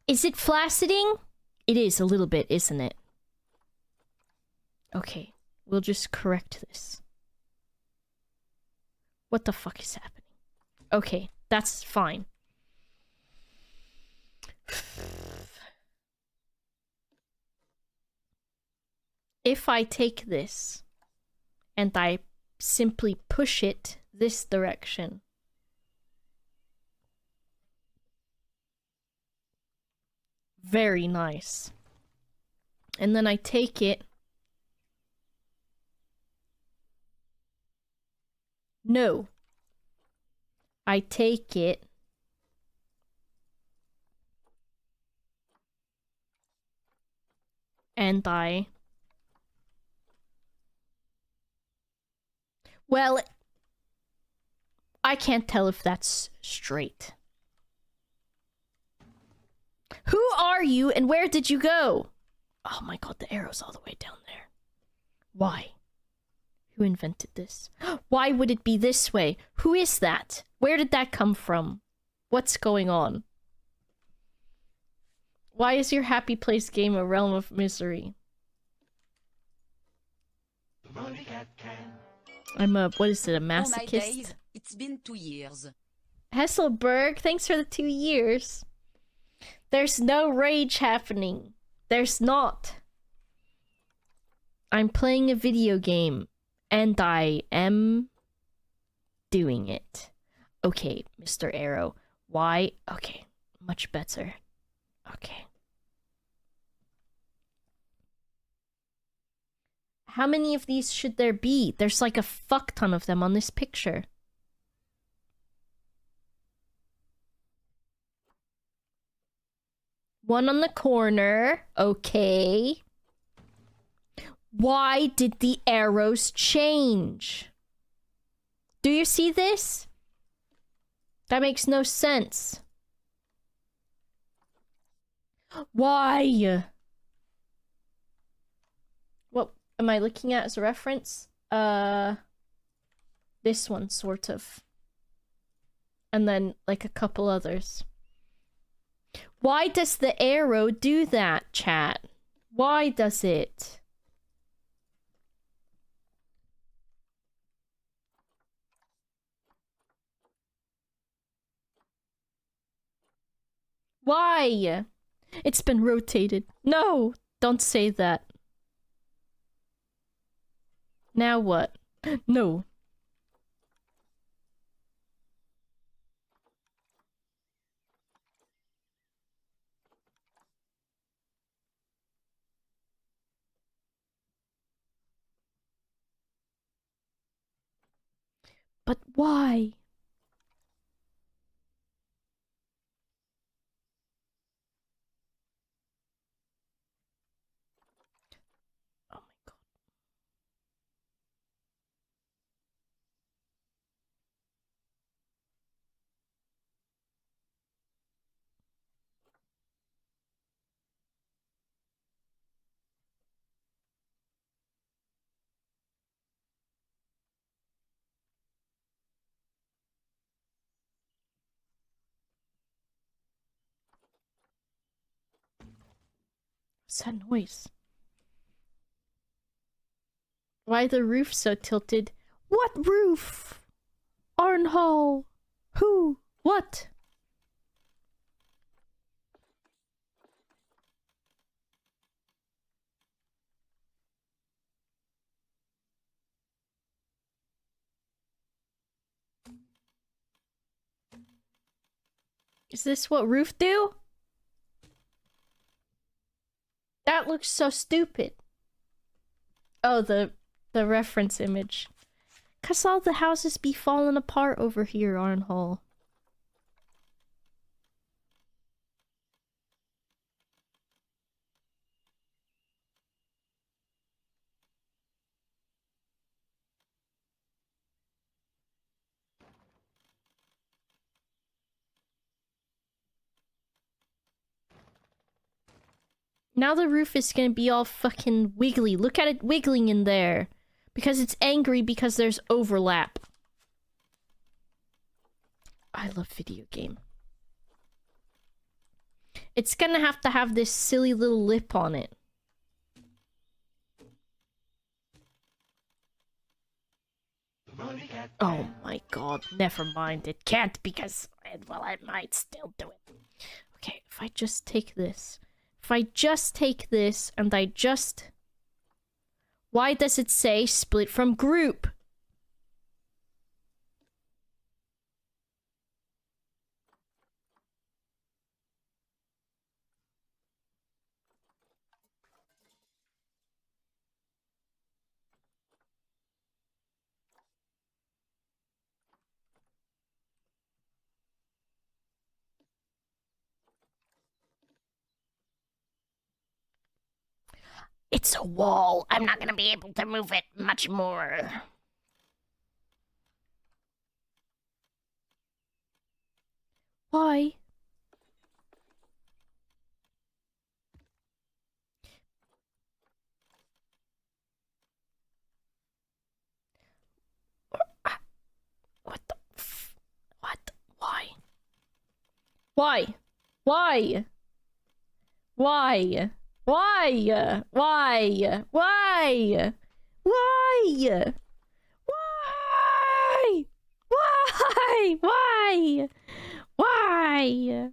Is it flacciding? It is a little bit, isn't it? Okay, we'll just correct this. What the fuck is happening? Okay, that's fine. If I take this and I simply push it this direction, very nice. And then I take it. No. I take it. And I... Well, I can't tell if that's straight. Who are you and where did you go? Oh my god, the arrow's all the way down there. Why? Who invented this? Why would it be this way? Who is that? Where did that come from? What's going on? Why is your happy place game a realm of misery? I'm a, what is it, a masochist? Oh my days, it's been 2 years. Hesselberg, thanks for the 2 years. There's no rage happening. There's not. I'm playing a video game, and I am doing it. Okay, Mr. Arrow. Why? Okay, much better. Okay. How many of these should there be? There's like a fuck ton of them on this picture. One on the corner. Okay. Why did the arrows change? Do you see this? That makes no sense. Why? What am I looking at as a reference? This one, sort of. And then, like, a couple others. Why does the arrow do that, chat? Why does it? Why? It's been rotated. No! Don't say that. Now what? No. But why? What's that noise? Why the roof so tilted? What roof? Arnhall. Who? What? Is this what roof do? That looks so stupid. Oh, the reference image. 'Cause all the houses be falling apart over here, Arnhall. Now the roof is gonna be all fucking wiggly. Look at it wiggling in there. Because it's angry because there's overlap. I love video game. It's gonna have to have this silly little lip on it. Oh my god, never mind. It can't because, well, I might still do it. Okay, if I just take this. If I just take this and I just... Why does it say split from group? It's a wall. I'm not gonna be able to move it much more. Why? What the what? Why? Why? Why? Why? Why? Why? Why? Why? Why? Why? Why? Why?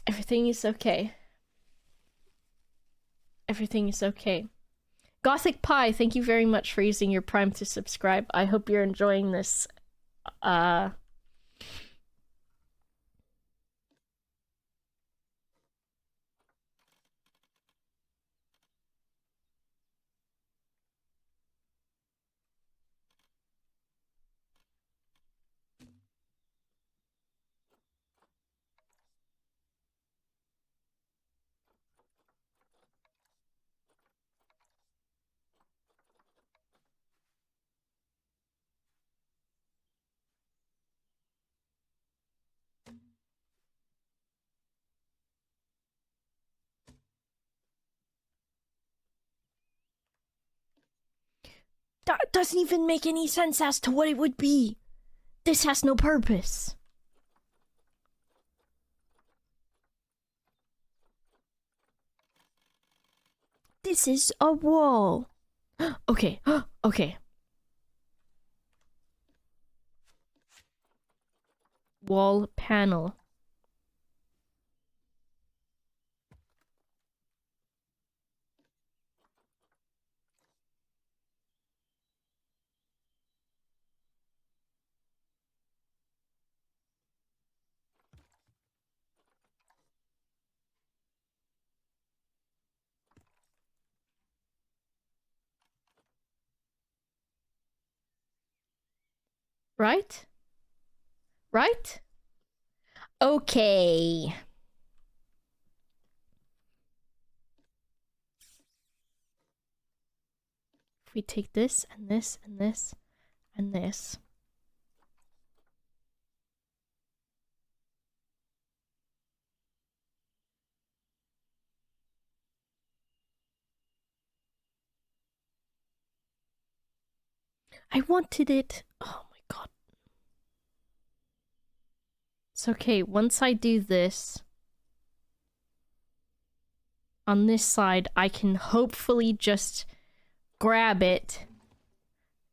Everything is okay. Everything is okay. Gothic Pie, thank you very much for using your Prime to subscribe. I hope you're enjoying this. That doesn't even make any sense as to what it would be. This has no purpose. This is a wall. Okay, okay. Wall panel. Right? Right? Okay. If we take this and this and this and this. I wanted it. Oh my god. It's okay. Once I do this, on this side, I can hopefully just grab it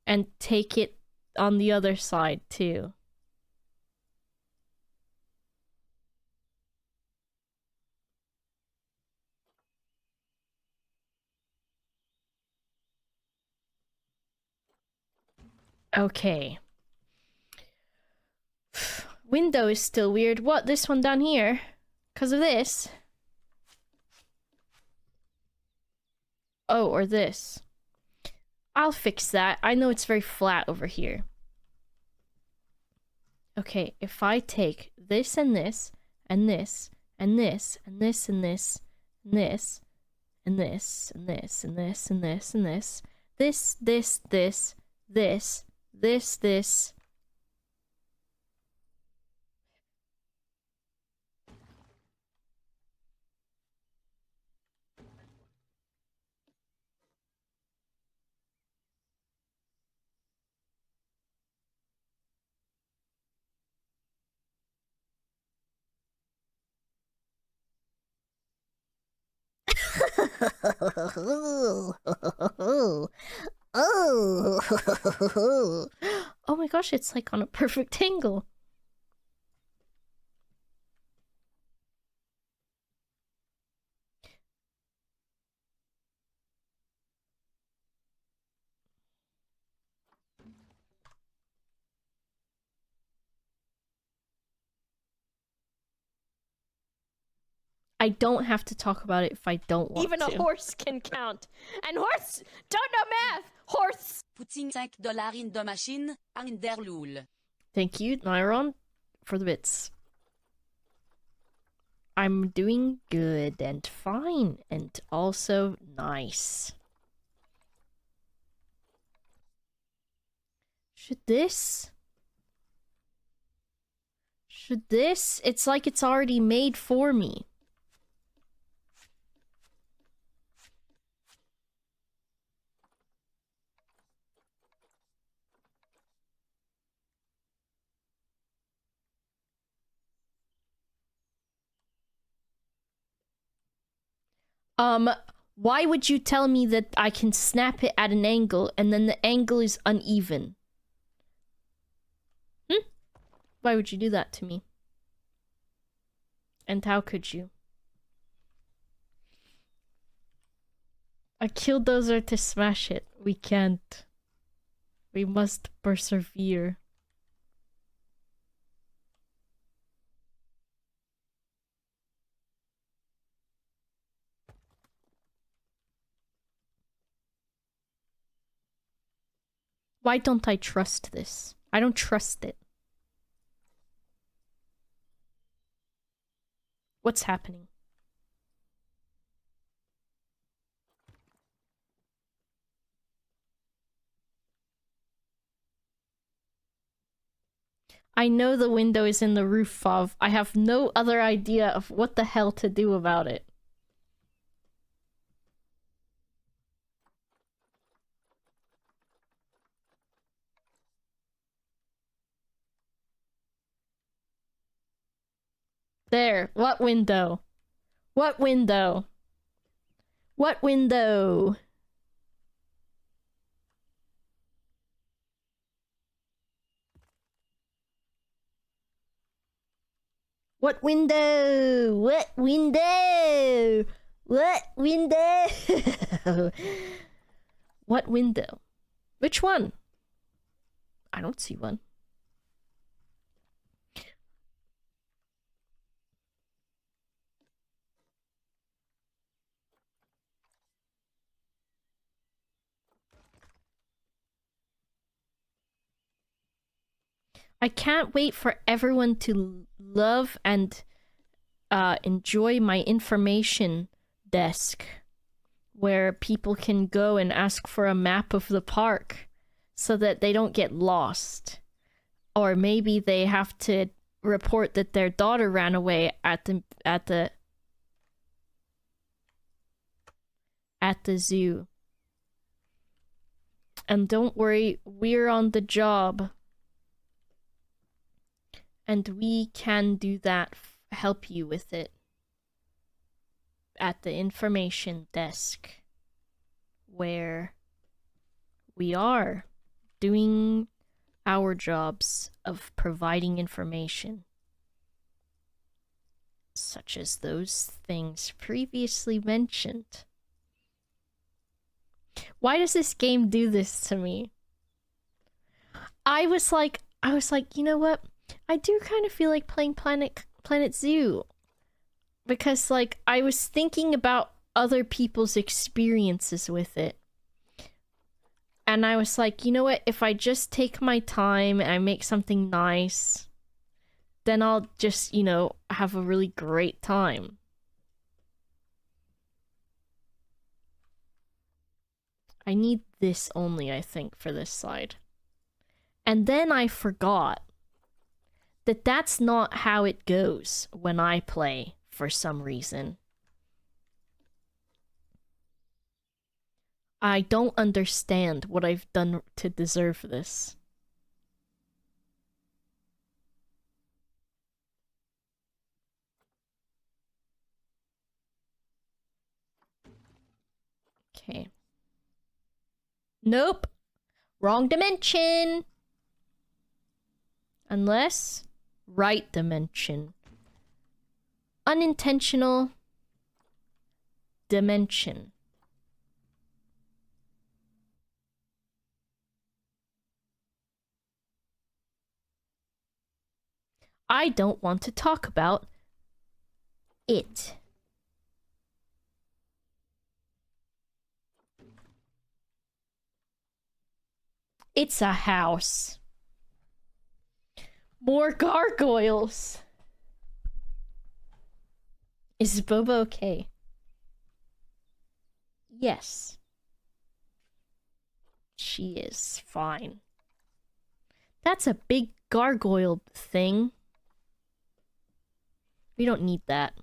and take it on the other side too. Okay. Window is still weird. What? This one down here? Because of this? Oh, or this. I'll fix that. I know it's very flat over here. Okay, if I take this and this, and this, and this, and this, and this, and this, and this, and this, and this, and this, and this, this. Oh my gosh, it's like on a perfect angle. I don't have to talk about it if I don't want Even to. a horse can count. And horse don't know math. Horse. Putting $5 in the machine, and der lul. Thank you, Nyron, for the bits. I'm doing good and fine and also nice. Should this? It's like it's already made for me. Why would you tell me that I can snap it at an angle and then the angle is uneven? Why would you do that to me? And how could you? A killdozer to smash it. We can't. We must persevere. Why don't I trust this? I don't trust it. What's happening? I know the window is in the roof fob. I have no other idea of what the hell to do about it. There. What window? What window? What window? What window? What window? What window? What window? Which one? I don't see one. I can't wait for everyone to love and enjoy my information desk, where people can go and ask for a map of the park so that they don't get lost. Or maybe they have to report that their daughter ran away at the zoo. And don't worry, we're on the job. And we can do that, help you with it. At the information desk. Where we are doing our jobs of providing information. Such as those things previously mentioned. Why does this game do this to me? I was like, you know what? I do kind of feel like playing Planet Zoo. Because, like, I was thinking about other people's experiences with it. And I was like, you know what? If I just take my time and I make something nice, then I'll just, you know, have a really great time. I need this only, I think, for this side. And then I forgot that that's not how it goes when I play, for some reason. I don't understand what I've done to deserve this. Okay. Nope. Wrong dimension. Unless right dimension. Unintentional dimension. I don't want to talk about it. It's a house. More gargoyles. Is Boba okay? Yes. She is fine. That's a big gargoyle thing. We don't need that.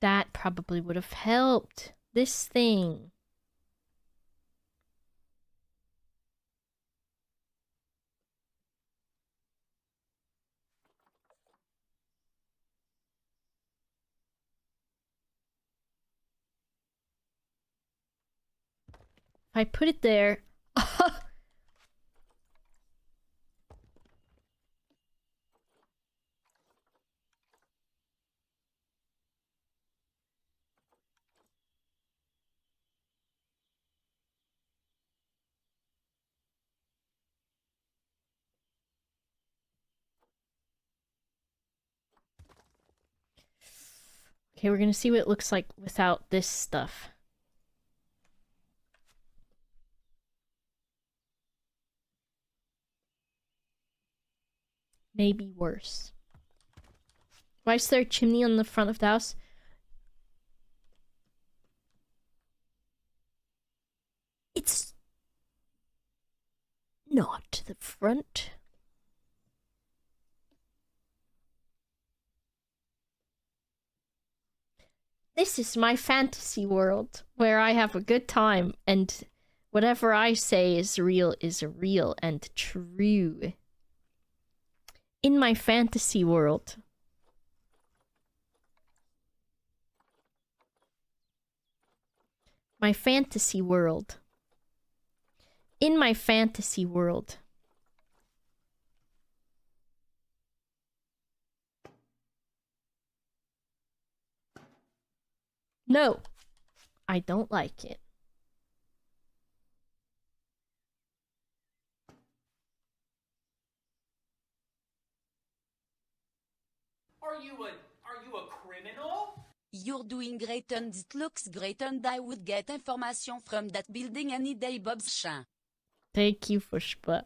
That probably would have helped. This thing. If I put it there... Okay, we're gonna see what it looks like without this stuff. Maybe worse. Why is there a chimney on the front of the house? It's not the front. This is my fantasy world where I have a good time and whatever I say is real and true. In my fantasy world. My fantasy world. In my fantasy world. No, I don't like it. Are you a criminal? You're doing great and it looks great and I would get information from that building any day, Bob's Chan. Thank you, Fushpa.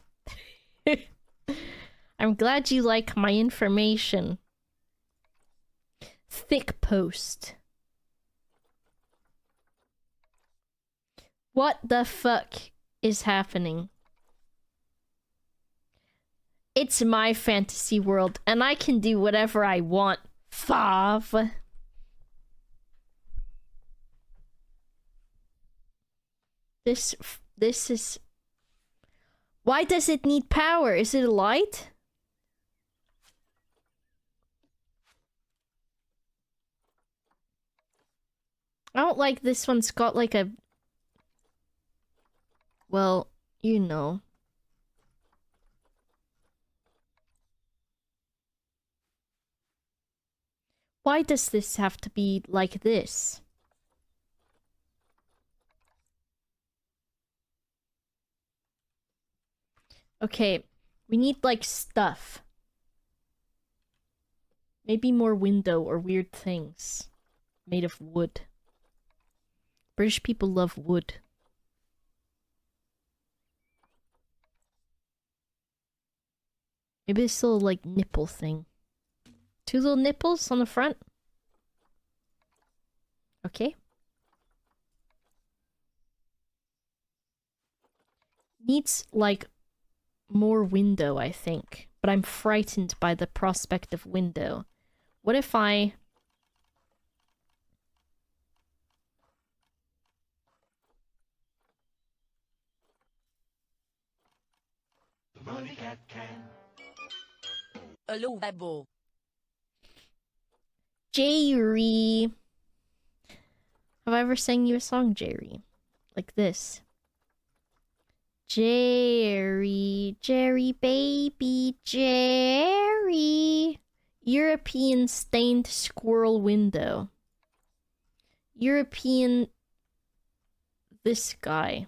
I'm glad you like my information. Thick post. What the fuck is happening? It's my fantasy world, and I can do whatever I want. Fav. This is... Why does it need power? Is it a light? I don't like this one's got like a... Well, you know. Why does this have to be like this? Okay, we need like stuff. Maybe more window or weird things made of wood. British people love wood. Maybe this little like nipple thing. 2 little nipples on the front. Okay. Needs like more window, I think. But I'm frightened by the prospect of window. What if I... Hello, Babo. Jerry. Have I ever sang you a song, Jerry? Like this. Jerry, Jerry baby, Jerry. European stained squirrel window. European... This guy.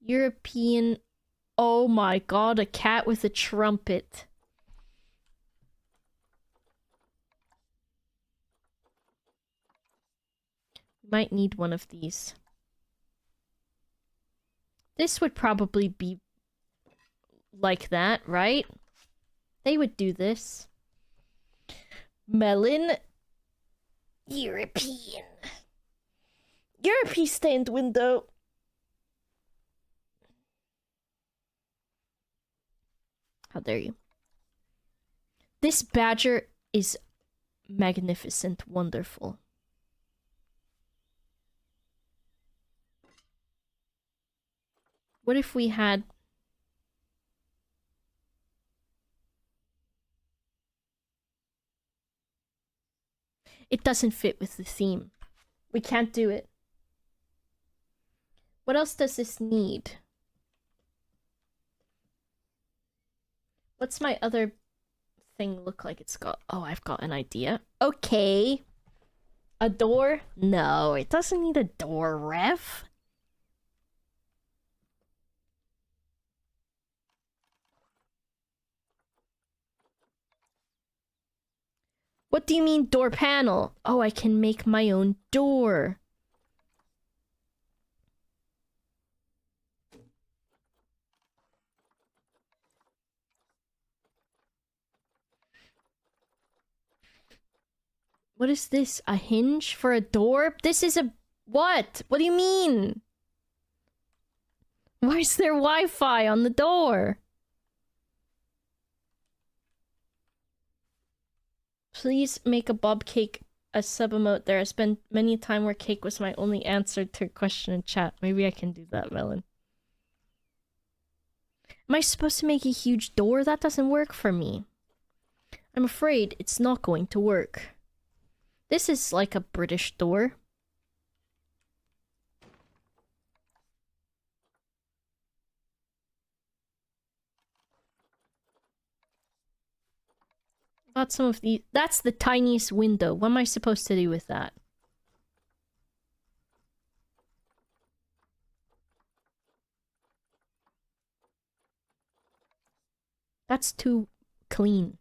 European... Oh my god, a cat with a trumpet. Might need one of these. This would probably be like that, right? They would do this. Melon. European. European stained window. How dare you? This badger is magnificent, wonderful. What if we had... It doesn't fit with the theme. We can't do it. What else does this need? What's my other thing look like? It's got... Oh, I've got an idea. Okay. A door? No, it doesn't need a door, Rev. What do you mean door panel? Oh, I can make my own door. What is this? A hinge for a door? This is a... What? What do you mean? Why is there Wi-Fi on the door? Please make a Bob cake a sub emote. There has been many a time where cake was my only answer to a question in chat. Maybe I can do that, Melon. Am I supposed to make a huge door? That doesn't work for me. I'm afraid it's not going to work. This is like a British door. Got some of these. That's the tiniest window. What am I supposed to do with that? That's too clean.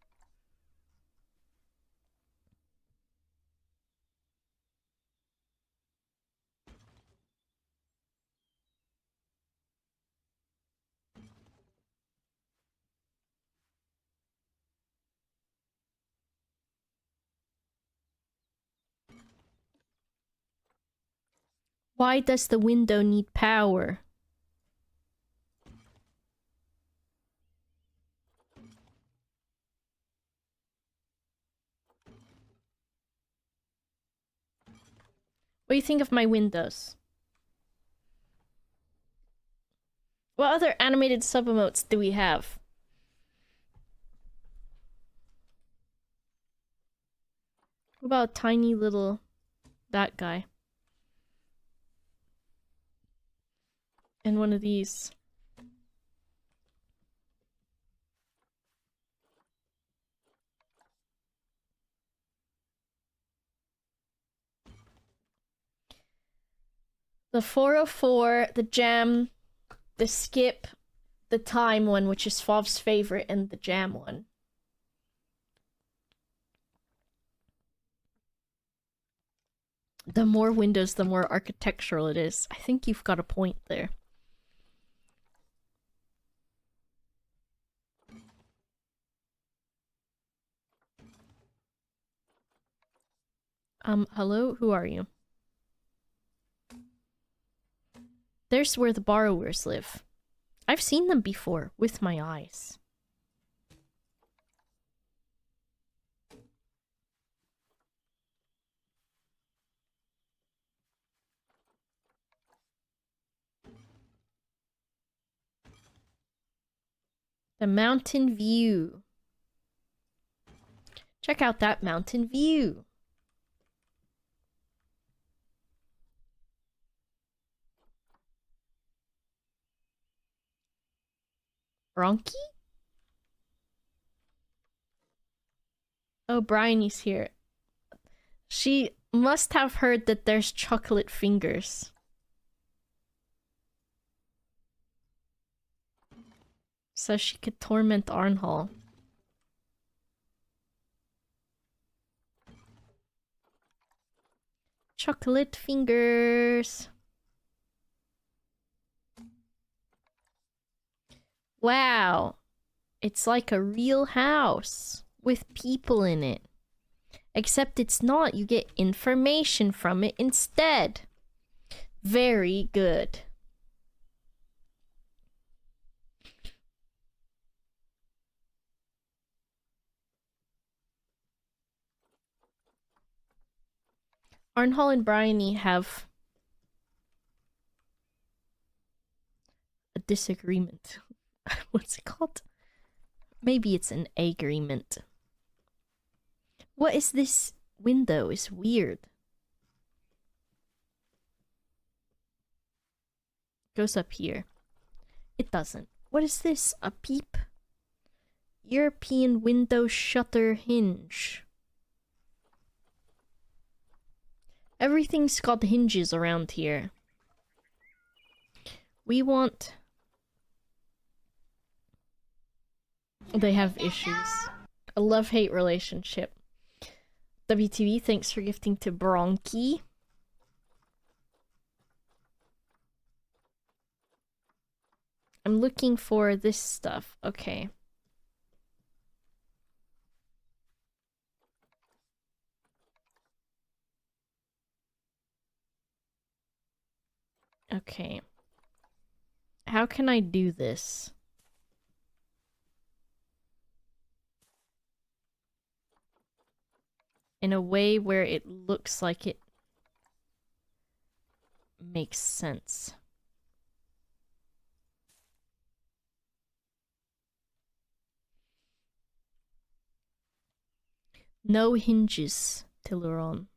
Why does the window need power? What do you think of my windows? What other animated sub-emotes do we have? What about tiny little... that guy? And one of these. The 404, the jam, the skip, the time one, which is Fav's favorite, and the jam one. The more windows, the more architectural it is. I think you've got a point there. Hello? Who are you? There's where the borrowers live. I've seen them before, with my eyes. The mountain view. Check out that mountain view. Bronchi? Oh, Bryony's here. She must have heard that there's chocolate fingers. So she could torment Arnhall. Chocolate fingers. Wow. It's like a real house with people in it. Except it's not. You get information from it instead. Very good. Arnhall and Bryony have a disagreement. What's it called? Maybe it's an agreement. What is this window? It's weird. Goes up here. It doesn't. What is this? A peep? European window shutter hinge. Everything's got hinges around here. We want... They have issues. A love-hate relationship. WTV, thanks for gifting to Bronchi. I'm looking for this stuff. Okay. Okay. How can I do this? In a way where it looks like it makes sense. No hinges, Tiluron.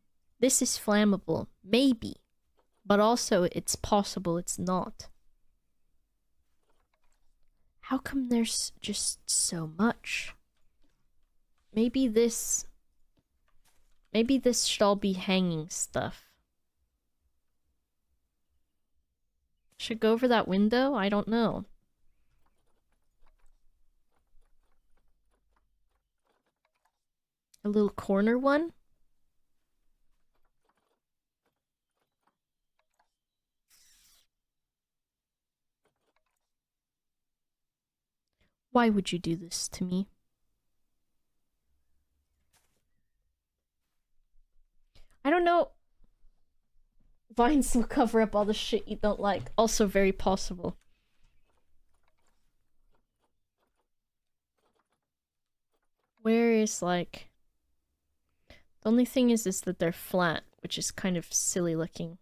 This is flammable. Maybe. But also, it's possible it's not. How come there's just so much? Maybe this should all be hanging stuff. Should go over that window? I don't know. A little corner one? Why would you do this to me? I don't know. Vines will cover up all the shit you don't like. Also very possible. Where is, like... The only thing is that they're flat. which is kind of silly looking.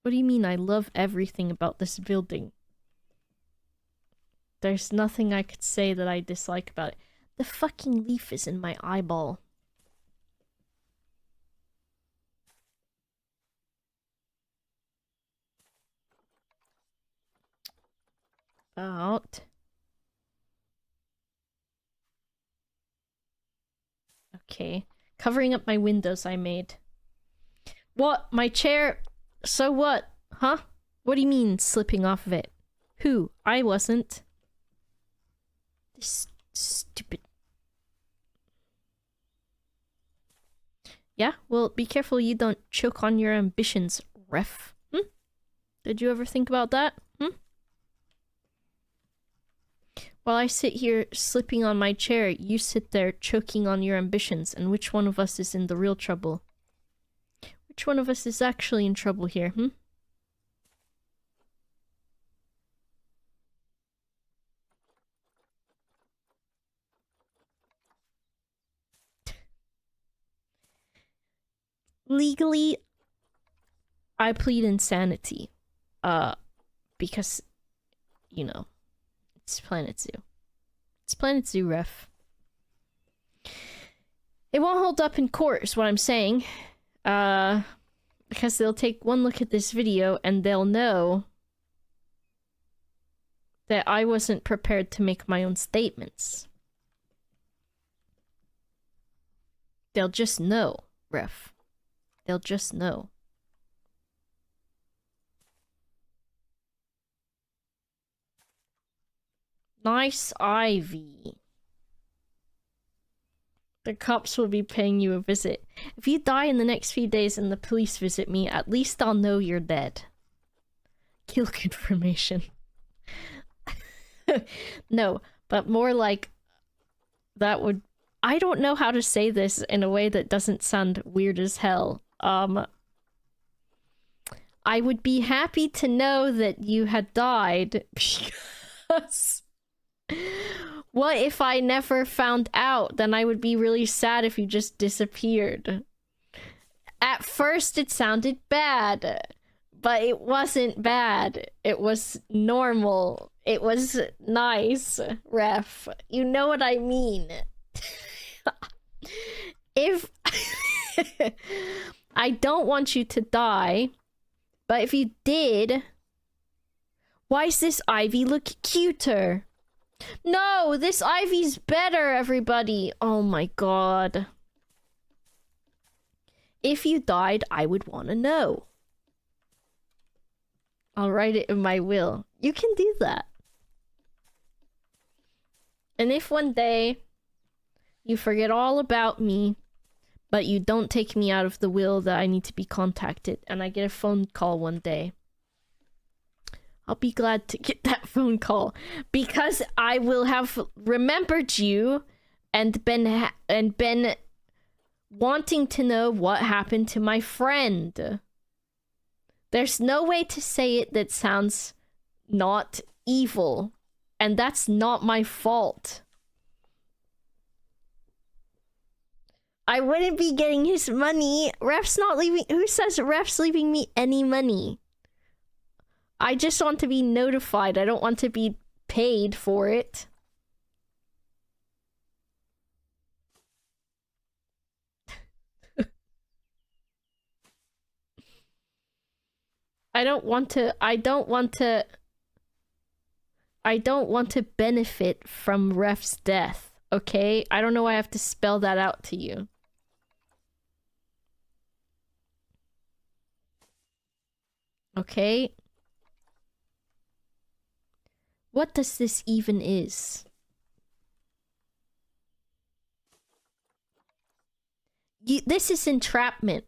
What do you mean I love everything about this building? There's nothing I could say that I dislike about it. The fucking leaf is in my eyeball. Out. Okay. Covering up my windows I made. What? My chair? So what? Huh? What do you mean, slipping off of it? Who? I wasn't. This stupid... Yeah? Well, be careful you don't choke on your ambitions, ref. Hmm? Did you ever think about that? Hmm? While I sit here slipping on my chair, you sit there choking on your ambitions, and which one of us is in the real trouble? Which one of us is actually in trouble here, hmm? Legally, I plead insanity. Because, you know, it's Planet Zoo. It's Planet Zoo, ref. It won't hold up in court, is what I'm saying. Because they'll take one look at this video and they'll know that I wasn't prepared to make my own statements. They'll just know, ref. They'll just know. Nice ivy. The cops will be paying you a visit. If you die in the next few days and the police visit me, at least I'll know you're dead. Kill confirmation. No, but more like that would... I don't know how to say this in a way that doesn't sound weird as hell. I would be happy to know that you had died because... What if I never found out? Then I would be really sad if you just disappeared. At first it sounded bad, but it wasn't bad. It was normal. It was nice, ref. You know what I mean. If... I don't want you to die, but if you did... Why does this ivy look cuter? No, this ivy's better, everybody. Oh my god. If you died, I would want to know. I'll write it in my will. You can do that. And if one day you forget all about me, but you don't take me out of the will that I need to be contacted, and I get a phone call one day, I'll be glad to get that phone call because I will have remembered you and been wanting to know what happened to my friend. There's no way to say it that sounds not evil, and that's not my fault. I wouldn't be getting his money. Ref's not leaving. Who says Ref's leaving me any money? I just want to be notified. I don't want to be paid for it. I don't want to benefit from Ref's death, okay? I don't know why I have to spell that out to you. Okay? What does this even is? This is entrapment.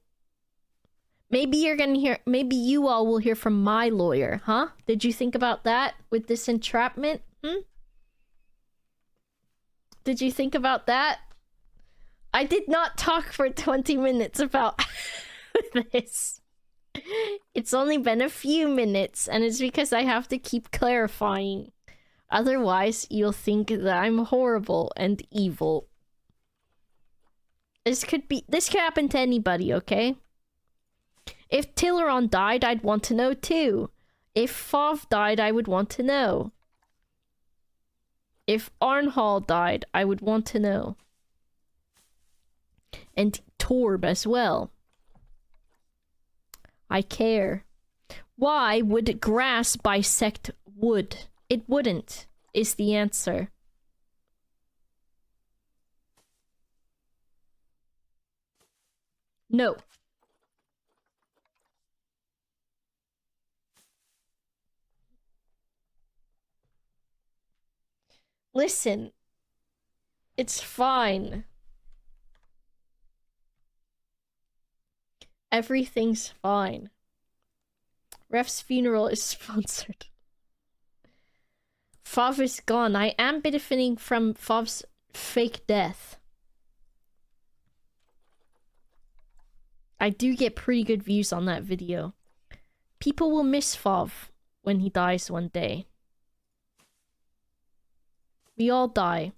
Maybe you're gonna hear, maybe you all will hear from my lawyer, huh? Did you think about that with this entrapment? Did you think about that? I did not talk for 20 minutes about this. It's only been a few minutes, and it's because I have to keep clarifying. Otherwise, you'll think that I'm horrible and evil. This could happen to anybody, okay? If Tilleron died, I'd want to know too. If Fov died, I would want to know. If Arnhall died, I would want to know. And Torb as well. I care. Why would grass bisect wood? It wouldn't, is the answer. No. Listen. It's fine. Everything's fine. Ref's funeral is sponsored. Fav is gone. I am benefiting from Fav's fake death. I do get pretty good views on that video. People will miss Fav when he dies one day. We all die.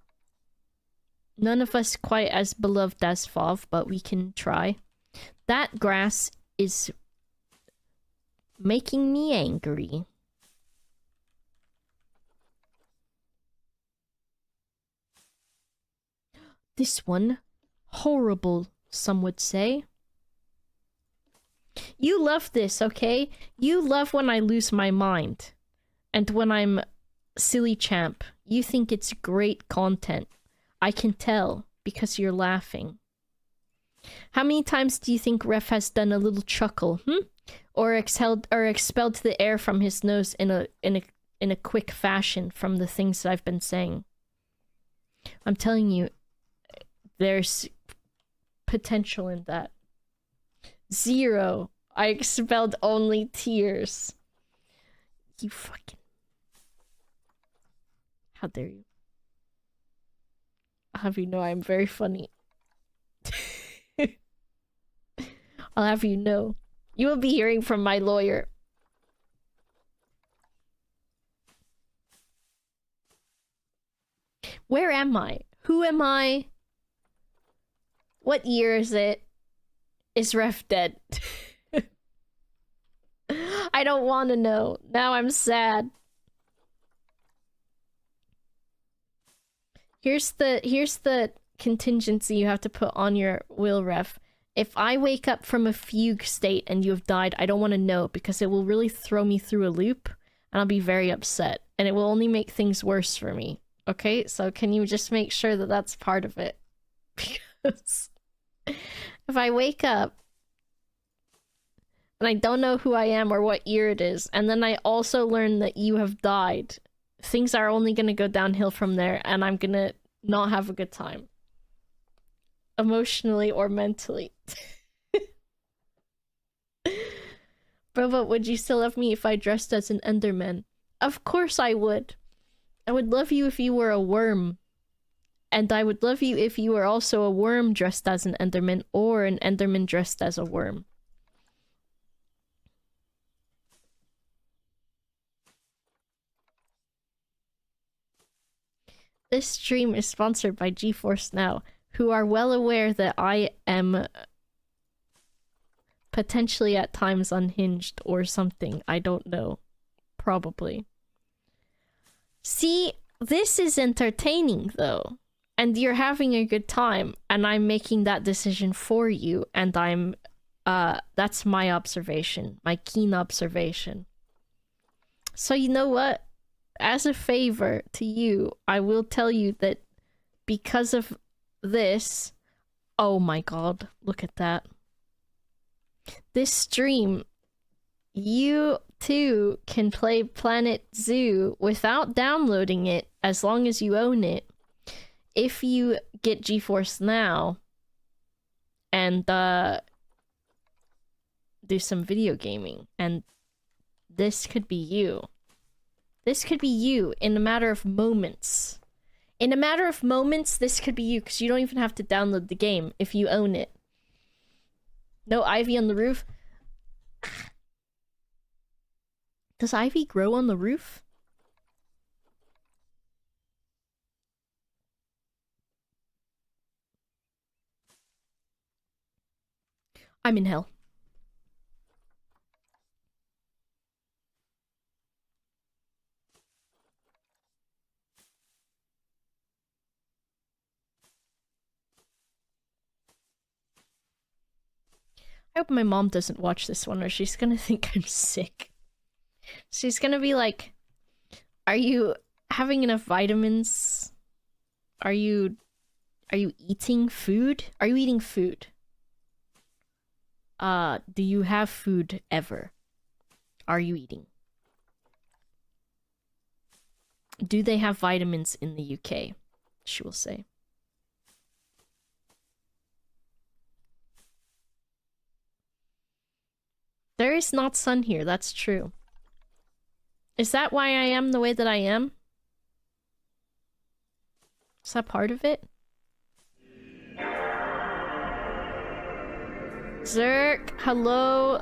None of us quite as beloved as Fav, but we can try. That grass is making me angry. This one, horrible, some would say. You love this, okay? You love when I lose my mind. And when I'm silly champ. You think it's great content. I can tell, because you're laughing. How many times do you think Ref has done a little chuckle, or expelled the air from his nose in a quick fashion from the things that I've been saying? I'm telling you, there's potential in that. 0. I expelled only tears. You fucking... How dare you? I'll have you know I'm very funny. I'll have you know. You will be hearing from my lawyer. Where am I? Who am I? What year is it? Is Ref dead? I don't want to know. Now I'm sad. Here's the contingency you have to put on your will, Ref. If I wake up from a fugue state and you have died, I don't want to know, because it will really throw me through a loop and I'll be very upset, and it will only make things worse for me. Okay, so can you just make sure that that's part of it? Because if I wake up and I don't know who I am or what year it is, and then I also learn that you have died, things are only gonna go downhill from there, and I'm gonna not have a good time. Emotionally or mentally. Boba, would you still love me if I dressed as an Enderman? Of course I would. I would love you if you were a worm. And I would love you if you were also a worm dressed as an Enderman, or an Enderman dressed as a worm. This stream is sponsored by GeForce Now, who are well aware that I am potentially at times unhinged or something. I don't know. Probably. See, this is entertaining though. And you're having a good time, and I'm making that decision for you, and I'm that's my observation, my keen observation. So you know what? As a favor to you, I will tell you that because of this... Oh my god, look at that. This stream, you too can play Planet Zoo without downloading it, as long as you own it, if you get GeForce Now and do some video gaming. And this could be you. This could be you in a matter of moments. In a matter of moments, this could be you, because you don't even have to download the game if you own it. No ivy on the roof? Does ivy grow on the roof? I'm in hell. I hope my mom doesn't watch this one or she's gonna think I'm sick. She's gonna be like, are you having enough vitamins? Are you eating food? Are you eating food? Do you have food ever? Are you eating? Do they have vitamins in the UK? She will say. There is not sun here, that's true. Is that why I am the way that I am? Is that part of it? Zerk, hello.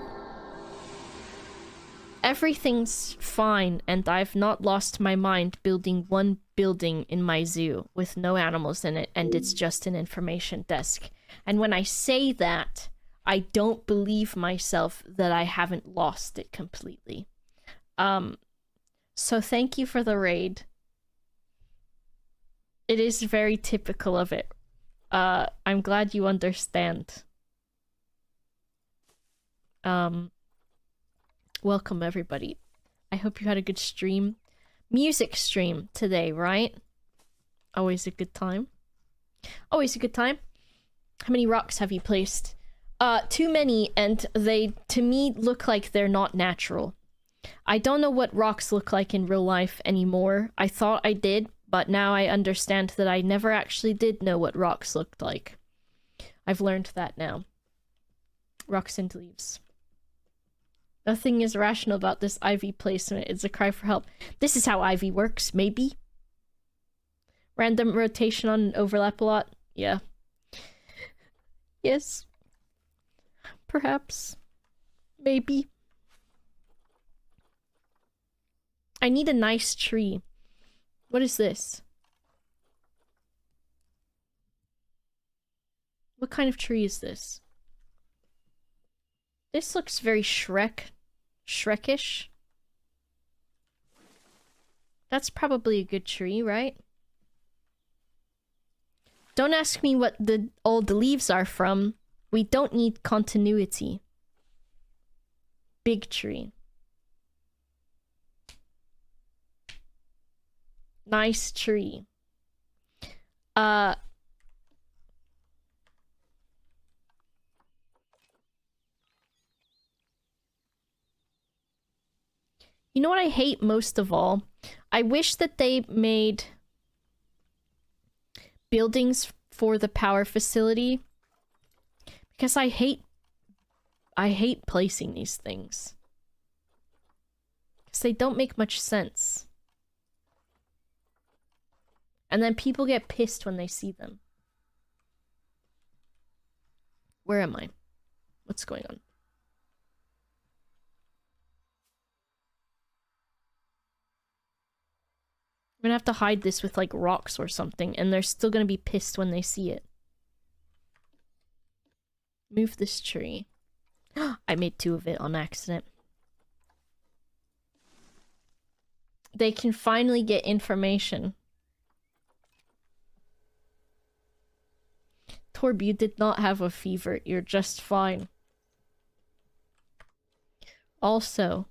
Everything's fine, and I've not lost my mind building one building in my zoo with no animals in it, and it's just an information desk. And when I say that, I don't believe myself that I haven't lost it completely. So thank you for the raid. It is very typical of it. I'm glad you understand. Welcome everybody. I hope you had a good stream. Music stream today, right? Always a good time. Always a good time. How many rocks have you placed? Too many, and they, to me, look like they're not natural. I don't know what rocks look like in real life anymore. I thought I did, but now I understand that I never actually did know what rocks looked like. I've learned that now. Rocks and leaves. Nothing is rational about this ivy placement. It's a cry for help. This is how ivy works, maybe? Random rotation on and overlap a lot? Yeah. Yes. Perhaps. Maybe. I need a nice tree. What is this? What kind of tree is this? This looks very Shrekish. That's probably a good tree, right? Don't ask me what all the leaves are from. We don't need continuity. Big tree. Nice tree. You know what I hate most of all? I wish that they made buildings for the power facility, because I hate placing these things. Because they don't make much sense. And then people get pissed when they see them. Where am I? What's going on? I'm gonna have to hide this with like rocks or something, and they're still gonna be pissed when they see it. Move this tree. I made 2 of it on accident. They can finally get information. Torb, you did not have a fever. You're just fine. Also,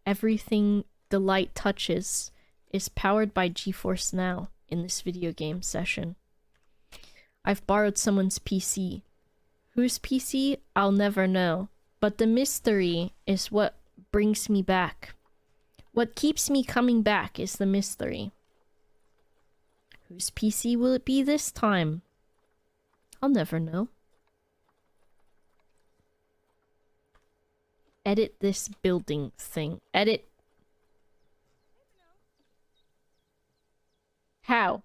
everything the light touches is powered by GeForce Now in this video game session. I've borrowed someone's PC. Whose PC? I'll never know. But the mystery is what brings me back. What keeps me coming back is the mystery. Whose PC will it be this time? I'll never know. Edit this building thing. Edit. How?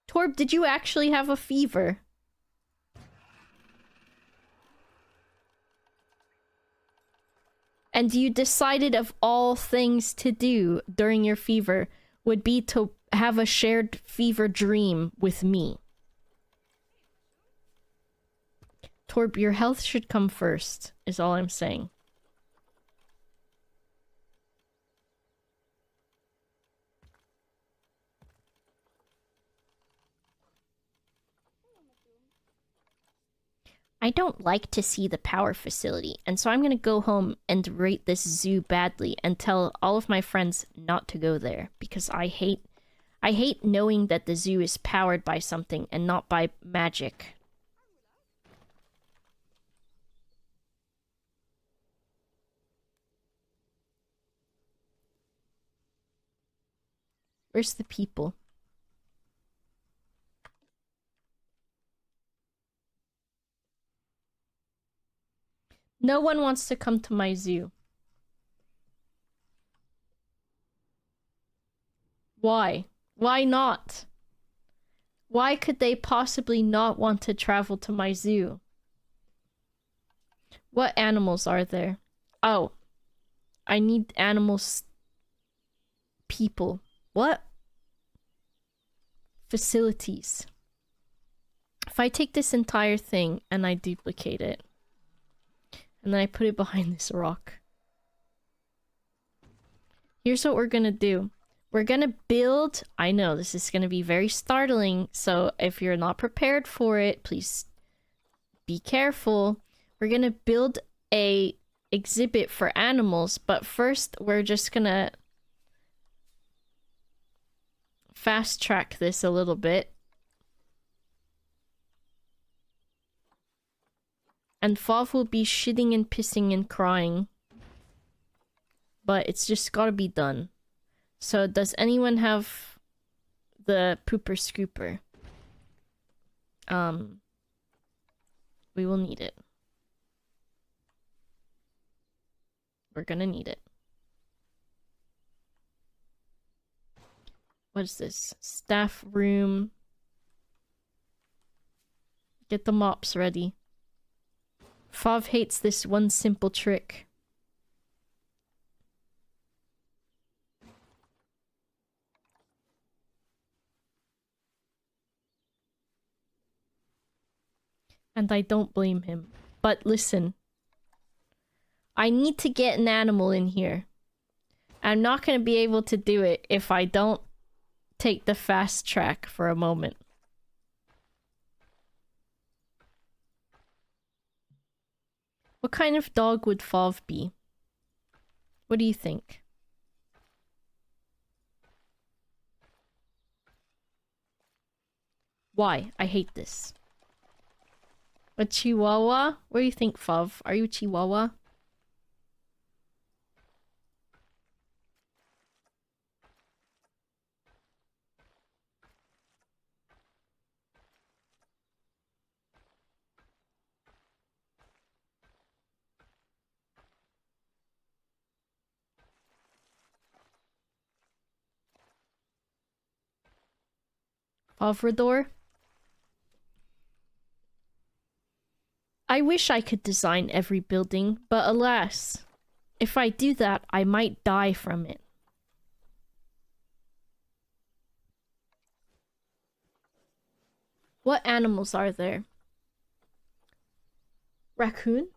Torb, did you actually have a fever? And you decided of all things to do during your fever would be to have a shared fever dream with me. Torb, your health should come first, is all I'm saying. I don't like to see the power facility, and so I'm gonna go home and rate this zoo badly and tell all of my friends not to go there, because I hate knowing that the zoo is powered by something and not by magic. Where's the people? No one wants to come to my zoo. Why? Why not? Why could they possibly not want to travel to my zoo? What animals are there? Oh. I need animals... People. What? Facilities. If I take this entire thing and I duplicate it, and then I put it behind this rock. Here's what we're gonna do. We're gonna build... I know, this is gonna be very startling, so if you're not prepared for it, please be careful. We're gonna build a exhibit for animals, but first we're just gonna fast track this a little bit. And Fav will be shitting and pissing and crying. But it's just gotta be done. So does anyone have the pooper scooper? We will need it. We're gonna need it. What is this? Staff room. Get the mops ready. Fav hates this one simple trick. And I don't blame him. But listen. I need to get an animal in here. I'm not going to be able to do it if I don't take the fast track for a moment. What kind of dog would Fav be? What do you think? Why? I hate this. A Chihuahua? What do you think, Fav? Are you a Chihuahua? Favrador? I wish I could design every building, but alas, if I do that, I might die from it. What animals are there? Raccoon?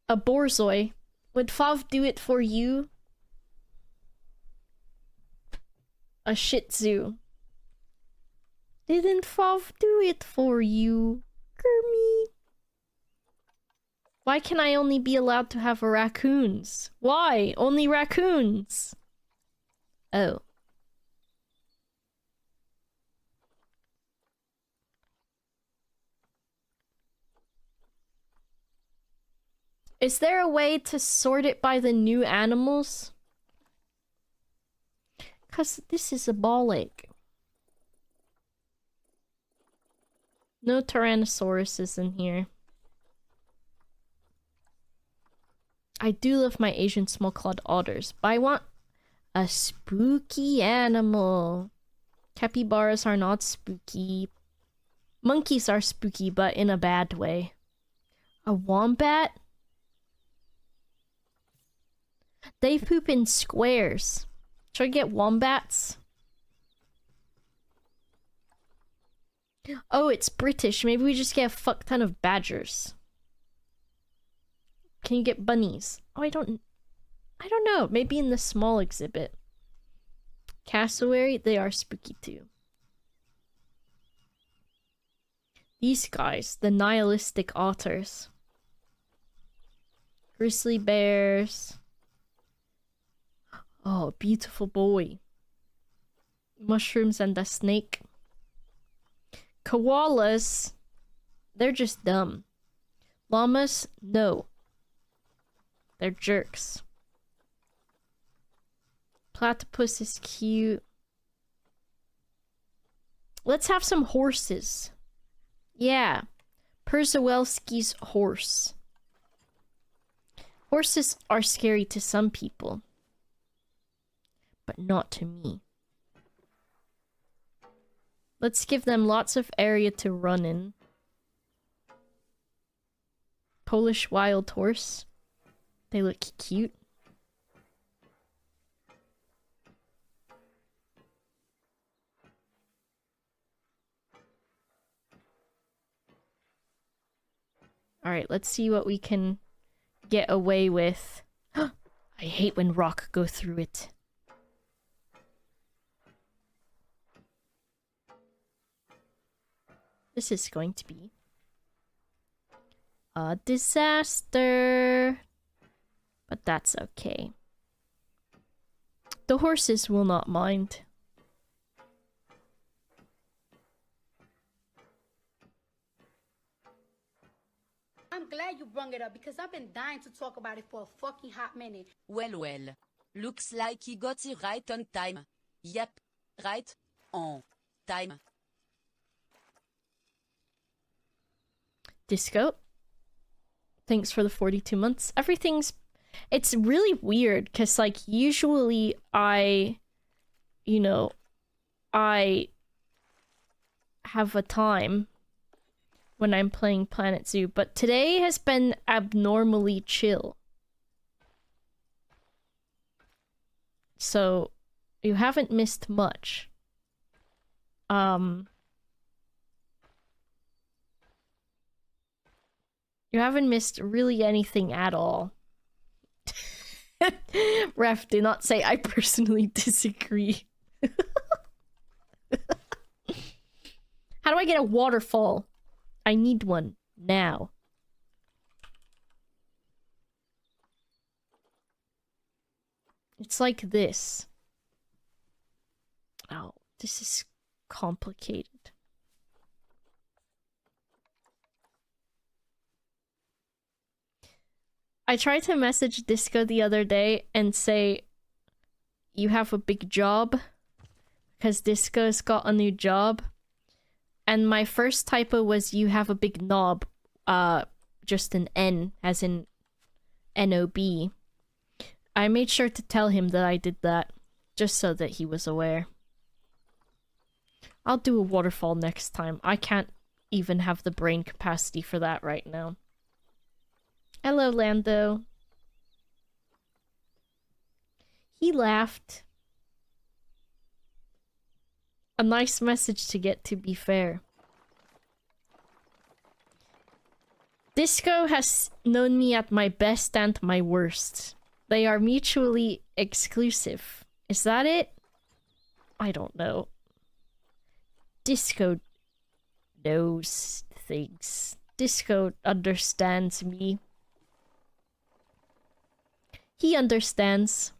A borzoi? Would Fav do it for you? A Shih Tzu? Didn't Fav do it for you, Kermie? Why can I only be allowed to have raccoons? Why? Only raccoons? Oh. Is there a way to sort it by the new animals? 'Cause this is a ball ache. No Tyrannosauruses in here. I do love my Asian small-clawed otters, but I want a spooky animal. Capybaras are not spooky. Monkeys are spooky, but in a bad way. A wombat? They poop in squares. Should I get wombats? Oh, it's British. Maybe we just get a fuck ton of badgers. Can you get bunnies? Oh, I don't know. Maybe in the small exhibit. Cassowary, they are spooky too. These guys, the nihilistic otters. Grizzly bears. Oh, beautiful boy. Mushrooms and a snake. Koalas, they're just dumb. Llamas, no. They're jerks. Platypus is cute. Let's have some horses. Yeah. Przewalski's horse. Horses are scary to some people. But not to me. Let's give them lots of area to run in. Polish wild horse. They look cute. Alright, let's see what we can get away with. I hate when rock go through it. This is going to be a disaster. But that's okay. The horses will not mind. I'm glad you brought it up because I've been dying to talk about it for a fucking hot minute. Well, well. Looks like he got it right on time. Yep, right on time. Disco, thanks for the 42 months. It's really weird because, like, usually I have a time when I'm playing Planet Zoo, but today has been abnormally chill. So, you haven't missed much. You haven't missed really anything at all. Ref, do not say I personally disagree. How do I get a waterfall? I need one now. It's like this. Oh, this is complicated. I tried to message Disco the other day and say, you have a big job, because Disco's got a new job. And my first typo was, you have a big knob, just an N, as in N-O-B. I made sure to tell him that I did that, just so that he was aware. I'll do a waterfall next time. I can't even have the brain capacity for that right now. Hello, Lando. He laughed. A nice message to get, to be fair. Disco has known me at my best and my worst. They are mutually exclusive. Is that it? I don't know. Disco knows things. Disco understands me. He understands.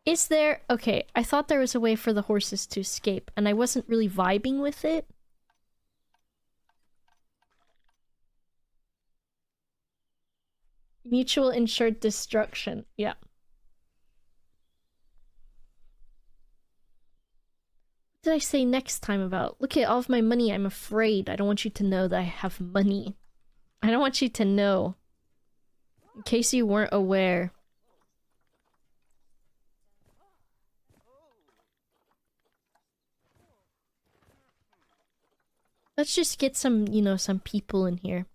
Is there... Okay, I thought there was a way for the horses to escape, and I wasn't really vibing with it. Mutual insured destruction. Yeah. What did I say next time about? Look at all of my money, I'm afraid. I don't want you to know that I have money. I don't want you to know. In case you weren't aware. Let's just get some, you know, some people in here.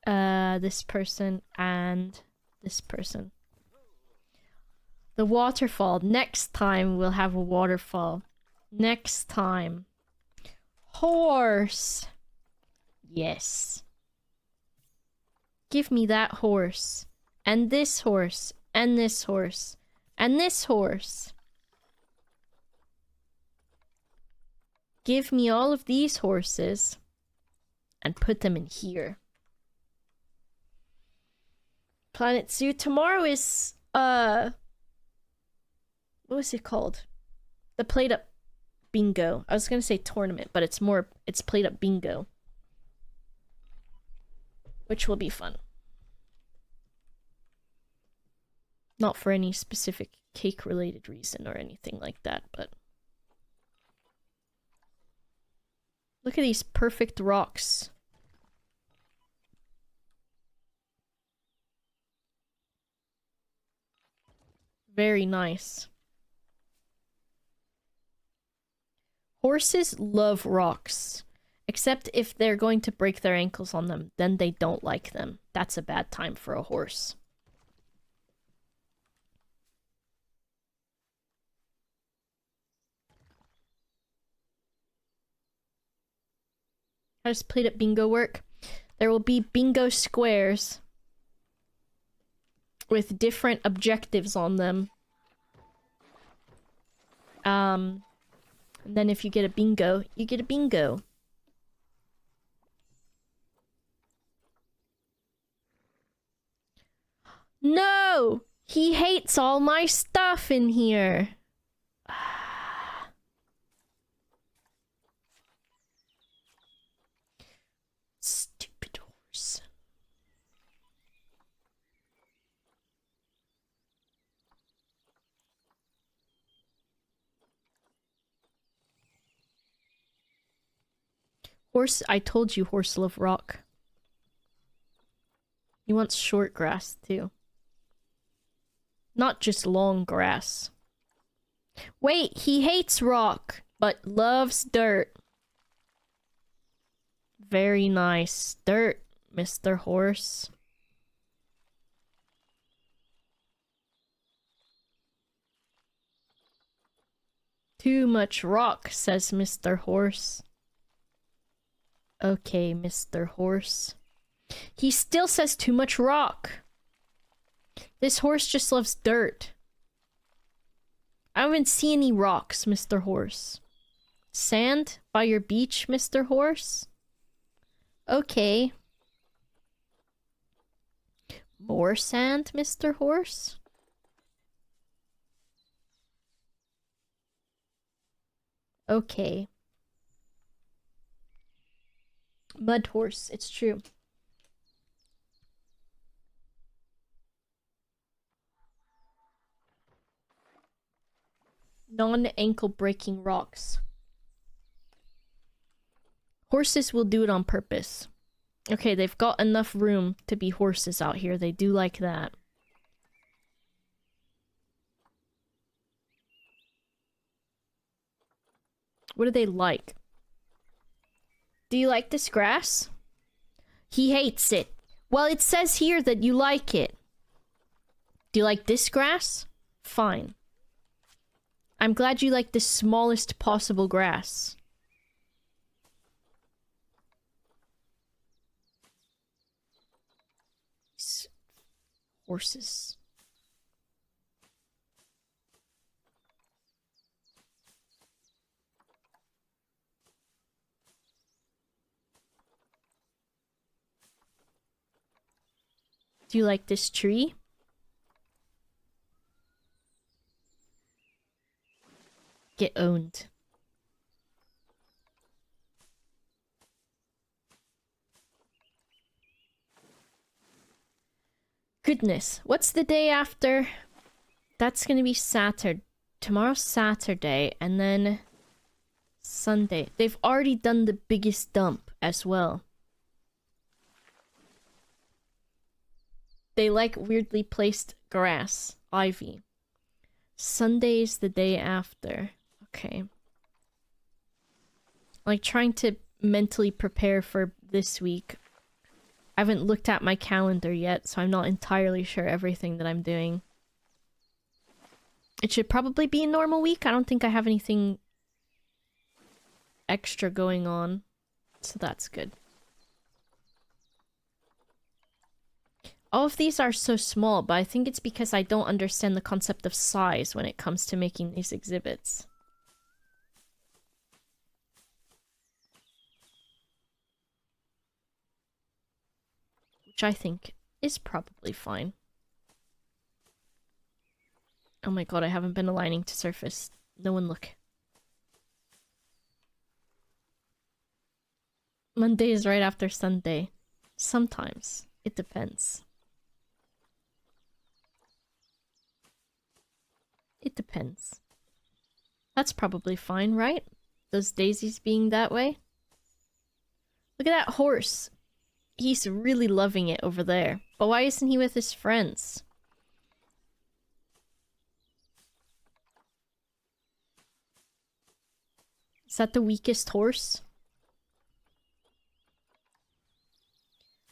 This person and this person. The waterfall. Next time we'll have a waterfall. Next time. Horse. Yes. Give me that horse. And this horse. And this horse. And this horse. Give me all of these horses. And put them in here. Planet Zoo. Tomorrow is, what was it called? The Plate Up Bingo. I was gonna say tournament, but it's Plate Up Bingo. Which will be fun. Not for any specific cake-related reason or anything like that, but... Look at these perfect rocks. Very nice. Horses love rocks. Except if they're going to break their ankles on them, then they don't like them. That's a bad time for a horse. How does Plate Up Bingo work? There will be bingo squares with different objectives on them. And then if you get a bingo, you get a bingo. No! He hates all my stuff in here. Stupid horse. Horse, I told you horse love rock. He wants short grass too. Not just long grass. Wait, he hates rock, but loves dirt. Very nice. Dirt, Mr. Horse. Too much rock, says Mr. Horse. Okay, Mr. Horse. He still says too much rock. This horse just loves dirt. I don't even see any rocks, Mr. Horse. Sand by your beach, Mr. Horse? Okay. More sand, Mr. Horse? Okay. Mud horse, it's true. Non-ankle breaking rocks. Horses will do it on purpose. Okay, they've got enough room to be horses out here. They do like that. What do they like? Do you like this grass? He hates it. Well, it says here that you like it. Do you like this grass? Fine. I'm glad you like the smallest possible grass. Horses. Do you like this tree? Get owned. Goodness, what's the day after? That's gonna be Saturday. Tomorrow's Saturday, and then Sunday. They've already done the biggest dump as well. They like weirdly placed grass, ivy. Sunday is the day after. Okay. Like, trying to mentally prepare for this week. I haven't looked at my calendar yet, so I'm not entirely sure everything that I'm doing. It should probably be a normal week. I don't think I have anything extra going on, so that's good. All of these are so small, but I think it's because I don't understand the concept of size when it comes to making these exhibits. Which I think is probably fine. Oh my god, I haven't been aligning to surface. No one look. Monday is right after Sunday. Sometimes. It depends. It depends. That's probably fine, right? Those daisies being that way. Look at that horse. He's really loving it over there. But why isn't he with his friends? Is that the weakest horse?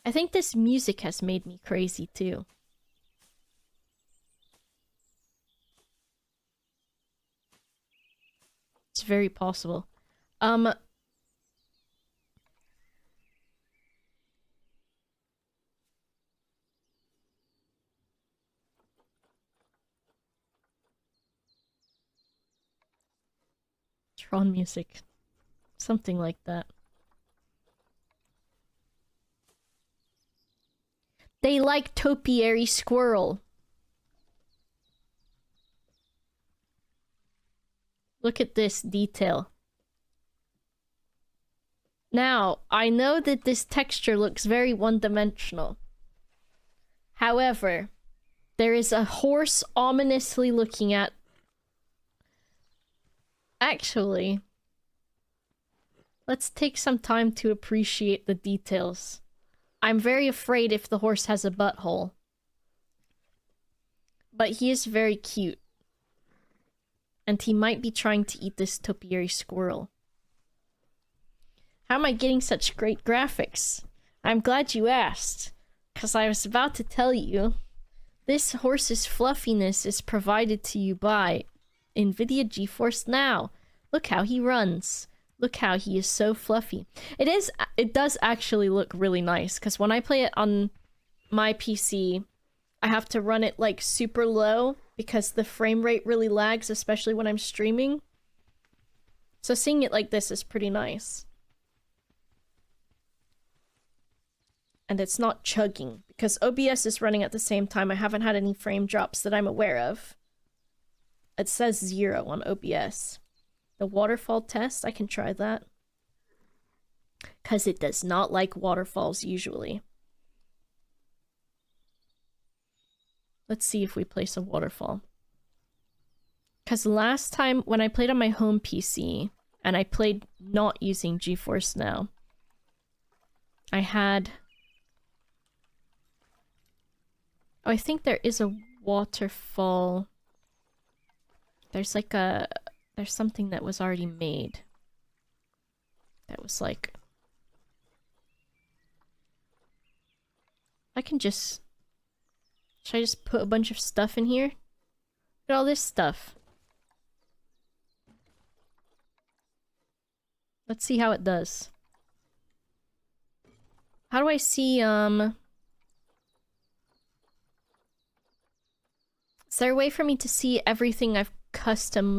I think this music has made me crazy too. It's very possible. Tron music. Something like that. They like topiary squirrel. Look at this detail. Now, I know that this texture looks very one-dimensional. However, there is a horse ominously looking at... Actually, let's take some time to appreciate the details. I'm very afraid if the horse has a butthole. But he is very cute. And he might be trying to eat this topiary squirrel. How am I getting such great graphics? I'm glad you asked, because I was about to tell you. This horse's fluffiness is provided to you by NVIDIA GeForce Now. Look how he runs. Look how he is so fluffy. It does actually look really nice, because when I play it on my PC, I have to run it like super low because the frame rate really lags, especially when I'm streaming. So seeing it like this is pretty nice. And it's not chugging, because OBS is running at the same time. I haven't had any frame drops that I'm aware of. It says 0 on OBS. The waterfall test, I can try that. Because it does not like waterfalls usually. Let's see if we place a waterfall. Because last time when I played on my home PC, and I played not using GeForce Now, I had... Oh, I think there is a waterfall. There's like a... There's something that was already made. That was like... I can just... Should I just put a bunch of stuff in here? Look at all this stuff. Let's see how it does. How do I see, Is there a way for me to see everything I've custom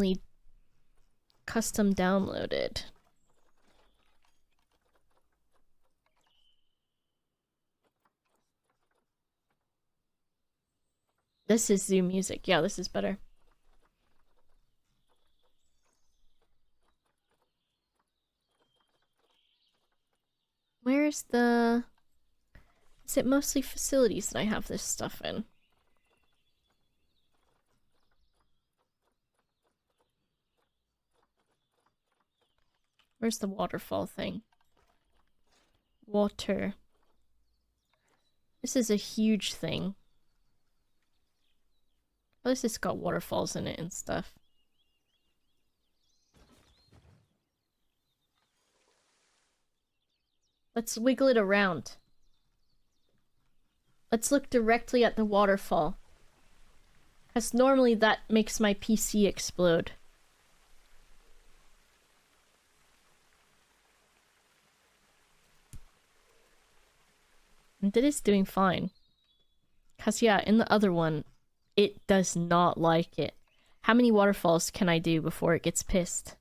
downloaded? This is Zoom music. Yeah, this is better. Where's the... Is it mostly facilities that I have this stuff in? Where's the waterfall thing? Water. This is a huge thing. Oh, this has got waterfalls in it and stuff. Let's wiggle it around. Let's look directly at the waterfall. Because normally that makes my PC explode. And it is doing fine. Because yeah, in the other one, it does not like it. How many waterfalls can I do before it gets pissed?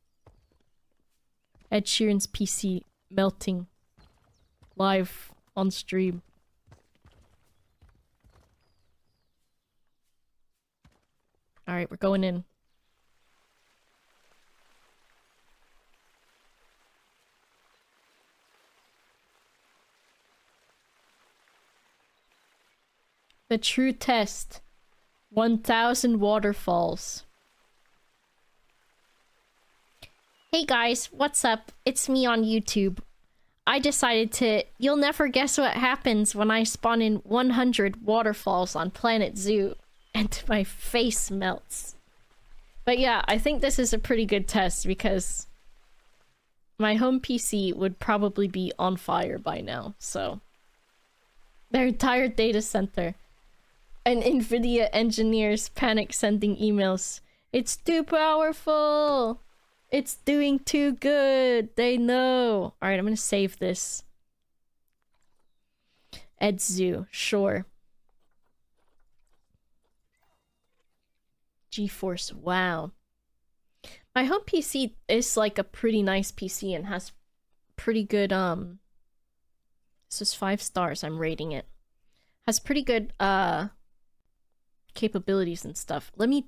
Ed Sheeran's PC melting. Live on stream. Alright, we're going in. The true test. 1,000 waterfalls. Hey guys, what's up? It's me on YouTube. I decided to... You'll never guess what happens when I spawn in 100 waterfalls on Planet Zoo. And my face melts. But yeah, I think this is a pretty good test because... my home PC would probably be on fire by now, so... Their entire data center. And NVIDIA engineers panic sending emails. It's too powerful! It's doing too good! They know! Alright, I'm gonna save this. Ed Zoo, sure. GeForce, wow. My home PC is like a pretty nice PC and has pretty good, this is 5 stars, I'm rating it. Has pretty good, capabilities and stuff. I'm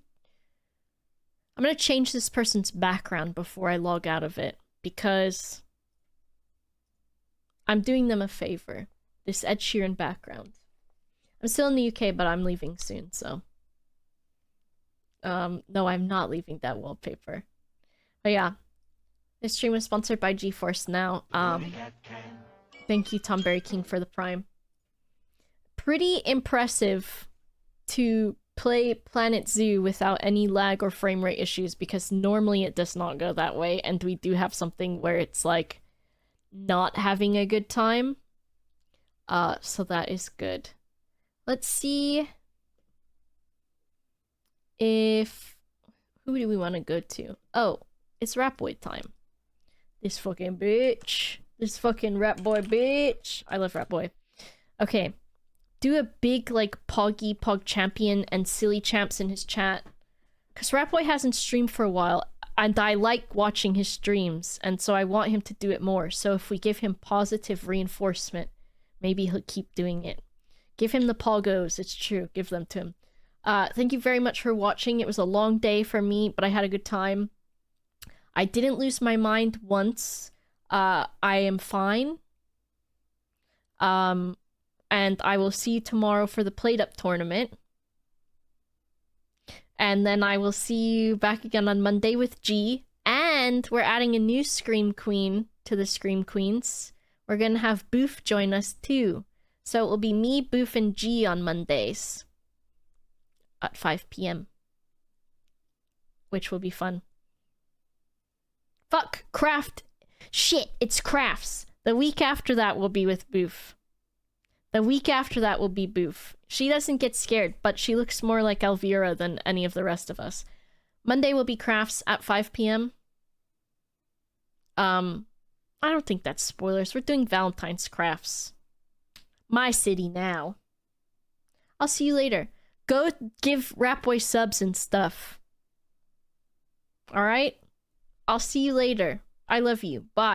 gonna change this person's background before I log out of it, because I'm doing them a favor. This Ed Sheeran background. I'm still in the UK, but I'm leaving soon, so... no, I'm not leaving that wallpaper. But yeah. This stream was sponsored by GeForce Now. Thank you, Tom Berry King, for the Prime. Pretty impressive to play Planet Zoo without any lag or frame rate issues, because normally it does not go that way, and we do have something where it's like not having a good time. So that is good. Let's see if... who do we want to go to? Oh, it's Rap Boy time. This fucking bitch. This fucking Rap Boy bitch. I love Rap Boy. Okay. Do a big, like, Pog Champion and Silly Champs in his chat. Because Rap Boy hasn't streamed for a while, and I like watching his streams, and so I want him to do it more. So if we give him positive reinforcement, maybe he'll keep doing it. Give him the poggos, it's true. Give them to him. Thank you very much for watching. It was a long day for me, but I had a good time. I didn't lose my mind once. I am fine. And I will see you tomorrow for the Played Up tournament. And then I will see you back again on Monday with G. And we're adding a new Scream Queen to the Scream Queens. We're gonna have Boof join us too. So it will be me, Boof, and G on Mondays. At 5 p.m. Which will be fun. Fuck! Craft! Shit! It's Crafts! The week after that will be with Boof. The week after that will be Boof. She doesn't get scared, but she looks more like Elvira than any of the rest of us. Monday will be Crafts at 5 p.m. I don't think that's spoilers. We're doing Valentine's Crafts. My city now. I'll see you later. Go give Rap Boy subs and stuff. Alright? I'll see you later. I love you. Bye.